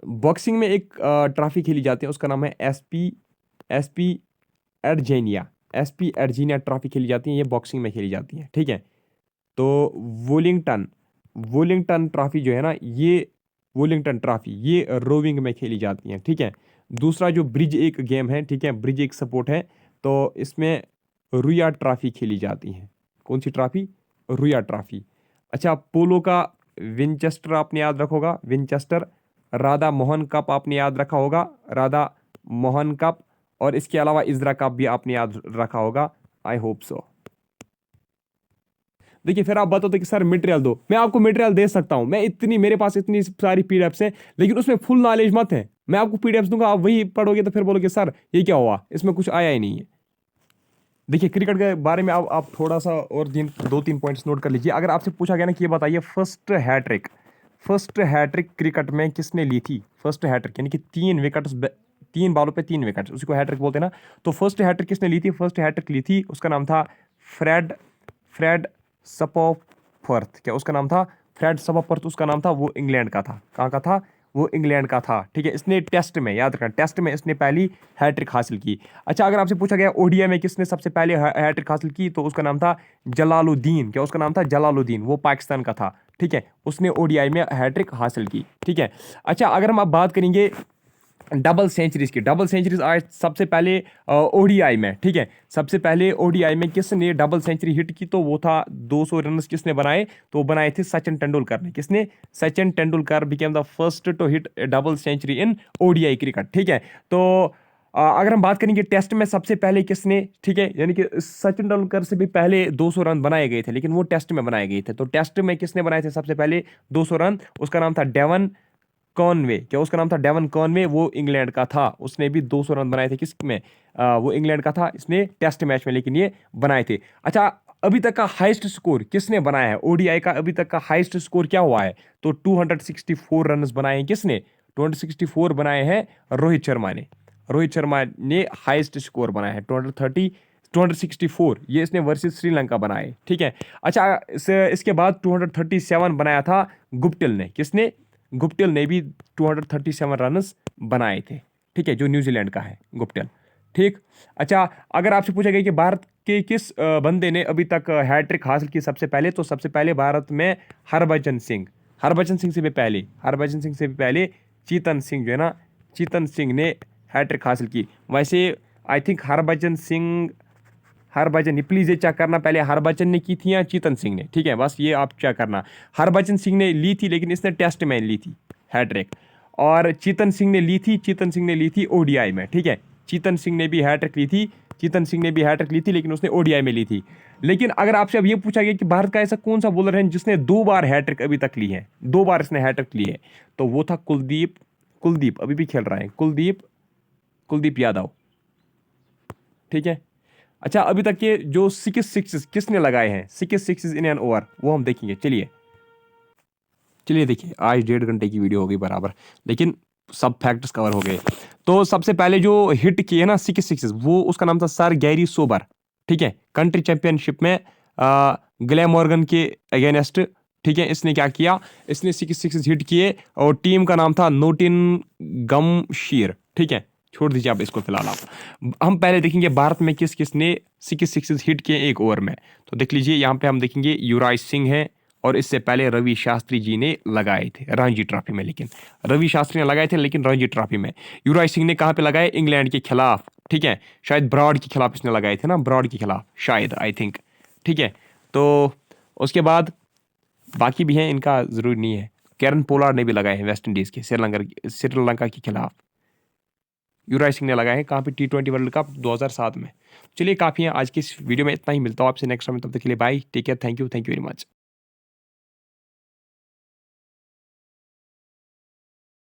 A: बॉक्सिंग में एक ट्रॉफी खेली जाती है, उसका नाम है एसपी एडजेनिया, एसपी एडजेनिया ट्रॉफी खेली जाती है, ये बॉक्सिंग में खेली जाती है, ठीक है। तो वोलिंगटन, वोलिंगटन ट्रॉफी जो है ना, ये वोलिंगटन ट्रॉफी ये रोविंग में खेली जाती है, ठीक है। दूसरा जो ब्रिज एक गेम है, ठीक है, ब्रिज एक सपोर्ट है, तो इसमें रुया ट्रॉफी खेली जाती है। कौन सी ट्रॉफी, रुया ट्रॉफी। अच्छा, पोलो का विंचेस्टर आपने याद रखा होगा, विंचेस्टर। राधा मोहन कप आपने याद रखा होगा, राधा मोहन कप। और इसके अलावा इजरा कप भी आपने याद रखा होगा, आई होप सो। देखिए फिर आप बताओ कि सर मटेरियल दो, मैं आपको मटेरियल दे सकता हूं, मैं इतनी, मेरे पास इतनी सारी पीडीएफ्स हैं, लेकिन उसमें फुल नॉलेज मत है। मैं आपको पीडीएफ्स दूंगा, आप वही पढ़ोगे तो फिर बोलोगे सर ये क्या हुआ, इसमें कुछ आया ही नहीं है। देखिए क्रिकेट के बारे में आप थोड़ा सा और 2-3 पॉइंट्स नोट कर लीजिए। अगर आपसे पूछा गया ना कि ये बताइए first hat trick, first hat trick cricket में किसने ली थी, फर्स्ट हैट्रिक यानी कि 3 विकेट्स, 3 बॉलों पे 3 विकेट्स, उसी को हैट्रिक बोलते हैं ना। तो फर्स्ट हैट्रिक किसने ली थी, फर्स्ट हैट्रिक ली थी, उसका नाम था फ्रेड, फ्रेड सपोफर्थ, क्या उसका नाम था, फ्रेड सपोफर्थ उसका नाम था। वो इंग्लैंड का था, कहाँ का था, वो इंग्लैंड का था, ठीक है। इसने टेस्ट में, याद रखना, टेस्ट में इसने पहली हैट्रिक हासिल की। अच्छा, अगर आपसे पूछा गया ओडीआई में किसने सबसे पहले हैट्रिक हासिल की, तो उसका नाम था जलालुद्दीन, क्या उसका नाम था, जलालुद्दीन, वो पाकिस्तान का था, ठीक है, उसने ओडीआई में हैट्रिक हासिल की, ठीक है। अच्छा, अगर हम अब बात करेंगे डबल सेंचुरीज की, डबल सेंचुरीज आज सबसे पहले ओडीआई में, ठीक है, सबसे पहले ओडीआई में किसने डबल सेंचुरी हिट की, तो वो था 200 रन किसने बनाए, तो बनाए थे सचिन तेंदुलकर ने। किसने, Sachin Tendulkar became the first to hit double century in ODI cricket, ठीक है। तो अगर हम बात करेंगे टेस्ट में सबसे पहले किसने, ठीक है, यानी कि सचिन तेंदुलकर से भी पहले 200 रन बनाए गए थे, लेकिन वो टेस्ट में बनाए गए थे। तो टेस्ट में किसने बनाए थे सबसे पहले 200 रन, उसका नाम था डेवन कॉनवे, क्या उसका नाम था डेवन कॉनवे, वो इंग्लैंड का था, उसने भी 200 रन बनाए थे। किस में? वो इंग्लैंड का था, इसने टेस्ट मैच में लेकिन ये बनाए थे। अच्छा, अभी तक का हाईएस्ट स्कोर किसने बनाया है ओडीआई का? अभी तक का हाईएस्ट स्कोर क्या हुआ है? तो 264 रन बनाए हैं। किसने? 264 बनाए हैं रोहित शर्मा ने। रोहित शर्मा ने हाईएस्ट स्कोर बनाया है 264, ये इसने वर्सेस श्रीलंका बनाए। ठीक है। अच्छा, इसके बाद 237 बनाया था गुप्टिल ने। किसने? गुप्टिल ने भी 237 रन बनाए थे। ठीक है, जो न्यूजीलैंड का है गुप्टिल। ठीक। अच्छा, अगर आपसे पूछा गया कि भारत के किस बंदे ने अभी तक हैट्रिक हासिल की सबसे पहले, तो सबसे पहले भारत में हरभजन सिंह। हरभजन सिंह से भी पहले चेतन सिंह जो है ना, चेतन सिंह ने हैट्रिक हासिल की। वैसे आई थिंक हरभजन प्लीज ये चेक करना पहले हरभजन ने की थी या चेतन सिंह ने। ठीक है, बस ये आप चेक करना। हरभजन सिंह ने ली थी, लेकिन इसने टेस्ट में ली थी हैट्रिक, और चेतन सिंह ने ली थी ओडीआई में। ठीक है, चेतन सिंह ने भी हैट्रिक ली थी, लेकिन उसने ओडीआई में ली थी। लेकिन अगर आपसे अब ये पूछा गया कि भारत का ऐसा कौन सा बॉलर है जिसने 2 बार हैट्रिक अभी तक ली है, 2 बार इसने हैट्रिक ली है, तो वो था कुलदीप अभी भी खेल रहा है, कुलदीप यादव। ठीक है। अच्छा, अभी तक के जो 6 सिक्सेस किसने लगाए हैं, 6 सिक्सेस इन एन ओवर, वो हम देखेंगे। चलिए देखिए, आज 1.5 घंटे की वीडियो हो गई बराबर, लेकिन सब फैक्ट्स कवर हो गए। तो सबसे पहले जो हिट किए ना 6 सिक्सेस, वो उसका नाम था सर गैरी सोबर। ठीक है, कंट्री चैंपियनशिप में ग्लैमॉर्गन के अगेंस्ट। ठीक है, इसने क्या किया, इसने 6 सिक्सेस हिट किए, और टीम का नाम था नोटिंगमशीर। ठीक है, छोड़ दीजिए आप इसको फिलहाल। आप हम पहले देखेंगे भारत में किस किस ने 6 सिक्सेस हिट किए एक ओवर में। तो देख लीजिए, यहाँ पे हम देखेंगे युवराज सिंह है, और इससे पहले रवि शास्त्री जी ने लगाए थे रणजी ट्रॉफी में। लेकिन रवि शास्त्री ने लगाए थे, लेकिन रणजी ट्रॉफी में। युवराज सिंह ने कहाँ पे लगाए? इंग्लैंड के खिलाफ। ठीक है, शायद ब्रॉड के खिलाफ इसने लगाए थे ना, ब्रॉड के खिलाफ शायद, आई थिंक। ठीक है, तो उसके बाद बाकी भी हैं, इनका जरूरी नहीं है। कैरन पोलार्ड ने भी लगाए हैं वेस्ट इंडीज के, श्रीलंका के खिलाफ। युवराज सिंह ने लगाए हैं कहाँ पे? T20 वर्ल्ड कप 2007 में। चलिए, काफ़ी है आज की इस वीडियो में, इतना ही। मिलता हूँ आपसे नेक्स्ट टाइम, तब तक के लिए bye, take care, thank you very much.